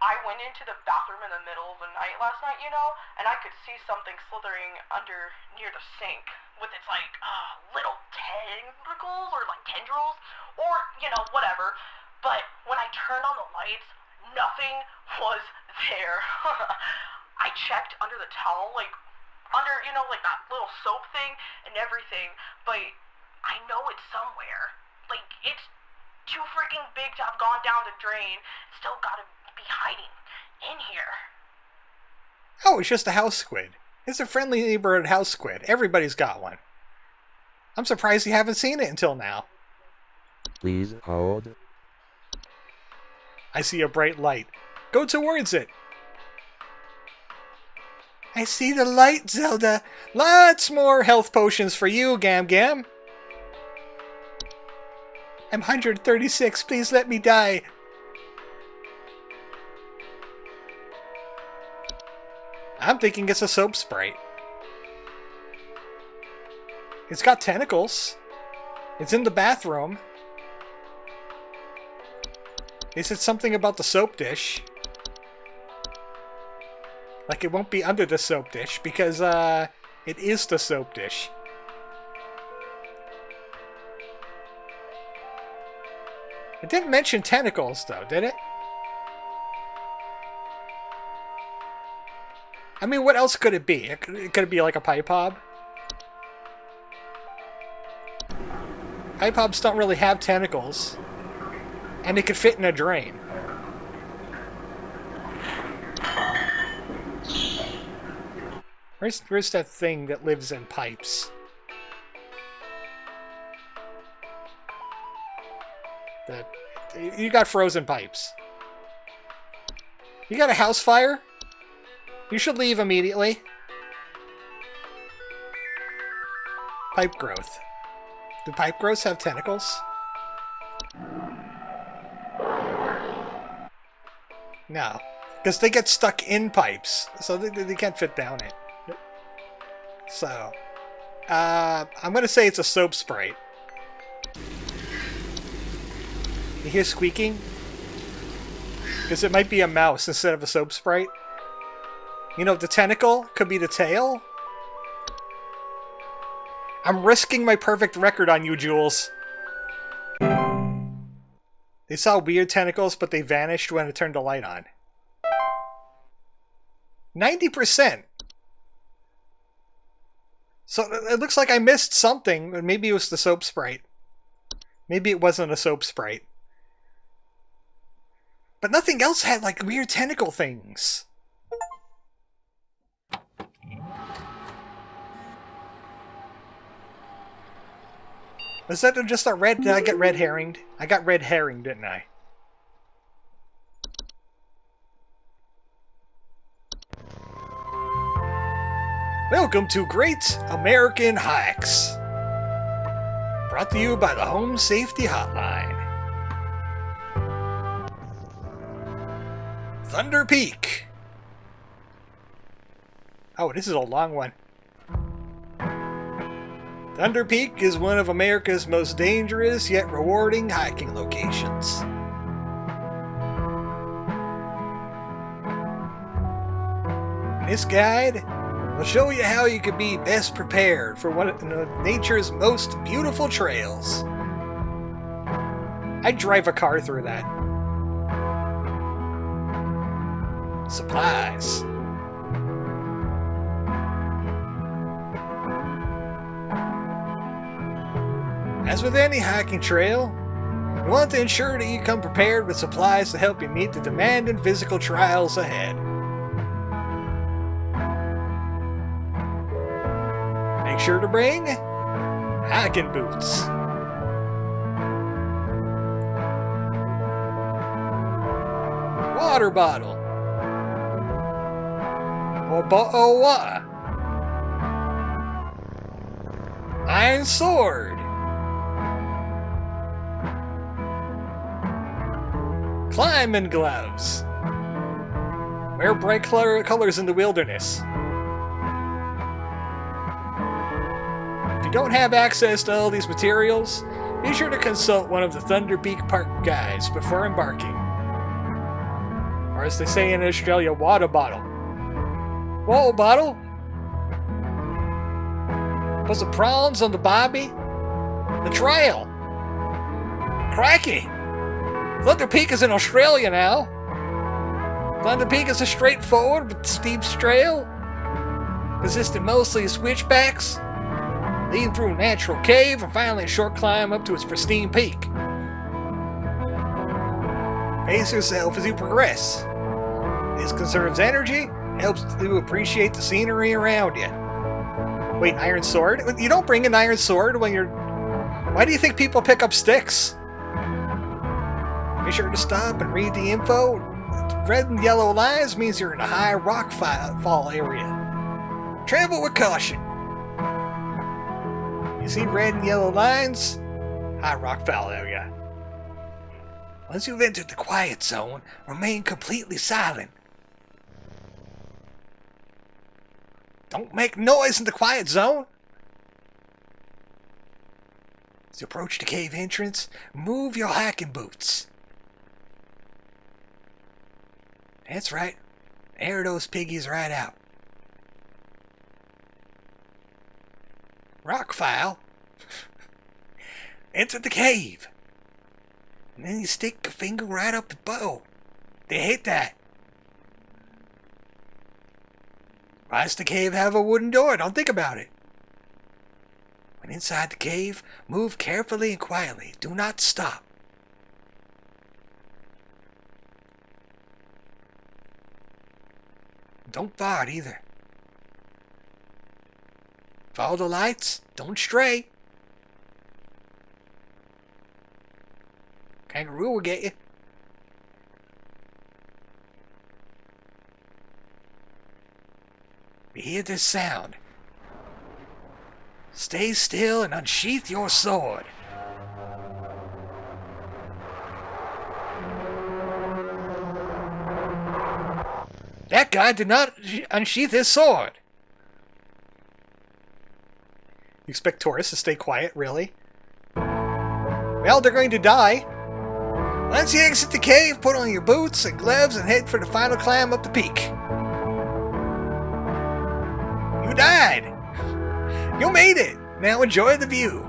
I went into the bathroom in the middle of the night last night, and I could see something slithering under near the sink with its, little tentacles or, tendrils or, whatever. But when I turned on the lights, nothing was there. I checked under the towel, under, that little soap thing and everything, but I know it's somewhere. It's too freaking big to have gone down the drain. Still gotta be hiding in here. Oh, it's just a house squid. It's a friendly neighborhood house squid. Everybody's got one. I'm surprised you haven't seen it until now. Please hold. I see a bright light. Go towards it. I see the light, Zelda. Lots more health potions for you, Gam Gam. I'm 136. Please let me die. I'm thinking it's a soap sprite. It's got tentacles. It's in the bathroom. They said something about the soap dish. Like it won't be under the soap dish because it is the soap dish. It didn't mention tentacles though, did it? I mean, what else could it be? Could it be like a pipe hob? Pipe hobs don't really have tentacles. And it could fit in a drain. Where's that thing that lives in pipes? You got frozen pipes. You got a house fire? You should leave immediately. Pipe growth. Do pipe growths have tentacles? No. Because they get stuck in pipes. So they can't fit down it. So, I'm going to say it's a soap sprite. You hear squeaking? Because it might be a mouse instead of a soap sprite. You know, the tentacle could be the tail. I'm risking my perfect record on you, Jules. They saw weird tentacles, but they vanished when I turned the light on. 90%! So it looks like I missed something. Maybe it was the soap sprite. Maybe it wasn't a soap sprite. But nothing else had like weird tentacle things. Was that just a red... Did I get red herringed? I got red herringed, didn't I? Welcome to Great American Hikes. Brought to you by the Home Safety Hotline. Thunder Peak. Oh, this is a long one. Thunder Peak is one of America's most dangerous yet rewarding hiking locations. This guide will show you how you can be best prepared for one of nature's most beautiful trails. I'd drive a car through that. Supplies. As with any hiking trail, you want to ensure that you come prepared with supplies to help you meet the demanding physical trials ahead. Make sure to bring hiking boots. Water bottle. Or bottle of water. Iron sword. Climbing gloves. Wear bright colors in the wilderness. If you don't have access to all these materials, be sure to consult one of the Thunder Peak Park guides before embarking. Or as they say in Australia, water bottle. Water bottle? Put some prawns on the bobby? The trail. Cracky! Thunder Peak is in Australia now. Thunder Peak is a straightforward but steep trail, consisting mostly of switchbacks, leading through a natural cave and finally a short climb up to its pristine peak. Pace yourself as you progress. This conserves energy, helps you appreciate the scenery around you. Wait, iron sword? You don't bring an iron sword when you're... Why do you think people pick up sticks? Be sure to stop and read the info. Red and yellow lines means you're in a high rock fall area. Travel with caution. You see red and yellow lines? High rock fall area. Once you've entered the quiet zone, remain completely silent. Don't make noise in the quiet zone. As you approach the cave entrance, move your hiking boots. That's right. Air those piggies right out. Rock file. Enter the cave. And then you stick your finger right up the bow. They hate that. Why does the cave have a wooden door? Don't think about it. When inside the cave, move carefully and quietly. Do not stop. Don't fart either. Follow the lights. Don't stray. Kangaroo will get you. We hear this sound. Stay still and unsheath your sword. That guy did not unsheath his sword. You expect tourists to stay quiet, really? Well, they're going to die. Once you exit the cave, put on your boots and gloves and head for the final climb up the peak. You died. You made it. Now enjoy the view.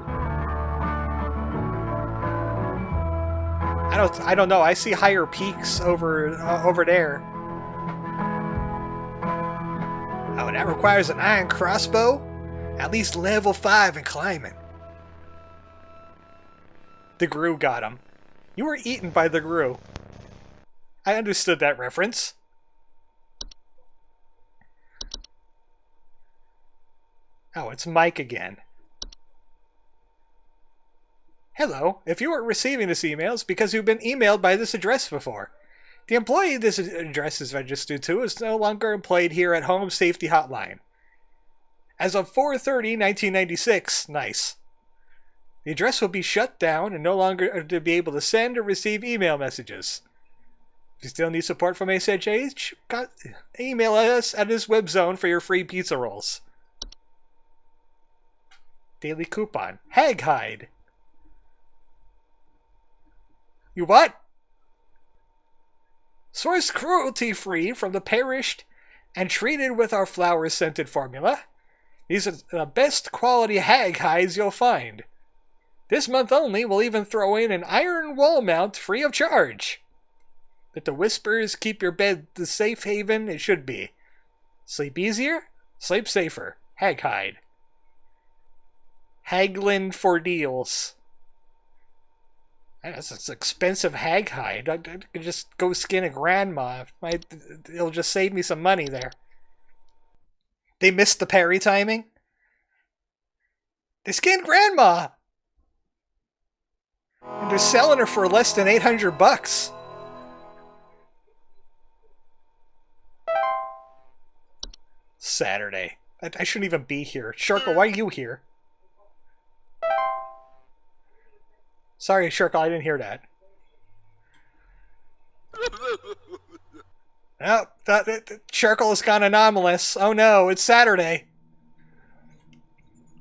I don't know. I see higher peaks over there. Oh, that requires an iron crossbow? At least level 5 in climbing. The Gru got him. You were eaten by the Gru. I understood that reference. Oh, it's Mike again. Hello. If you are receiving this email, it's because you've been emailed by this address before. The employee this address is registered to is no longer employed here at Home Safety Hotline. As of 4/30/1996, nice. The address will be shut down and no longer to be able to send or receive email messages. If you still need support from HSH, email us at this web zone for your free pizza rolls. Daily coupon. Hag hide. You what? Sourced cruelty-free from the perished and treated with our flower-scented formula. These are the best quality hag hides you'll find. This month only, we'll even throw in an iron wall mount free of charge. Let the whispers keep your bed the safe haven it should be. Sleep easier, sleep safer. Hag hide. Haglin for deals. That's an expensive hag hide. I could just go skin a grandma. It'll just save me some money there. They missed the parry timing. They skinned grandma! And they're selling her for less than $800. Saturday. I shouldn't even be here. Shirkle, why are you here? Sorry, Shirkle, I didn't hear that. Oh, Shirkle has gone anomalous. Oh no, it's Saturday.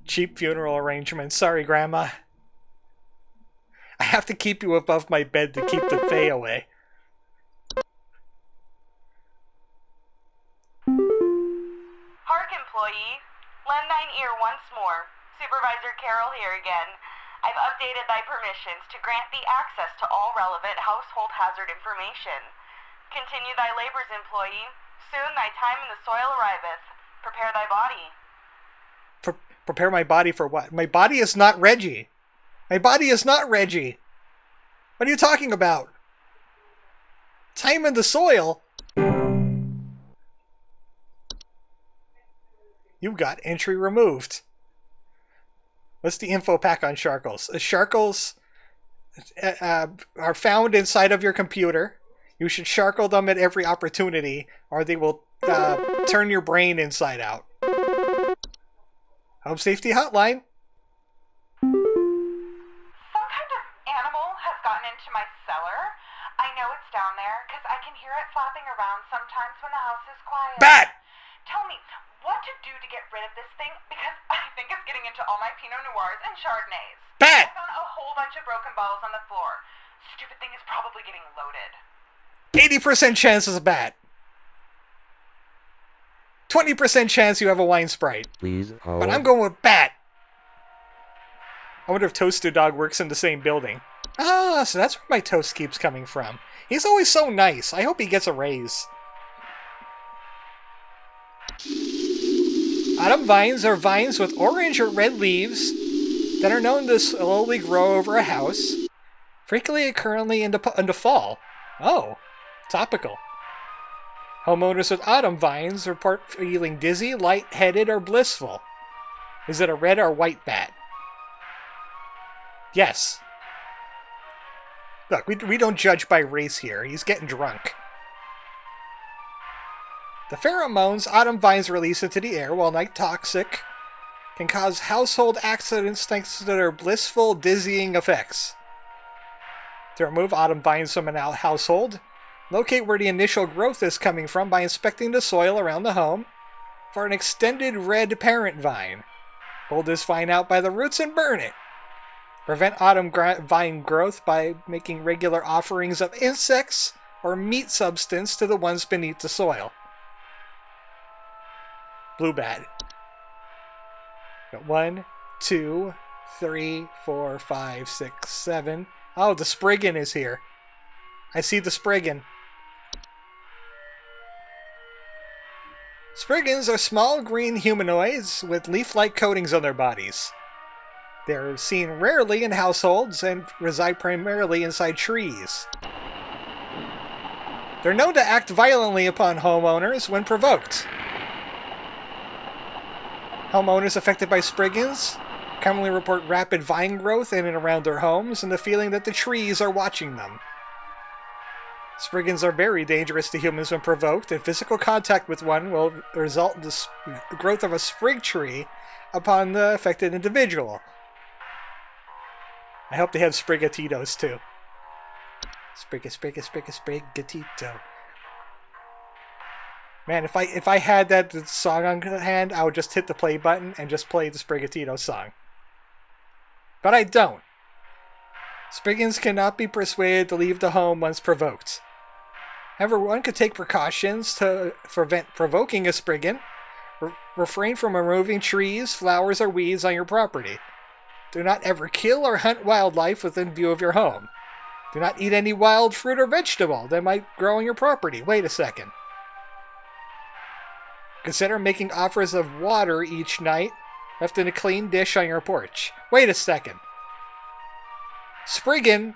Cheap funeral arrangement. Sorry, Grandma. I have to keep you above my bed to keep the fae away. Hark, employee. Lend thine ear once more. Supervisor Carol here again. I've updated thy permissions to grant thee access to all relevant household hazard information. Continue thy labors, employee. Soon thy time in the soil arriveth. Prepare thy body. Prepare my body for what? My body is not Reggie. My body is not Reggie. What are you talking about? Time in the soil? You got entry removed. What's the info pack on Sharkles? Sharkles are found inside of your computer. You should Sharkle them at every opportunity, or they will turn your brain inside out. Home Safety Hotline. Some kind of animal has gotten into my cellar. I know it's down there because I can hear it flapping around sometimes when the house is quiet. Bat! Tell me what to do to get rid of this thing because I think it's getting into all my Pinot Noirs and Chardonnays. Bat! I found a whole bunch of broken bottles on the floor. Stupid thing is probably getting loaded. 80% chance it's a bat. 20% chance you have a wine sprite. Please hold. But I'm going with bat. I wonder if Toaster Dog works in the same building. Ah, so that's where my toast keeps coming from. He's always so nice. I hope he gets a raise. Autumn vines are vines with orange or red leaves that are known to slowly grow over a house, frequently currently into fall. Oh, topical. Homeowners with autumn vines report feeling dizzy, lightheaded, or blissful. Is it a red or white bat? Yes. Look, we don't judge by race here. He's getting drunk. The pheromones autumn vines release into the air, while night toxic, can cause household accidents thanks to their blissful, dizzying effects. To remove autumn vines from an household, locate where the initial growth is coming from by inspecting the soil around the home for an extended red parent vine. Pull this vine out by the roots and burn it. Prevent autumn vine growth by making regular offerings of insects or meat substance to the ones beneath the soil. Blue bat. Got 1, 2, 3, 4, 5, 6, 7. Oh, the Spriggan is here. I see the Spriggan. Spriggans are small green humanoids with leaf-like coatings on their bodies. They're seen rarely in households and reside primarily inside trees. They're known to act violently upon homeowners when provoked. Homeowners affected by Spriggans commonly report rapid vine growth in and around their homes and the feeling that the trees are watching them. Spriggans are very dangerous to humans when provoked, and physical contact with one will result in the growth of a sprig tree upon the affected individual. I hope they have Sprigatitos too. Sprigatito. Man, if I had that song on hand, I would just hit the play button and just play the Sprigatito song. But I don't. Spriggans cannot be persuaded to leave the home once provoked. However, one could take precautions to prevent provoking a Spriggan. Refrain from removing trees, flowers, or weeds on your property. Do not ever kill or hunt wildlife within view of your home. Do not eat any wild fruit or vegetable that might grow on your property. Wait a second. Consider making offers of water each night, left in a clean dish on your porch. Wait a second. Spriggan,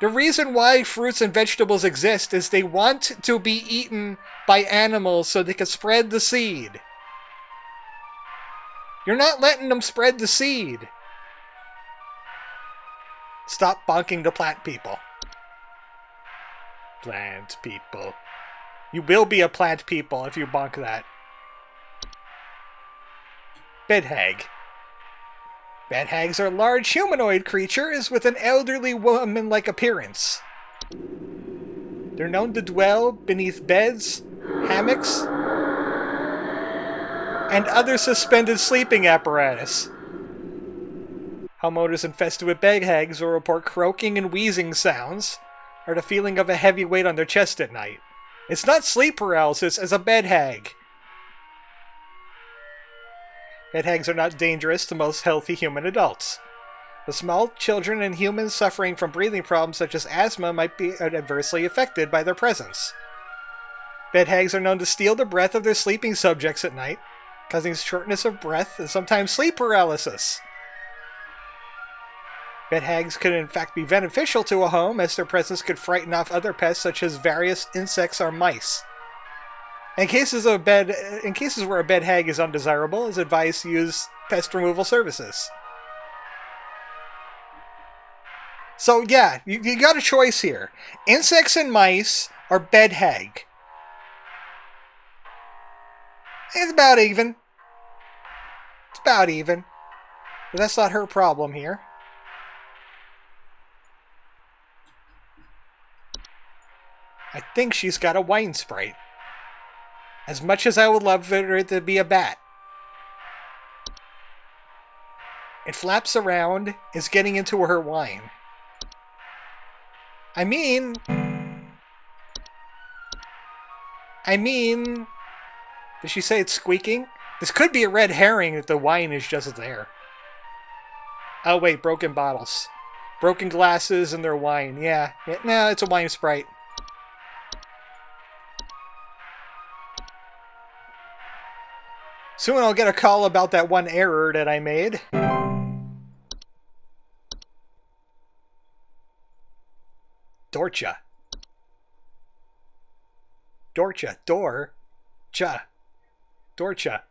the reason why fruits and vegetables exist is they want to be eaten by animals so they can spread the seed. You're not letting them spread the seed. Stop bonking the plant people. Plant people. You will be a plant people if you bonk that. Bedhag. Bedhags are large humanoid creatures with an elderly woman-like appearance. They're known to dwell beneath beds, hammocks, and other suspended sleeping apparatus. Homeowners infested with bedhags will report croaking and wheezing sounds, or the feeling of a heavy weight on their chest at night. It's not sleep paralysis, it's a bedhag. Bedhags are not dangerous to most healthy human adults. The small children and humans suffering from breathing problems such as asthma might be adversely affected by their presence. Bedhags are known to steal the breath of their sleeping subjects at night, causing shortness of breath and sometimes sleep paralysis. Bedhags could in fact be beneficial to a home, as their presence could frighten off other pests such as various insects or mice. In cases where a bedhag is undesirable, it's advised to use pest removal services. So yeah, you got a choice here. Insects and mice or bedhag. It's about even. It's about even. But that's not her problem here. I think she's got a wine sprite. As much as I would love for it to be a bat. It flaps around, is getting into her wine. I mean, did she say it's squeaking? This could be a red herring that the wine is just there. Oh wait, broken bottles. Broken glasses and their wine. Yeah, no, it's a wine sprite. Soon I'll get a call about that one error that I made. Dorcha. Dorcha. Door-cha. Dorcha.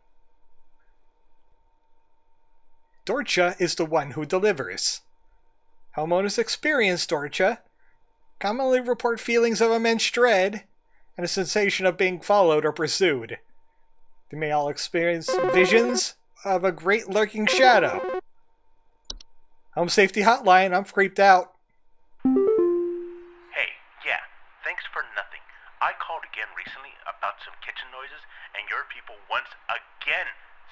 Dorcha is the one who delivers. Homeowners experience Dorcha commonly report feelings of immense dread and a sensation of being followed or pursued. They may all experience visions of a great lurking shadow. Home Safety Hotline, I'm creeped out. Hey, yeah, thanks for nothing. I called again recently about some kitchen noises, and your people once again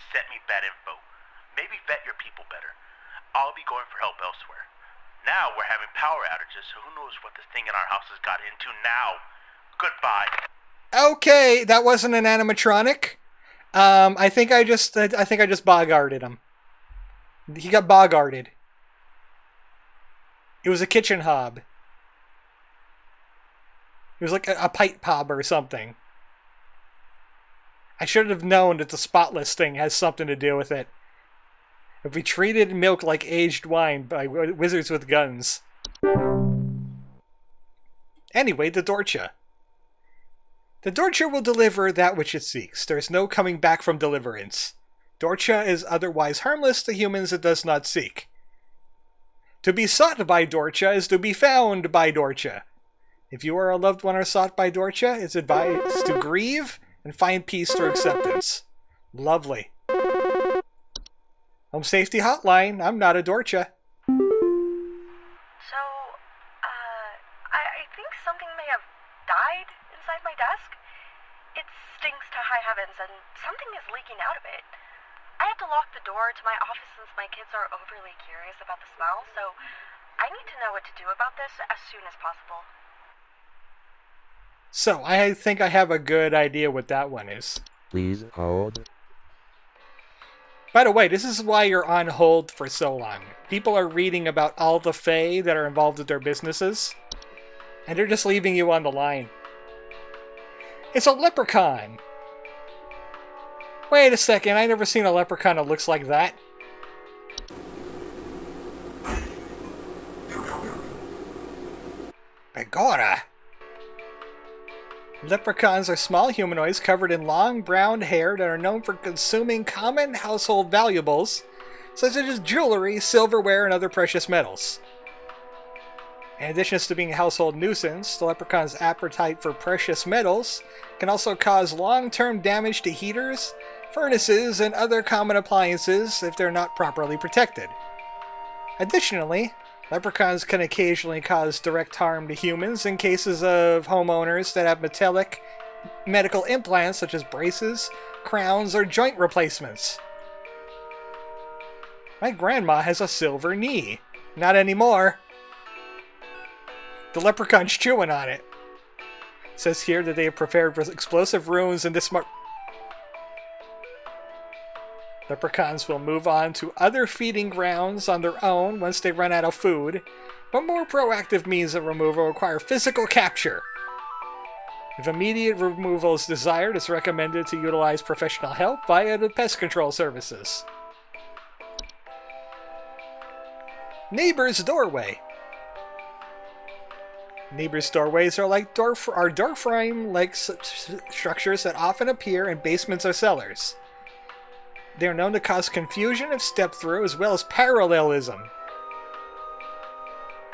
sent me bad info. Maybe vet your people better. I'll be going for help elsewhere. Now we're having power outages, so who knows what this thing in our house has got into now. Goodbye. Okay, that wasn't an animatronic. I think I just bogarted him. He got bogarted. It was a kitchen hob. It was like a pipe pop or something. I should have known that the spotless thing has something to do with it. If we treated milk like aged wine by wizards with guns. Anyway, the Dorcha. The Dorcha will deliver that which it seeks. There is no coming back from deliverance. Dorcha is otherwise harmless to humans it does not seek. To be sought by Dorcha is to be found by Dorcha. If you are a loved one or sought by Dorcha, it's advised to grieve and find peace through acceptance. Lovely. Home Safety Hotline, I'm not a Dorcha. So, I think something may have died inside my desk. It stinks to high heavens, and something is leaking out of it. I have to lock the door to my office since my kids are overly curious about the smell, so I need to know what to do about this as soon as possible. So, I think I have a good idea what that one is. Please hold. By the way, this is why you're on hold for so long. People are reading about all the fae that are involved with their businesses, and they're just leaving you on the line. It's a leprechaun! Wait a second, I never seen a leprechaun that looks like that. Begorra! Leprechauns are small humanoids covered in long brown hair that are known for consuming common household valuables, such as jewelry, silverware, and other precious metals. In addition to being a household nuisance, the leprechaun's appetite for precious metals can also cause long-term damage to heaters, furnaces, and other common appliances if they're not properly protected. Additionally, leprechauns can occasionally cause direct harm to humans in cases of homeowners that have metallic medical implants such as braces, crowns, or joint replacements. My grandma has a silver knee. Not anymore. The leprechaun's chewing on it. It says here that they have prepared for explosive ruins in this Leprechauns will move on to other feeding grounds on their own once they run out of food, but more proactive means of removal require physical capture. If immediate removal is desired, it's recommended to utilize professional help via the pest control services. Neighbor's doorway. Neighbor's doorways are like door frame-like structures that often appear in basements or cellars. They are known to cause confusion of step-through as well as parallelism.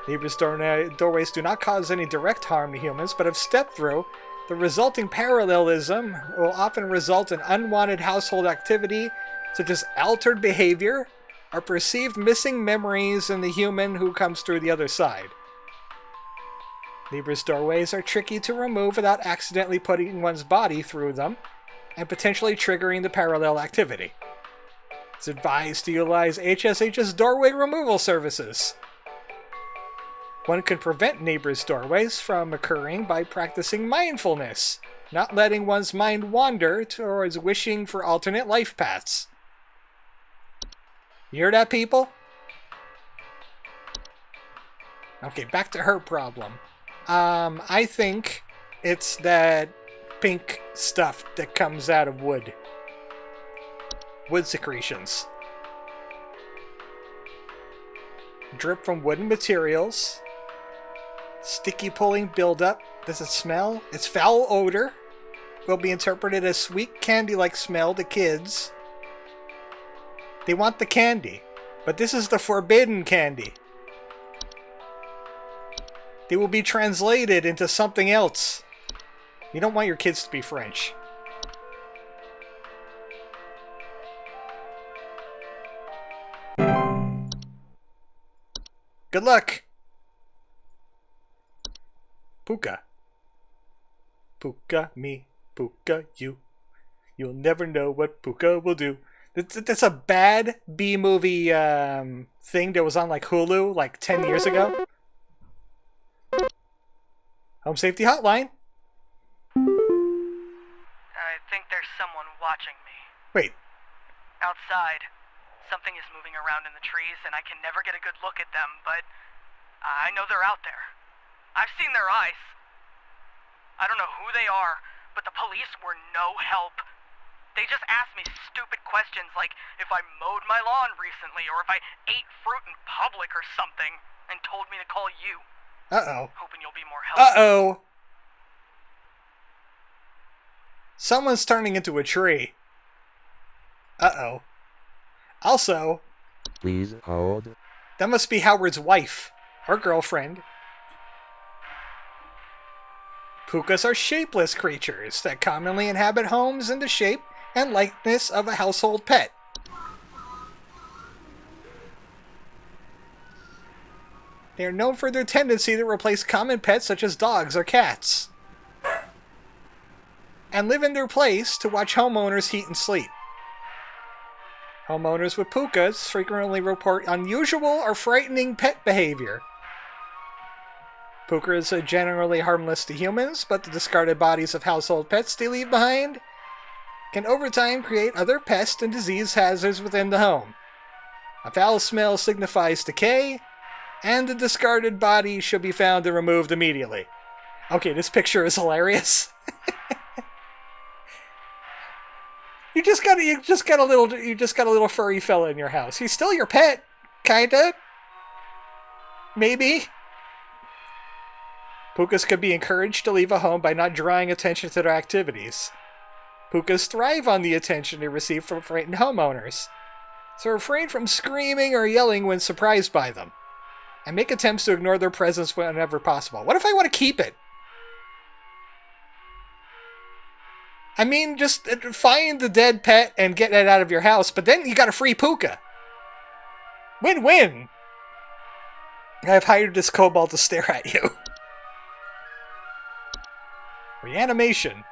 Neighbor's doorways do not cause any direct harm to humans, but if step-through, the resulting parallelism will often result in unwanted household activity, such as altered behavior or perceived missing memories in the human who comes through the other side. Neighbor's doorways are tricky to remove without accidentally putting one's body through them and potentially triggering the parallel activity. It's advised to utilize HSH's doorway removal services. One can prevent neighbor's doorways from occurring by practicing mindfulness, not letting one's mind wander towards wishing for alternate life paths. You hear that, people? Okay, back to her problem. I think it's that pink stuff that comes out of wood. Wood secretions. Drip from wooden materials. Sticky pulling buildup. Does it smell? Its foul odor will be interpreted as sweet candy-like smell to kids. They want the candy, but this is the forbidden candy. They will be translated into something else. You don't want your kids to be French. Good luck! Puka. Puka me, Puka you. You'll never know what Puka will do. That's a bad B-movie thing that was on like Hulu like 10 years ago. Home Safety Hotline. I think there's someone watching me. Wait. Outside. Something is moving around in the trees, and I can never get a good look at them, but I know they're out there. I've seen their eyes. I don't know who they are, but the police were no help. They just asked me stupid questions like if I mowed my lawn recently or if I ate fruit in public or something, and told me to call you. Uh-oh. Hoping you'll be more helpful. Uh-oh. Someone's turning into a tree. Uh-oh. Also, Please hold. that must be Howard's wife, or girlfriend. Pukas are shapeless creatures that commonly inhabit homes in the shape and likeness of a household pet. They are known for their tendency to replace common pets such as dogs or cats, and live in their place to watch homeowners eat and sleep. Homeowners with pukas frequently report unusual or frightening pet behavior. Pukas are generally harmless to humans, but the discarded bodies of household pets they leave behind can over time create other pest and disease hazards within the home. A foul smell signifies decay, and the discarded body should be found and removed immediately. Okay, this picture is hilarious. You just got a little furry fella in your house. He's still your pet, kinda. Maybe. Pukas could be encouraged to leave a home by not drawing attention to their activities. Pukas thrive on the attention they receive from frightened homeowners, so refrain from screaming or yelling when surprised by them, and make attempts to ignore their presence whenever possible. What if I want to keep it? I mean, just find the dead pet and get it out of your house, but then you got a free puka. Win-win! I've hired this kobold to stare at you. Reanimation.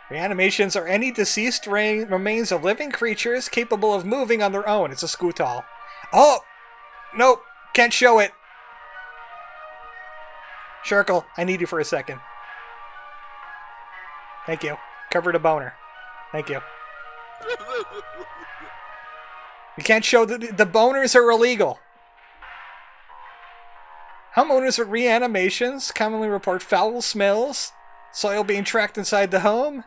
Reanimations are any deceased remains of living creatures capable of moving on their own. It's a scutall. Oh! Nope, can't show it. Shirkle, I need you for a second. Thank you. Covered a boner. Thank you. You can't show the boners are illegal. Homeowners with reanimations commonly report foul smells, soil being tracked inside the home,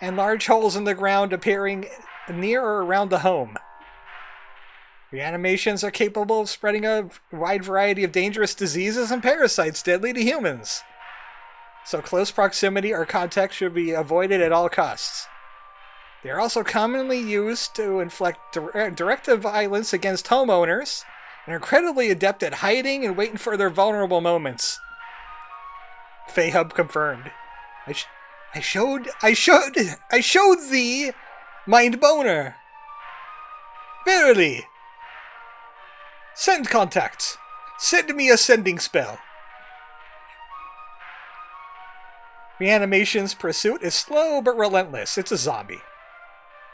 and large holes in the ground appearing near or around the home. Reanimations are capable of spreading a wide variety of dangerous diseases and parasites deadly to humans, so close proximity or contact should be avoided at all costs. They are also commonly used to inflict direct violence against homeowners, and are incredibly adept at hiding and waiting for their vulnerable moments. Hub confirmed. I showed thee mind boner. Verily. Send contacts. Send me a sending spell. Reanimation's pursuit is slow but relentless. It's a zombie.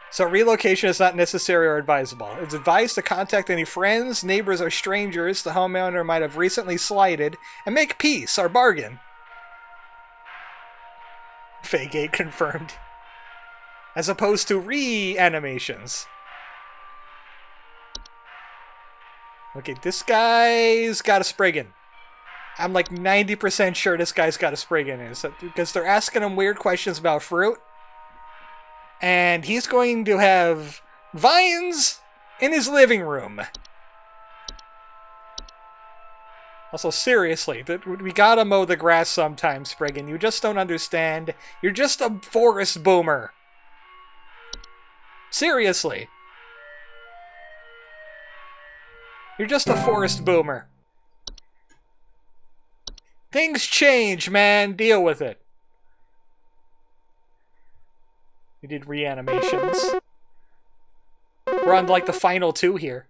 So relocation is not necessary or advisable. It's advised to contact any friends, neighbors, or strangers the homeowner might have recently slighted and make peace or bargain. Faygate confirmed. As opposed to reanimations. Okay, this guy's got a Spriggan. I'm like 90% sure this guy's got a Spriggan, because they're asking him weird questions about fruit. And he's going to have vines in his living room. Also, seriously, we gotta mow the grass sometimes, Spriggan. You just don't understand. You're just a forest boomer. Seriously. You're just a forest boomer. Things change, man. Deal with it. We did reanimations. We're on like the final two here.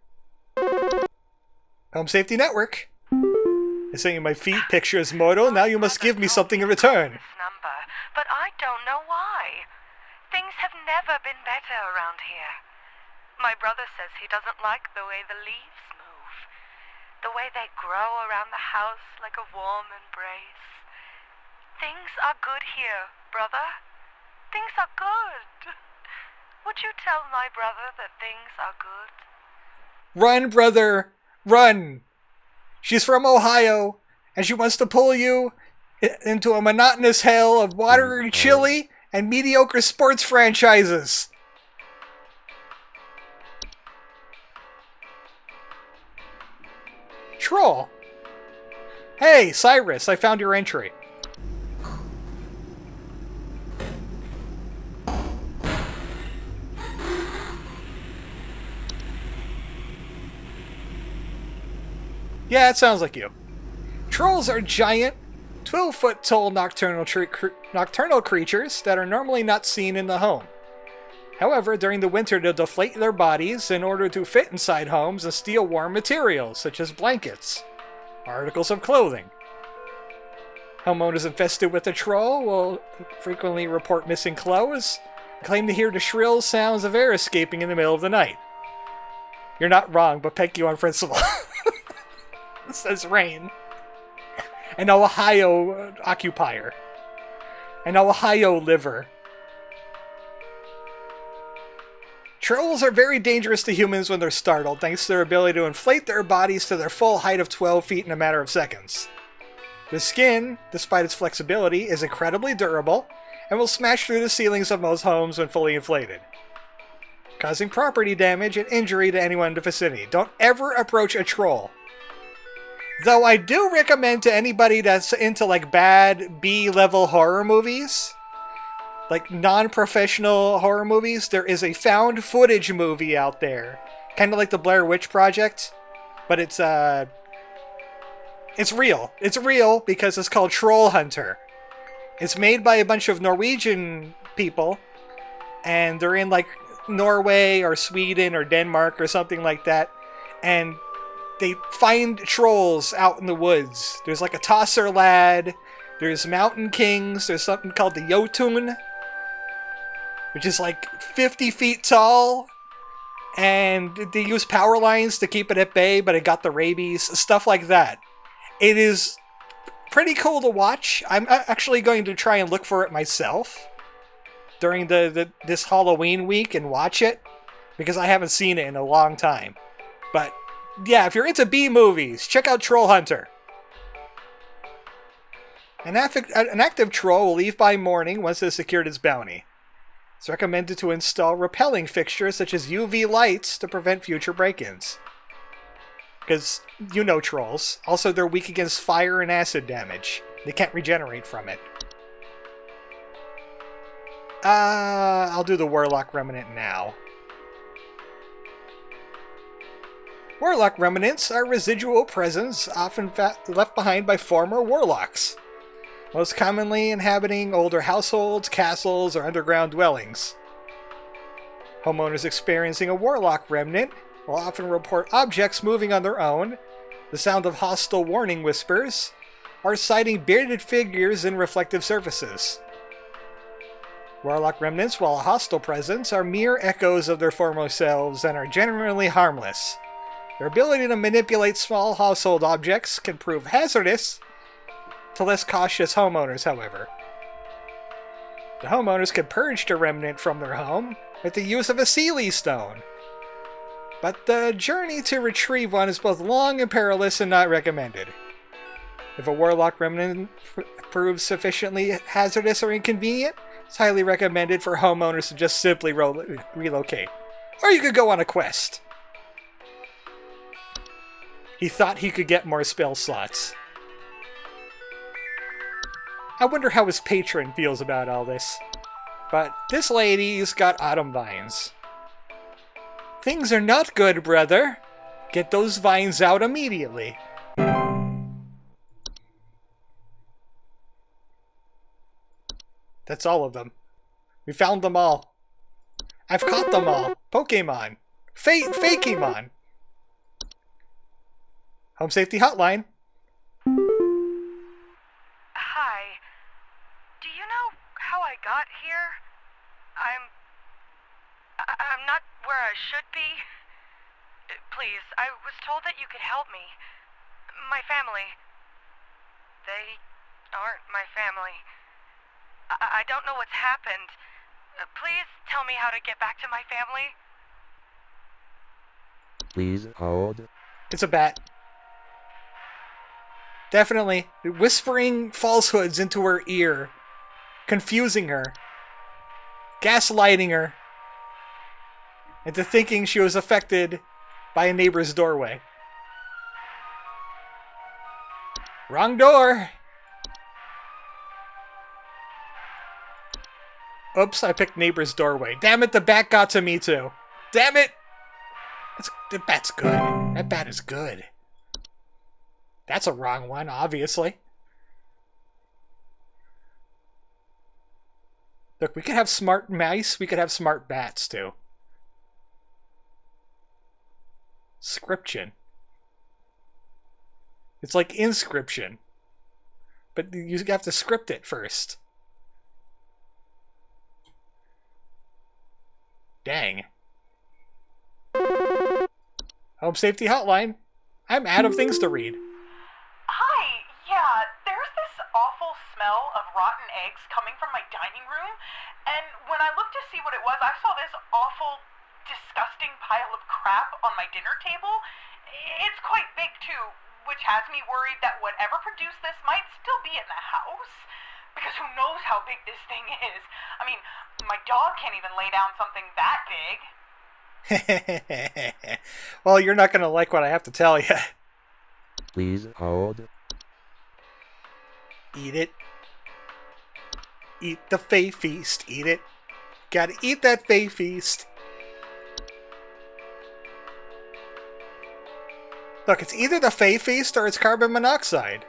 Home Safety Network. I sent you my feet pictures, Mortal. Now you must give me something in return. Number, but I don't know why. Things have never been better around here. My brother says he doesn't like the way the leaves move. The way they grow around the house like a warm embrace. Things are good here, brother. Things are good. Would you tell my brother that things are good? Run, brother. Run. She's from Ohio, and she wants to pull you into a monotonous hell of watery chili and mediocre sports franchises. Troll. Hey, Cyrus, I found your entry. Yeah, it sounds like you. Trolls are giant, 12-foot tall nocturnal creatures that are normally not seen in the home. However, during the winter they'll deflate their bodies in order to fit inside homes and steal warm materials such as blankets, articles of clothing. Homeowners infested with the troll will frequently report missing clothes and claim to hear the shrill sounds of air escaping in the middle of the night. You're not wrong, but thank you on principle. Says Rain. An Ohio occupier. An Ohio liver. Trolls are very dangerous to humans when they're startled, thanks to their ability to inflate their bodies to their full height of 12 feet in a matter of seconds. The skin, despite its flexibility, is incredibly durable and will smash through the ceilings of most homes when fully inflated, causing property damage and injury to anyone in the vicinity. Don't ever approach a troll. Though I do recommend to anybody that's into like bad B-level horror movies, like non-professional horror movies, there is a found footage movie out there, kind of like the Blair Witch Project, but it's real. It's real because it's called Troll Hunter. It's made by a bunch of Norwegian people, and they're in like Norway or Sweden or Denmark or something like that, and they find trolls out in the woods. There's like a tosser lad, there's mountain kings, there's something called the Jotun, which is like 50 feet tall, and they use power lines to keep it at bay, but it got the rabies, stuff like that. It is pretty cool to watch. I'm actually going to try and look for it myself during this Halloween week and watch it, because I haven't seen it in a long time. But yeah, if you're into B movies, check out Troll Hunter. An active troll will leave by morning once it has secured its bounty. It's recommended to install repelling fixtures such as UV lights to prevent future break-ins. Because you know trolls. Also, they're weak against fire and acid damage. They can't regenerate from it. I'll do the Warlock Remnant now. Warlock remnants are residual presence often left behind by former warlocks, most commonly inhabiting older households, castles, or underground dwellings. Homeowners experiencing a warlock remnant will often report objects moving on their own, the sound of hostile warning whispers, or sighting bearded figures in reflective surfaces. Warlock remnants, while a hostile presence, are mere echoes of their former selves and are generally harmless. Their ability to manipulate small household objects can prove hazardous to less cautious homeowners, however. The homeowners can purge the remnant from their home with the use of a Seelie stone, but the journey to retrieve one is both long and perilous and not recommended. If a warlock remnant proves sufficiently hazardous or inconvenient, it's highly recommended for homeowners to just simply relocate. Or you could go on a quest. He thought he could get more spell slots. I wonder how his patron feels about all this. But this lady's got autumn vines. Things are not good, brother. Get those vines out immediately. That's all of them. We found them all. I've caught them all. Pokemon. Fakemon. Home Safety Hotline. Hi. Do you know how I got here? I'm not where I should be. Please, I was told that you could help me. My family. They aren't my family. I don't know what's happened. Please tell me how to get back to my family. Please hold. It's a bat. Definitely whispering falsehoods into her ear, confusing her, gaslighting her into thinking she was affected by a neighbor's doorway. Wrong door! Oops, I picked neighbor's doorway. Damn it, the bat got to me too. Damn it! The bat's good. That bat is good. That's a wrong one, obviously. Look, we could have smart mice. We could have smart bats, too. Scription. It's like inscription. But you have to script it first. Dang. Home Safety Hotline. I'm out of things to read. Hi, yeah, there's this awful smell of rotten eggs coming from my dining room, and when I looked to see what it was, I saw this awful, disgusting pile of crap on my dinner table. It's quite big, too, which has me worried that whatever produced this might still be in the house, because who knows how big this thing is. I mean, my dog can't even lay down something that big. Well, you're not going to like what I have to tell you. Please hold. Eat it. Eat the Fay Feast. Eat it. Gotta eat that Fay Feast. Look, it's either the Fay Feast or it's carbon monoxide.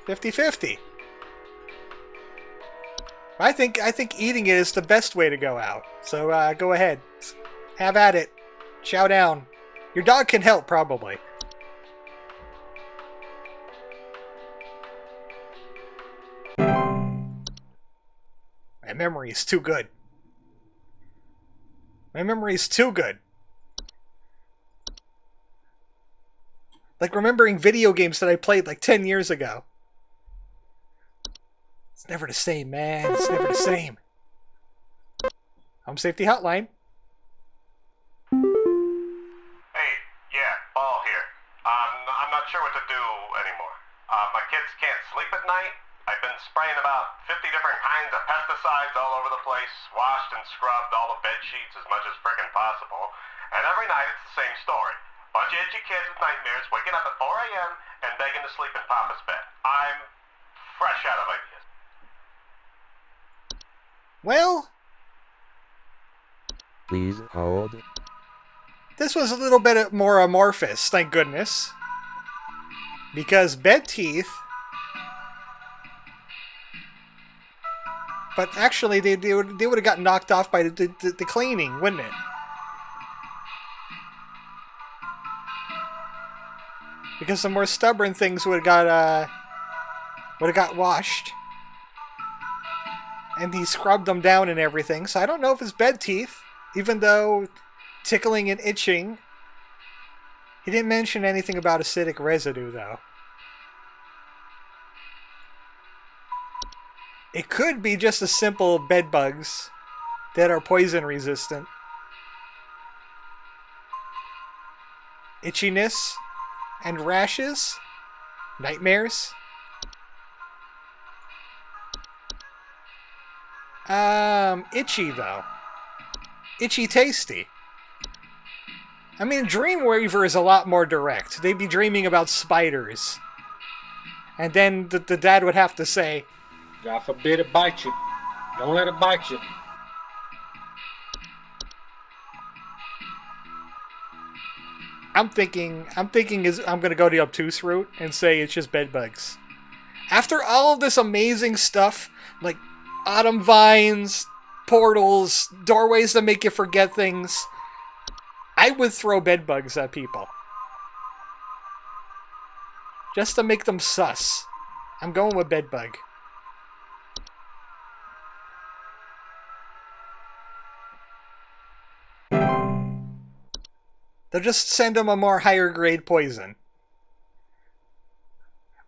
50-50. I think eating it is the best way to go out. So go ahead. Have at it. Chow down. Your dog can help, probably. My memory is too good. My memory is too good. Like remembering video games that I played like 10 years ago. It's never the same, man. It's never the same. Home Safety Hotline. Hey, yeah, Ball here. I'm not sure what to do anymore. My kids can't sleep at night. I've been spraying about 50 different kinds of pesticides all over the place, washed and scrubbed all the bed sheets as much as frickin' possible, and every night it's the same story. Bunch of itchy kids with nightmares waking up at 4 a.m. and begging to sleep in Papa's bed. I'm fresh out of ideas. Well, Please hold. this was a little bit more amorphous, thank goodness. Because bed teeth... But actually, they would have gotten knocked off by the cleaning, wouldn't it? Because the more stubborn things would have got washed. And he scrubbed them down and everything, so I don't know if it's bed teeth, even though tickling and itching. He didn't mention anything about acidic residue, though. It could be just a simple bed bugs that are poison resistant. Itchiness and rashes, nightmares. Itchy though. Itchy tasty. I mean, Dreamweaver is a lot more direct. They'd be dreaming about spiders. And then the dad would have to say, God forbid it bite you. Don't let it bite you. I'm thinking I'm gonna go the obtuse route and say it's just bed bugs. After all of this amazing stuff, like autumn vines, portals, doorways that make you forget things, I would throw bed bugs at people. Just to make them sus. I'm going with bed bug. They'll just send them a more higher grade poison.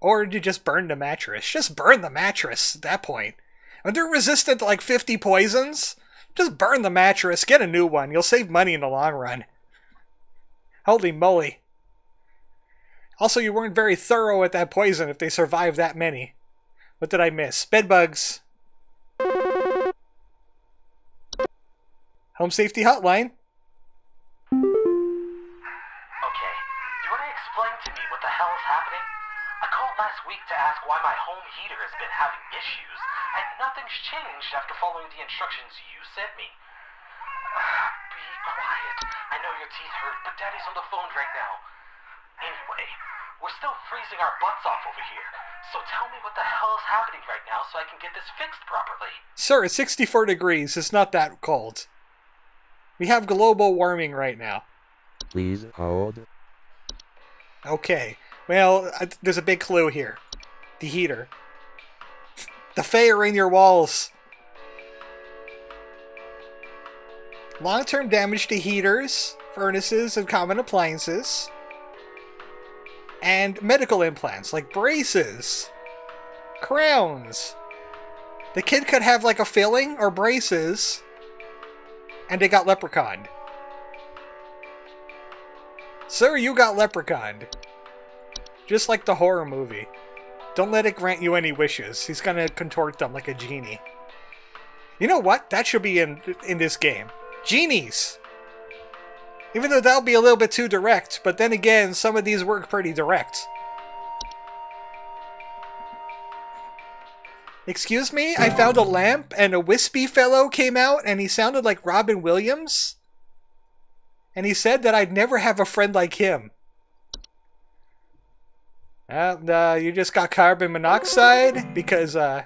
Or you just burn the mattress. Just burn the mattress at that point. When they're resistant to like 50 poisons, just burn the mattress, get a new one. You'll save money in the long run. Holy moly. Also, you weren't very thorough at that poison if they survived that many. What did I miss? Bedbugs. Home Safety Hotline. Okay, do you want to explain to me what the hell is happening? I called last week to ask why my home heater has been having issues, and nothing's changed after following the instructions you sent me. Be quiet. I know your teeth hurt, but Daddy's on the phone right now. Anyway, we're still freezing our butts off over here, so tell me what the hell is happening right now so I can get this fixed properly. Sir, it's 64 degrees. It's not that cold. We have global warming right now. Please hold. Okay. Well, there's a big clue here. The heater. The Fae are in your walls. Long-term damage to heaters, furnaces, and common appliances. And medical implants, like braces. Crowns. The kid could have like a filling or braces, and they got leprechauned. Sir, you got leprechauned. Just like the horror movie. Don't let it grant you any wishes. He's gonna contort them like a genie. You know what? That should be in this game. Genies! Even though that'll be a little bit too direct, but then again, some of these work pretty direct. Excuse me? I found a lamp and a wispy fellow came out and he sounded like Robin Williams? And he said that I'd never have a friend like him. You just got carbon monoxide because, Home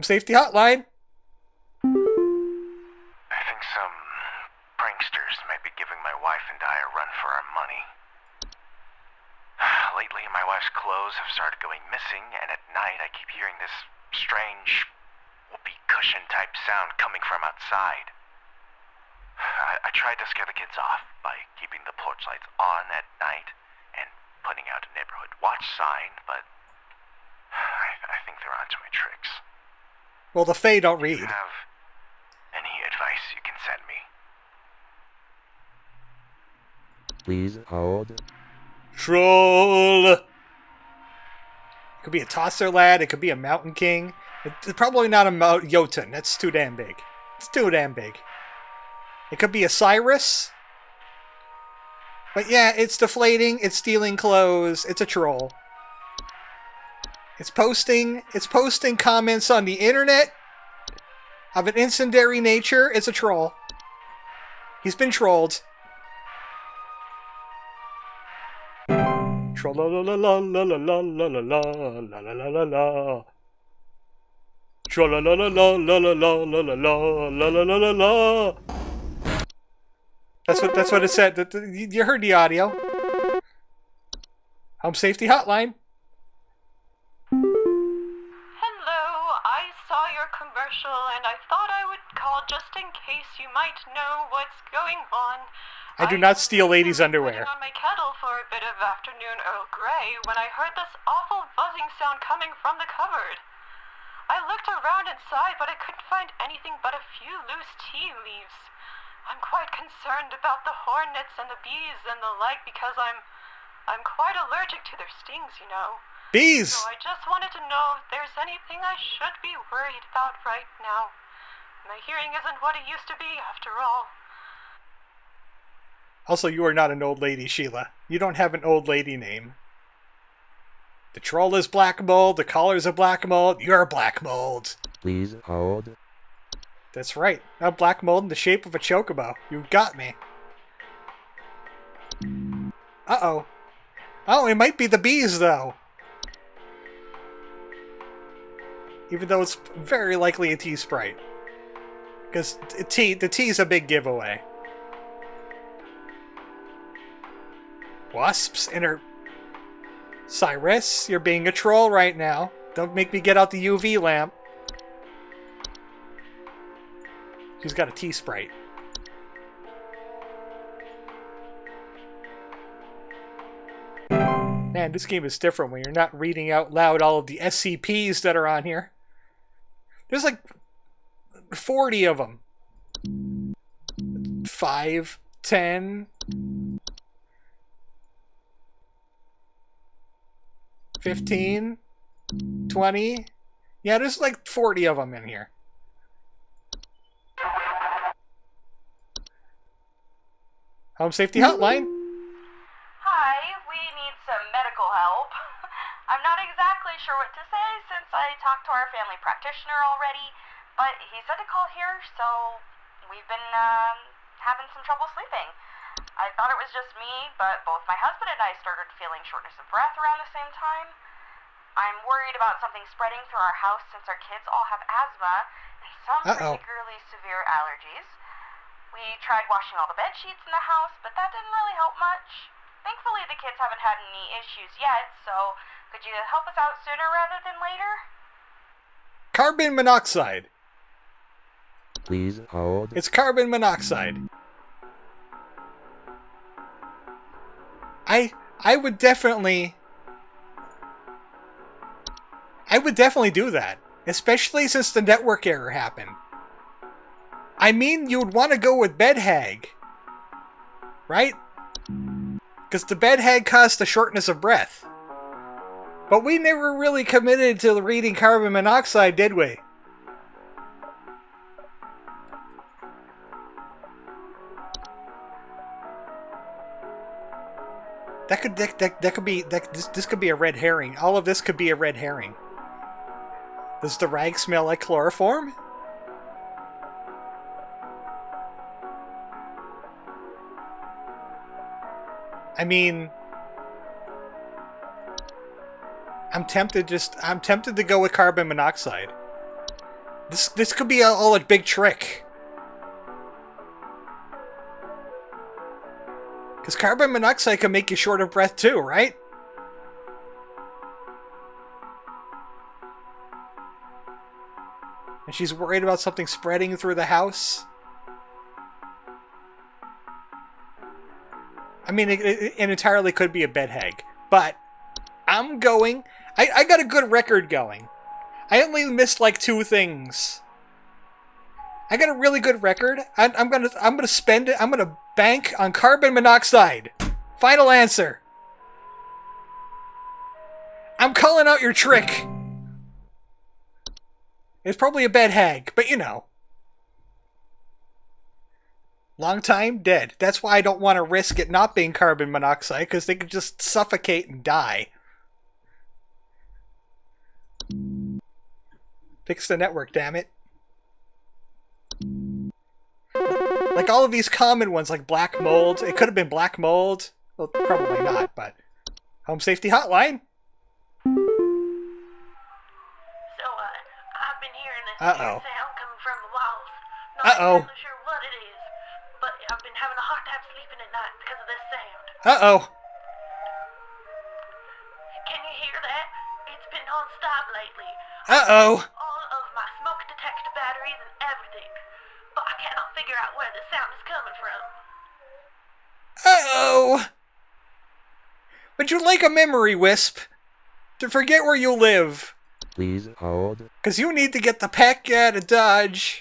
Safety Hotline. I think some pranksters might be giving my wife and I a run for our money. Lately, my wife's clothes have started going missing, and at night I keep hearing this strange whoopee cushion type sound coming from outside. I tried to scare the kids off by keeping the porch lights on at night and putting out a neighborhood watch sign, but I think they're onto my tricks. Well, the Fae don't read. Do you have any advice you can send me? Please hold. Troll! It could be a tosser lad, it could be a mountain king. It's probably not a Jotun, that's too damn big. It's too damn big. It could be a Cyrus. But yeah, it's deflating, it's stealing clothes, it's a troll. It's posting comments on the internet of an incendiary nature. It's a troll. He's been trolled. Troll la la la la la la la la la la la la la la. Troll la la la la la la la la la la la la la la. That's what it said. You heard the audio. Home Safety Hotline. Hello, I saw your commercial and I thought I would call just in case you might know what's going on. I do not steal ladies' underwear. On my kettle for a bit of afternoon Earl Grey when I heard this awful buzzing sound coming from the cupboard. I looked around inside, but I couldn't find anything but a few loose tea leaves. I'm quite concerned about the hornets and the bees and the like because I'm quite allergic to their stings, you know. Bees! So I just wanted to know if there's anything I should be worried about right now. My hearing isn't what it used to be, after all. Also, you are not an old lady, Sheila. You don't have an old lady name. The troll is black mold, the collar's a black mold, you're black mold. Please hold. That's right. I'm black mold in the shape of a chocobo. You got me. Uh-oh. Oh, it might be the bees, though. Even though it's very likely a tea sprite. Because the tea's a big giveaway. Wasps in her... Cyrus, you're being a troll right now. Don't make me get out the UV lamp. She's got a tea sprite. Man, this game is different when you're not reading out loud all of the SCPs that are on here. There's like 40 of them. 5, 10. 15, 20. Yeah, there's like 40 of them in here. Home Safety Hotline. Hi, we need some medical help. I'm not exactly sure what to say since I talked to our family practitioner already, but he said to call here, so we've been having some trouble sleeping. I thought it was just me, but both my husband and I started feeling shortness of breath around the same time. I'm worried about something spreading through our house since our kids all have asthma and some particularly severe allergies. We tried washing all the bed sheets in the house, but that didn't really help much. Thankfully, the kids haven't had any issues yet, so could you help us out sooner rather than later? Carbon monoxide. Please hold. It's carbon monoxide. I would definitely do that, especially since the network error happened. I mean, you would want to go with bed hag, right? Because the bed hag caused the shortness of breath. But we never really committed to reading carbon monoxide, did we? This could be a red herring. All of this could be a red herring. Does the rag smell like chloroform? I mean, I'm tempted to go with carbon monoxide. This could be all a big trick. Because carbon monoxide can make you short of breath too, right? And she's worried about something spreading through the house. I mean, it entirely could be a bed hag. But I'm going... I got a good record going. I only missed like 2 things. I got a really good record. I'm gonna spend it. I'm gonna bank on carbon monoxide. Final answer. I'm calling out your trick. It's probably a bed hag, but you know. Long time dead. That's why I don't want to risk it not being carbon monoxide, because they could just suffocate and die. Fix the network, damn it. Like all of these common ones, like black mold. It could have been black mold. Well, probably not, but... Home Safety Hotline? So, I've been hearing this Uh-oh. weird sound coming from the walls. Not Uh-oh. exactly sure what it is, but I've been having a hard time sleeping at night because of this sound. Uh-oh. Can you hear that? It's been non-stop lately. Uh-oh. All of my smoke detector batteries and everything. But I cannot figure out where the sound is coming from. Uh-oh. Would you like a memory wisp? To forget where you live? Please hold. Because you need to get the heck out of Dodge.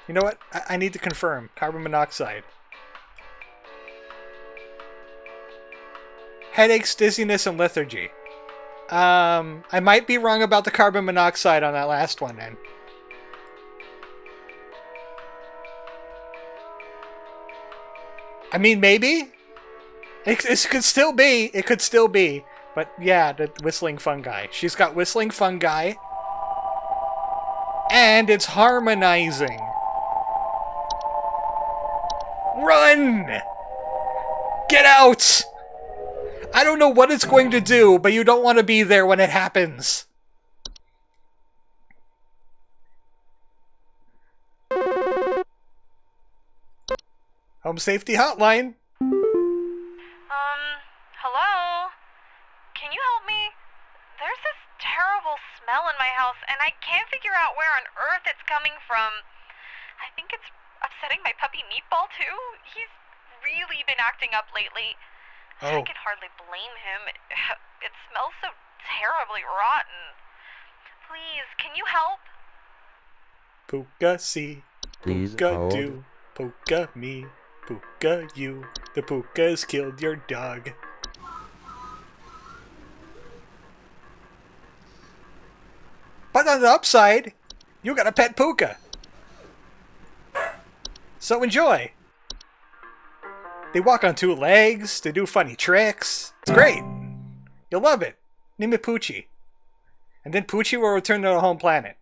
You know what? I need to confirm. Carbon monoxide. Headaches, dizziness, and lethargy. I might be wrong about the carbon monoxide on that last one, then. I mean, maybe? It could still be. It could still be. But yeah, the whistling fungi. She's got whistling fungi. And it's harmonizing. Run! Get out! I don't know what it's going to do, but you don't want to be there when it happens. Home Safety Hotline. Hello? Can you help me? There's this terrible smell in my house, and I can't figure out where on earth it's coming from. I think it's upsetting my puppy Meatball, too. He's really been acting up lately. I Oh. can hardly blame him. It smells so terribly rotten. Please, can you help? Puka see, Please Puka hold. do, Puka me, Puka you. The Pukas killed your dog. But on the upside, you got a pet puka. So enjoy. They walk on 2 legs, they do funny tricks. It's great. You'll love it. Name it Poochie. And then Poochie will return to the home planet.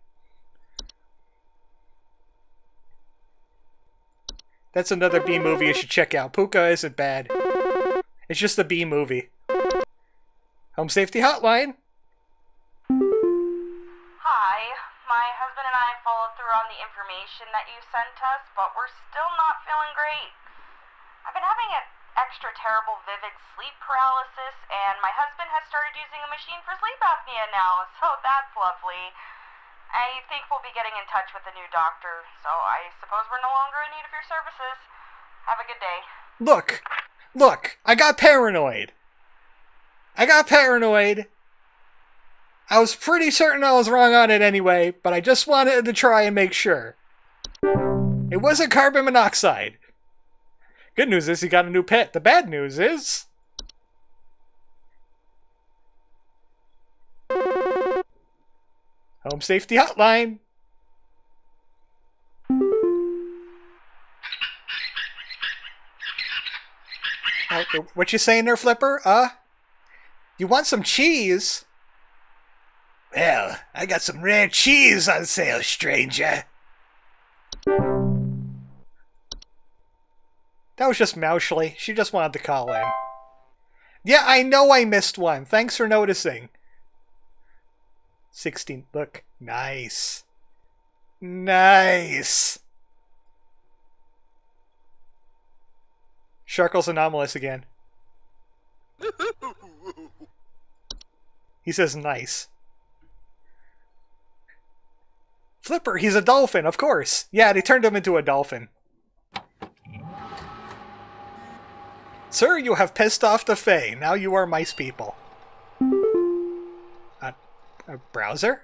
That's another B movie you should check out. Puka isn't bad. It's just a B movie. Home Safety Hotline. Hi, my husband and I followed through on the information that you sent us, but we're still not feeling great. I've been having an extra terrible vivid sleep paralysis, and my husband has started using a machine for sleep apnea now, so that's lovely. I think we'll be getting in touch with the new doctor, so I suppose we're no longer in need of your services. Have a good day. Look, I got paranoid. I was pretty certain I was wrong on it anyway, but I just wanted to try and make sure. It wasn't carbon monoxide. Good news is he got a new pet. The bad news is... Home Safety Hotline. What you saying there, Flipper? You want some cheese? Well, I got some rare cheese on sale, stranger. That was just Moushly. She just wanted to call in. Yeah, I know I missed one. Thanks for noticing. 16. Look. Nice. Nice. Sharkle's anomalous again. He says nice. Flipper, he's a dolphin, of course. Yeah, they turned him into a dolphin. Sir, you have pissed off the Fae. Now you are mice people. A browser?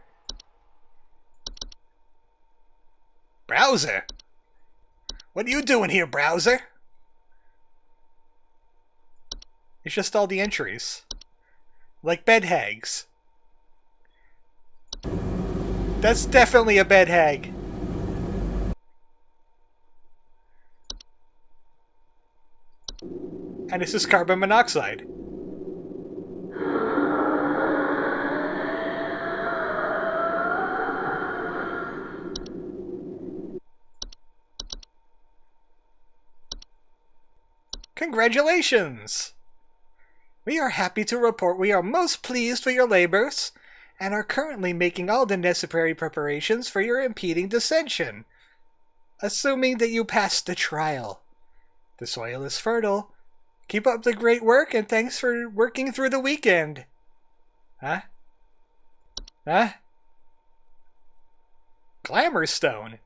Browser? What are you doing here, browser? It's just all the entries. Like bed hags. That's definitely a bed hag. And this is carbon monoxide. Congratulations! We are happy to report we are most pleased with your labors and are currently making all the necessary preparations for your impeding dissension. Assuming that you passed the trial. The soil is fertile. Keep up the great work and thanks for working through the weekend. Huh? Glamour Stone.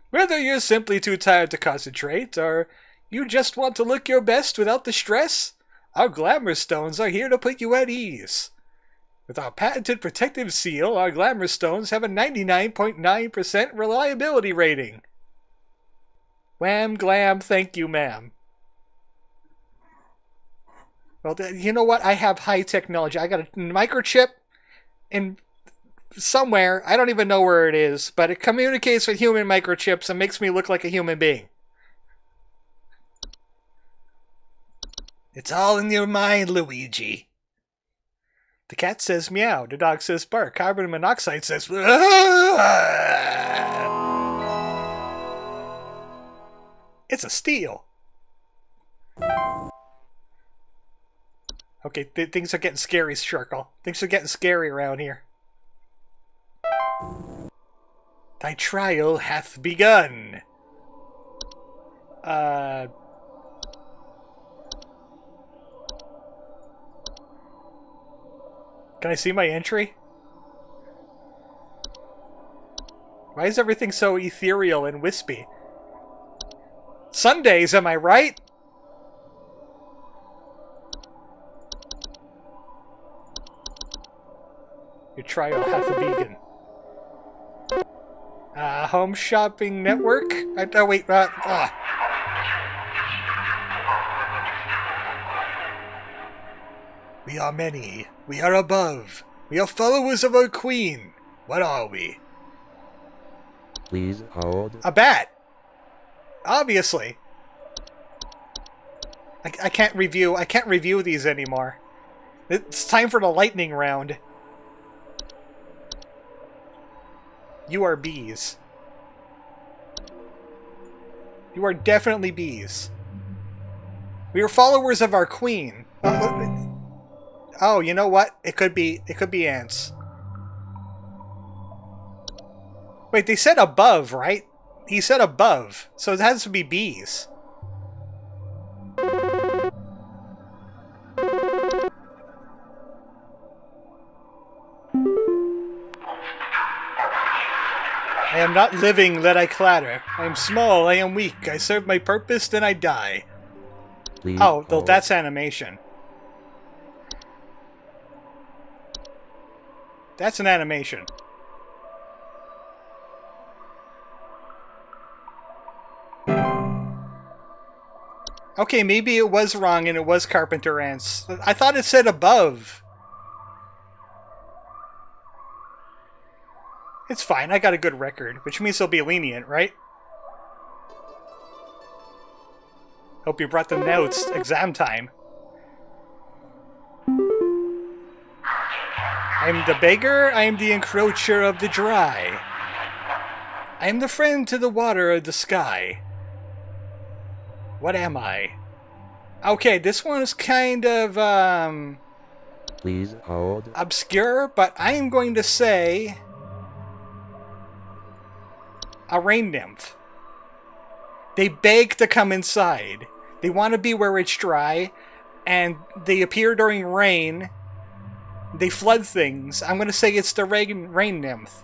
Whether you're simply too tired to concentrate or you just want to look your best without the stress, our Glamour Stones are here to put you at ease. With our patented protective seal, our Glamour Stones have a 99.9% reliability rating. Wham, glam, thank you, ma'am. Well, you know what? I have high technology. I got a microchip in somewhere. I don't even know where it is, but it communicates with human microchips and makes me look like a human being. It's all in your mind, Luigi. The cat says meow. The dog says bark. Carbon monoxide says... It's a steal. Okay, things are getting scary, Sharkle. Things are getting scary around here. Thy trial hath begun. Can I see my entry? Why is everything so ethereal and wispy? Sundays, am I right? Your trial hath begun. Home Shopping Network? Oh, wait, We are many. We are above. We are followers of our queen. What are we? Please hold. A bat. Obviously. I can't review these anymore. It's time for the lightning round. You are bees. You are definitely bees. We are followers of our queen. Oh, you know what? It could be ants. Wait, they said above, right? He said above, so it has to be bees. I am not living, that I clatter. I am small, I am weak. I serve my purpose, then I die. Please Oh, though hold. that's animation. That's an animation. Okay, maybe it was wrong and it was carpenter ants. I thought it said above. It's fine, I got a good record, which means they'll be lenient, right? Hope you brought the notes. Exam time. I am the beggar, I am the encroacher of the dry. I am the friend to the water of the sky. What am I? Okay, this one is kind of, Please hold. obscure, but I am going to say a rain nymph. They beg to come inside. They want to be where it's dry, and they appear during rain. They flood things. I'm going to say it's the rain nymph.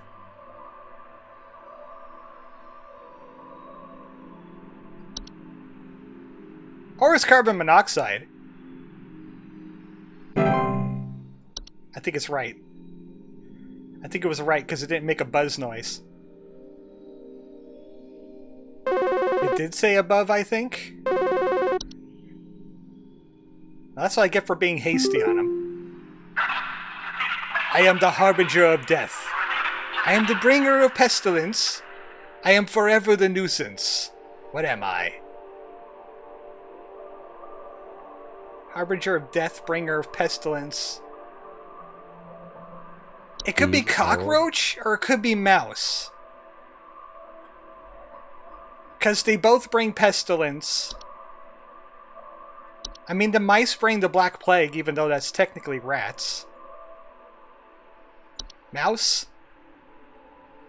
Or it's carbon monoxide. I think it's right. I think it was right because it didn't make a buzz noise. It did say above, I think. That's what I get for being hasty on him. I am the harbinger of death. I am the bringer of pestilence. I am forever the nuisance. What am I? Harbinger of death, bringer of pestilence. It could be cockroach or it could be mouse. Because they both bring pestilence. I mean, the mice bring the Black Plague, even though that's technically rats. Mouse?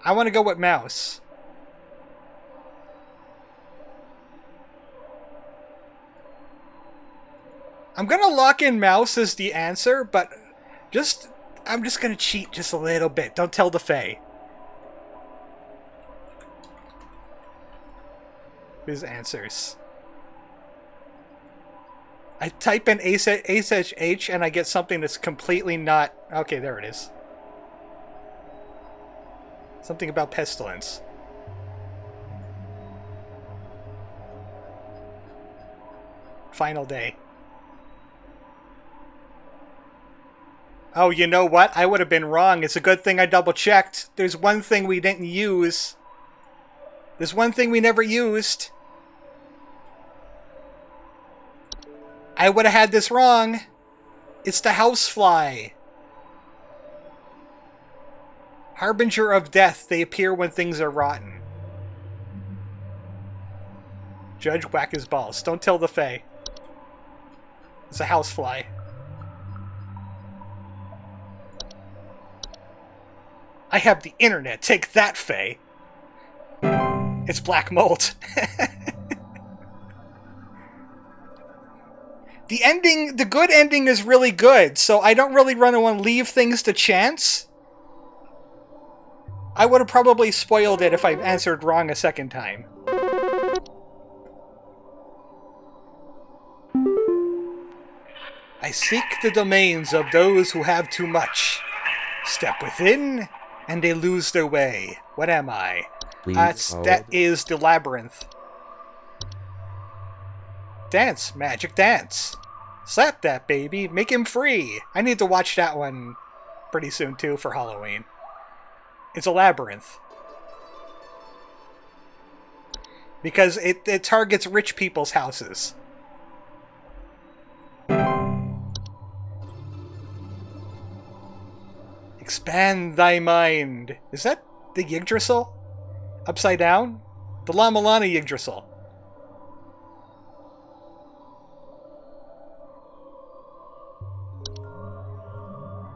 I want to go with mouse. I'm going to lock in mouse as the answer, but I'm just going to cheat just a little bit. Don't tell the Fae. His answers. I type in ASH and I get something that's completely not... Okay, there it is. Something about pestilence. Final day. Oh, you know what? I would have been wrong. It's a good thing I double-checked. There's one thing we didn't use. There's one thing we never used. I would have had this wrong. It's the housefly. Harbinger of death. They appear when things are rotten. Judge, whack his balls. Don't tell the Fae. It's a housefly. I have the internet. Take that, Fae. It's black mold. The good ending is really good, so I don't really want to leave things to chance. I would have probably spoiled it if I answered wrong a second time. I seek the domains of those who have too much. Step within, and they lose their way. What am I? That is the labyrinth. Dance, magic dance. Slap that baby, make him free. I need to watch that one pretty soon, too, for Halloween. It's a labyrinth. Because it targets rich people's houses. Expand thy mind. Is that the Yggdrasil? Upside down? The Lama Lana Yggdrasil.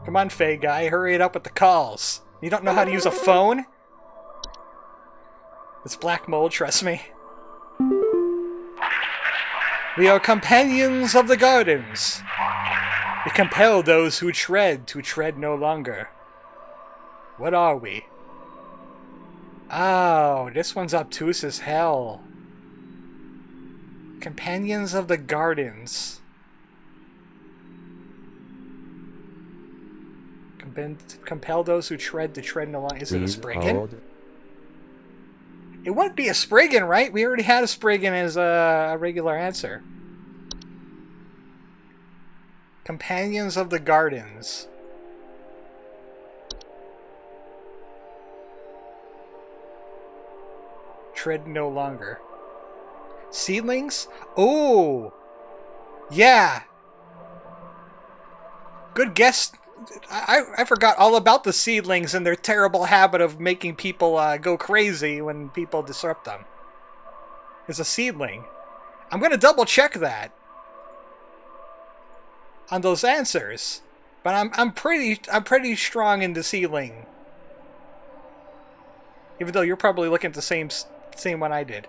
Come on, Faye guy, hurry it up with the calls. You don't know how to use a phone? It's black mold, trust me. We are companions of the gardens. We compel those who tread to tread no longer. What are we? Oh, this one's obtuse as hell. Companions of the gardens. Compel those who tread to tread no longer. Is it a Spriggan? It wouldn't be a Spriggan, right? We already had a Spriggan as a regular answer. Companions of the Gardens. Tread no longer. Seedlings? Oh! Yeah! Good guess. I forgot all about the seedlings and their terrible habit of making people go crazy when people disrupt them. It's a seedling. I'm gonna double check that on those answers, but I'm pretty strong in the seedling. Even though you're probably looking at the same one I did.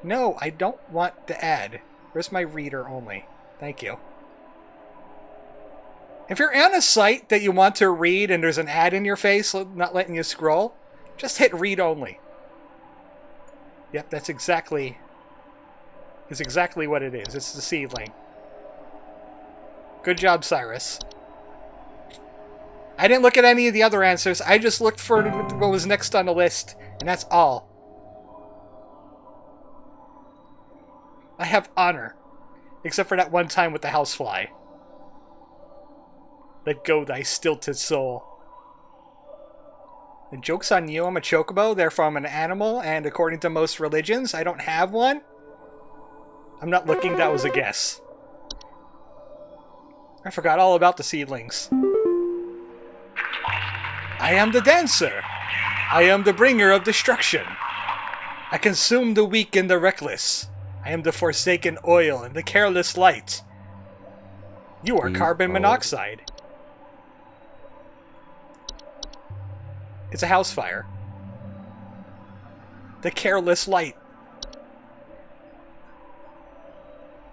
No, I don't want the ad. Where's my reader only? Thank you. If you're on a site that you want to read and there's an ad in your face not letting you scroll, just hit read only. Yep, that's exactly what it is. It's the seedling. Good job, Cyrus. I didn't look at any of the other answers. I just looked for what was next on the list, and that's all. I have honor. Except for that one time with the housefly. Let go thy stilted soul. The joke's on you, I'm a chocobo, therefore I'm an animal, and according to most religions, I don't have one. I'm not looking, that was a guess. I forgot all about the seedlings. I am the dancer. I am the bringer of destruction. I consume the weak and the reckless. I am the forsaken oil and the careless light. You are carbon monoxide. It's a house fire. The careless light.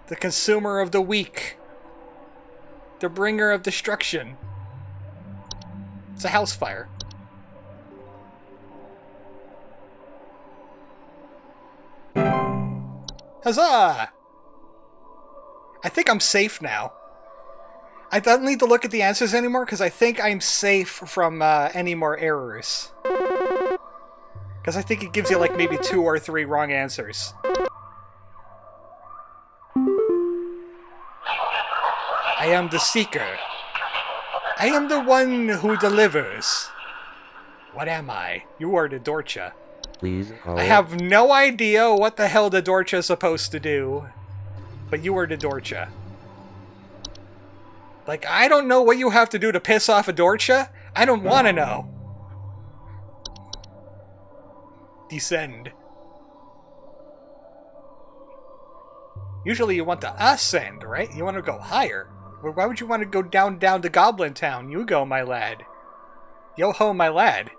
The consumer of the weak. The bringer of destruction. It's a house fire. Huzzah! I think I'm safe now. I don't need to look at the answers anymore because I think I'm safe from any more errors. Because I think it gives you like maybe 2 or 3 wrong answers. I am the seeker. I am the one who delivers. What am I? You are the Dorcha. Please hold. I have no idea what the hell the Dorcha is supposed to do, but you are the Dorcha. Like, I don't know what you have to do to piss off a Dorcha. I don't want to know. Descend. Usually you want to ascend, right? You want to go higher. Why would you want to go down to Goblin Town? You go, my lad. Yo-ho, my lad.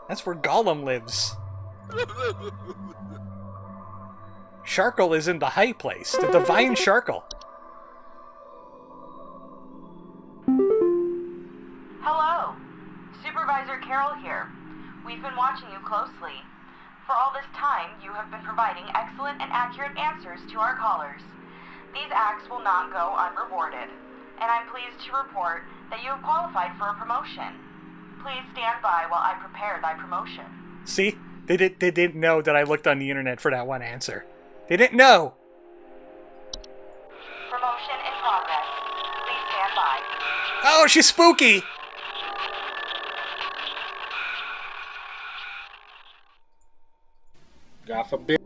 That's where Gollum lives. Sharkle is in the high place. The divine Sharkle. Hello. Supervisor Carol here. We've been watching you closely. For all this time, you have been providing excellent and accurate answers to our callers. These acts will not go unrewarded, and I'm pleased to report that you have qualified for a promotion. Please stand by while I prepare thy promotion. See? They didn't know that I looked on the internet for that one answer. They didn't know! Promotion in progress. Please stand by. Oh, she's spooky! God forbid.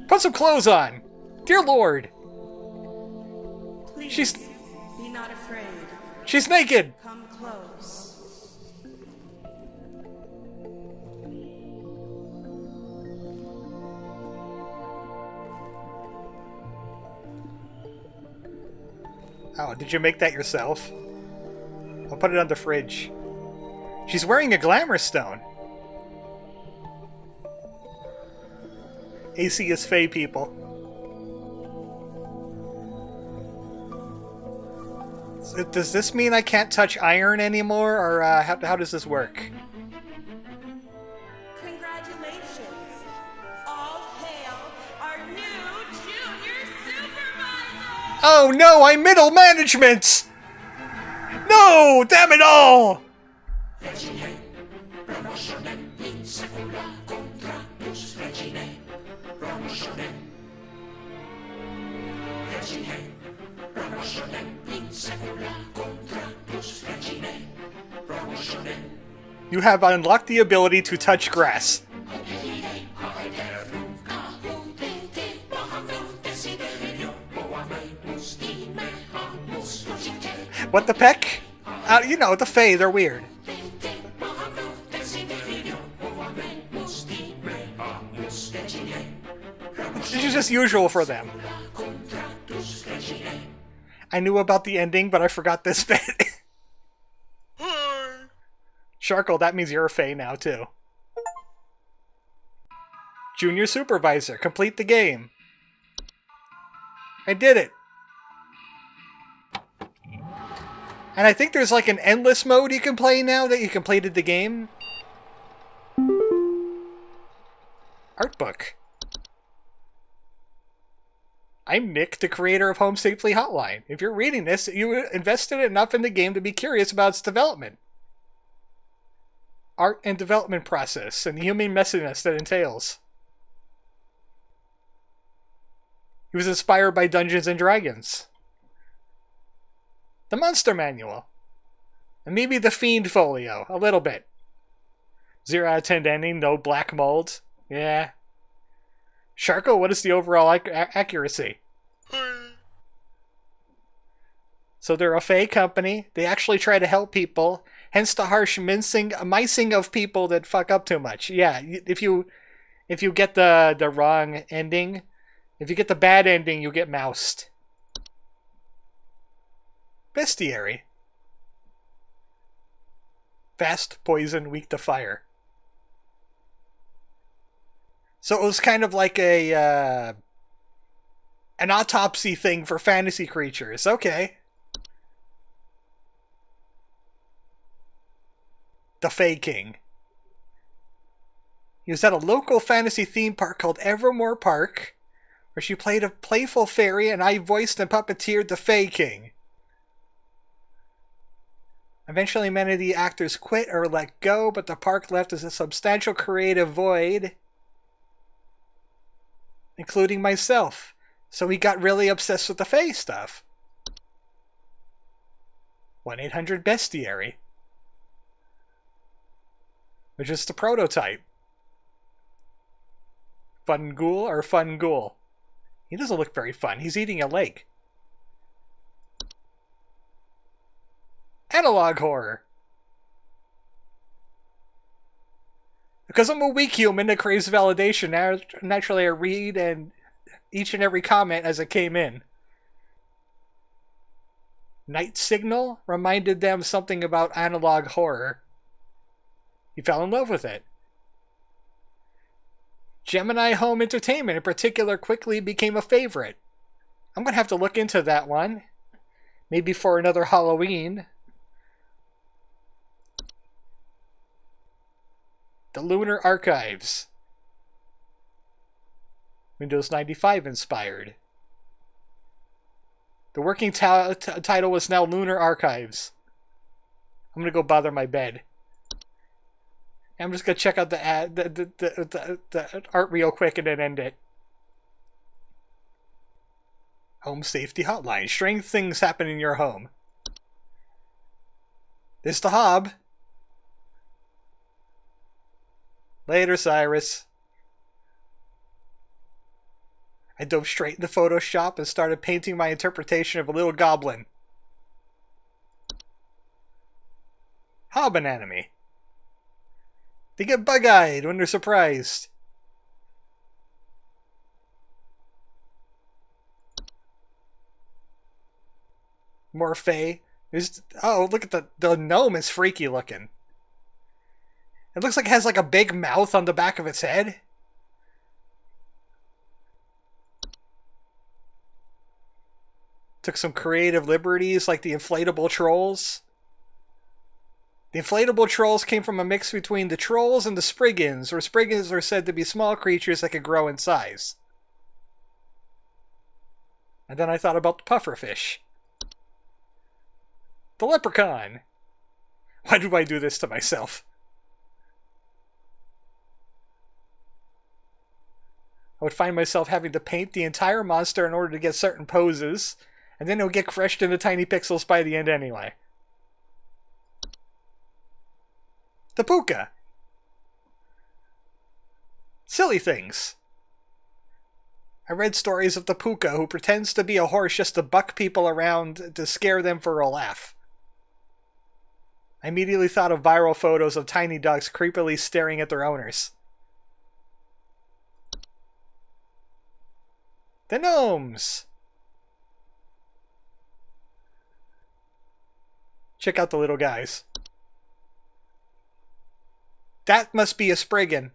Put some clothes on! Dear Lord! Please, be not afraid. She's naked! Come close. Oh, did you make that yourself? I'll put it on the fridge. She's wearing a glamour stone. AC is Fae, people. So does this mean I can't touch iron anymore, or how does this work? Congratulations. All hail our new junior supervisor! Oh no, I'm middle management! No! Damn it all! You have unlocked the ability to touch grass. What the peck? You know, the Fae, they're weird. It's just usual for them. I knew about the ending, but I forgot this bit. Sharkle, that means you're a Fae now, too. Junior Supervisor, complete the game. I did it. And I think there's like an endless mode you can play now that you completed the game. Art book. I'm Nick, the creator of Home Safety Hotline. If you're reading this, you invested enough in the game to be curious about its development. Art and development process, and the human messiness that entails. He was inspired by Dungeons and Dragons. The Monster Manual. And maybe the Fiend Folio, a little bit. 0 out of 10 ending, no black mold. Yeah. Sharko, what is the overall accuracy? So they're a Fae company. They actually try to help people. Hence the harsh micing of people that fuck up too much. Yeah, if you get the wrong ending, if you get the bad ending, you get moused. Bestiary. Fast, poison, weak to fire. So it was kind of like an autopsy thing for fantasy creatures. Okay. The Fae King. He was at a local fantasy theme park called Evermore Park, where she played a playful fairy and I voiced and puppeteered the Fae King. Eventually many of the actors quit or let go, but the park left as a substantial creative void, including myself. So we got really obsessed with the Fae stuff. 1-800-Bestiary. Which is the prototype. Fun Ghoul or Fun Ghoul? He doesn't look very fun. He's eating a leg. Analog horror. Because I'm a weak human that craves validation, naturally I read and each and every comment as it came in. Night Signal reminded them something about analog horror. He fell in love with it. Gemini Home Entertainment in particular quickly became a favorite. I'm going to have to look into that one. Maybe for another Halloween. The Lunar Archives. Windows 95 inspired. The working title was now Lunar Archives. I'm going to go bother my bed. I'm just gonna check out the ad, the art real quick and then end it. Home Safety Hotline. Strange things happen in your home. This the hobb. Later, Cyrus. I dove straight into Photoshop and started painting my interpretation of a little goblin. Hobb anatomy. They get bug-eyed when they're surprised. Morphe. Oh, look at the gnome is freaky looking. It looks like it has like a big mouth on the back of its head. Took some creative liberties like the inflatable trolls. The inflatable trolls came from a mix between the trolls and the spriggans, where spriggans are said to be small creatures that could grow in size. And then I thought about the pufferfish. The leprechaun. Why do I do this to myself? I would find myself having to paint the entire monster in order to get certain poses, and then it would get crushed into tiny pixels by the end anyway. The puka. Silly things. I read stories of the puka who pretends to be a horse just to buck people around to scare them for a laugh. I immediately thought of viral photos of tiny dogs creepily staring at their owners. The gnomes! Check out the little guys. That must be a spriggan.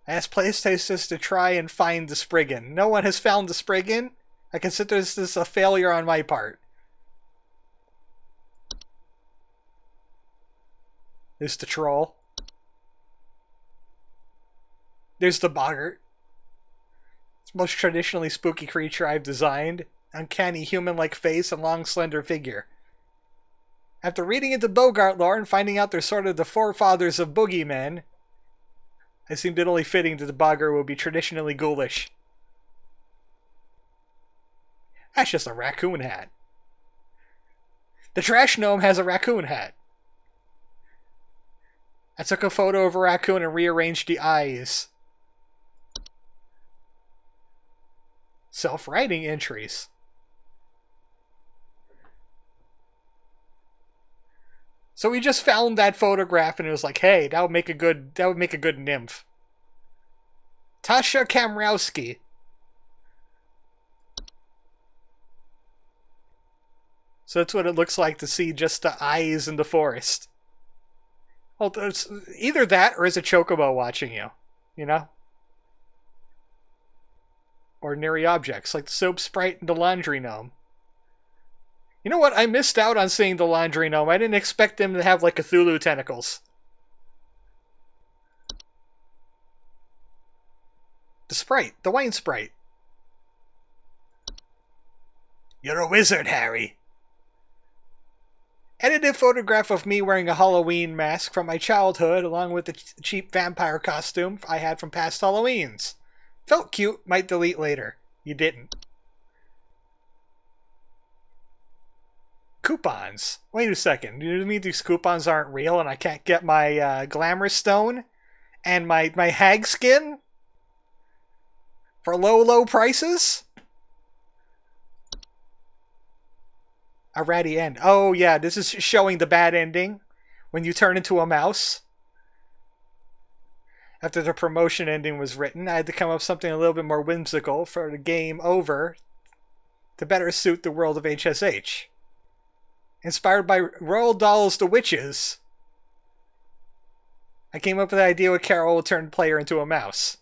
I asked PlayStation to try and find the spriggan. No one has found the spriggan. I consider this a failure on my part. There's the troll. There's the boggart. It's the most traditionally spooky creature I've designed. Uncanny human-like face and long slender figure. After reading into Bogart lore and finding out they're sort of the forefathers of boogeymen, it seemed it only fitting that the boggart would be traditionally ghoulish. That's just a raccoon hat. The trash gnome has a raccoon hat. I took a photo of a raccoon and rearranged the eyes. Self-writing entries. So we just found that photograph and it was like, hey, that would make a good nymph. Tasha Kamrowski. So that's what it looks like to see just the eyes in the forest. Well, it's either that or is a chocobo watching you, you know? Ordinary objects, like the soap sprite and the laundry gnome. You know what? I missed out on seeing the laundry gnome. I didn't expect them to have, like, Cthulhu tentacles. The sprite. The wine sprite. You're a wizard, Harry. Edited photograph of me wearing a Halloween mask from my childhood, along with the cheap vampire costume I had from past Halloweens. Felt cute, might delete later. You didn't. Coupons. Wait a second. Do you mean these coupons aren't real and I can't get my glamour stone and my hag skin for low prices? A ratty end. Oh yeah, this is showing the bad ending when you turn into a mouse. After the promotion ending was written, I had to come up with something a little bit more whimsical for the game over to better suit the world of HSH. Inspired by Roald Dahl's The Witches, I came up with the idea where Carol would turn the player into a mouse.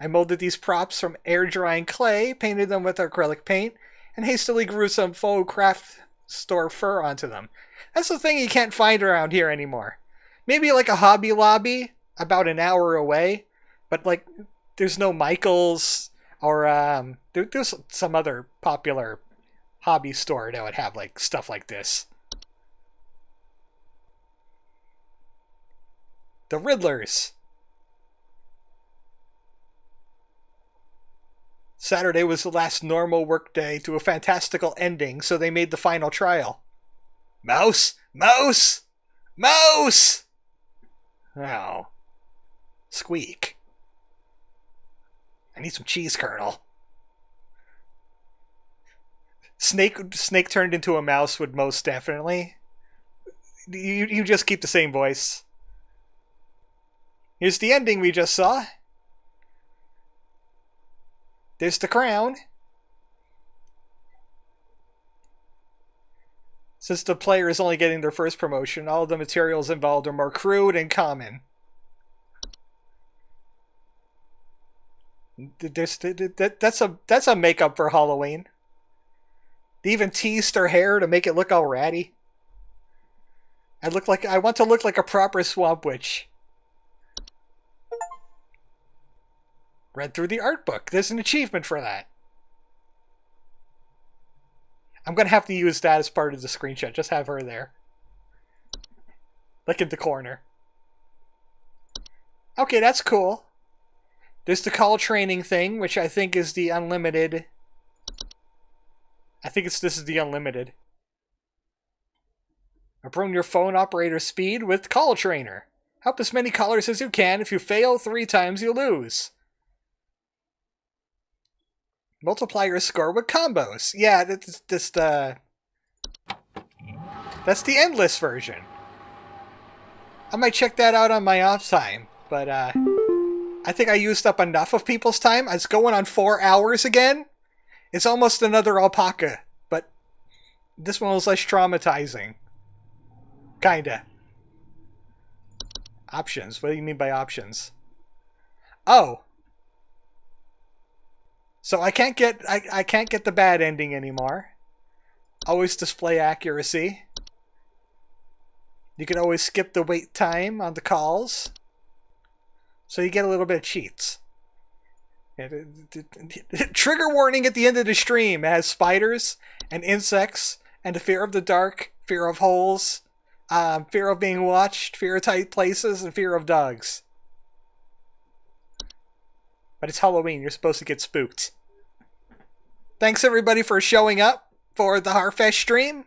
I molded these props from air-drying clay, painted them with acrylic paint, and hastily grew some faux craft store fur onto them. That's the thing you can't find around here anymore. Maybe like a Hobby Lobby, about an hour away, but like there's no Michael's or there's some other popular hobby store that would have like stuff like this. The Riddlers. Saturday was the last normal workday to a fantastical ending, so they made the final trial. Mouse! Mouse! Mouse! Oh. Squeak. I need some cheese kernel. Snake turned into a mouse would most definitely. You just keep the same voice. Here's the ending we just saw. There's the crown. Since the player is only getting their first promotion, all of the materials involved are more crude and common. That's a makeup for Halloween. They even teased her hair to make it look all ratty. I want to look like a proper swamp witch. Read through the art book. There's an achievement for that. I'm going to have to use that as part of the screenshot. Just have her there. Like in the corner. Okay, that's cool. There's the call training thing, which I think is the unlimited. This is the unlimited. Improve your phone operator speed with Call Trainer. Help as many callers as you can. If you fail 3 times, you lose. Multiply your score with combos. Yeah, that's the endless version. I might check that out on my off time, but I think I used up enough of people's time. It's going on 4 hours again. It's almost another alpaca, but this one was less traumatizing. Kinda. Options. What do you mean by options? Oh. So I can't get the bad ending anymore. Always display accuracy. You can always skip the wait time on the calls. So you get a little bit of cheats. Trigger warning at the end of the stream. It has spiders and insects and the fear of the dark, fear of holes, fear of being watched, fear of tight places, and fear of dogs. But it's Halloween. You're supposed to get spooked. Thanks everybody for showing up for the Harfest stream.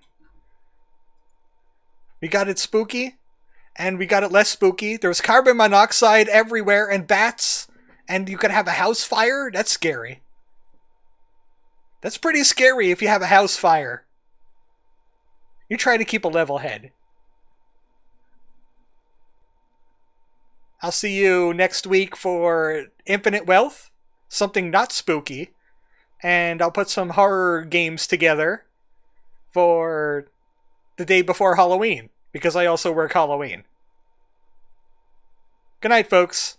We got it spooky, and we got it less spooky. There was carbon monoxide everywhere and bats, and you could have a house fire. That's scary. That's pretty scary if you have a house fire. You try to keep a level head. I'll see you next week for Infinite Wealth, something not spooky, and I'll put some horror games together for the day before Halloween, because I also work Halloween. Good night, folks.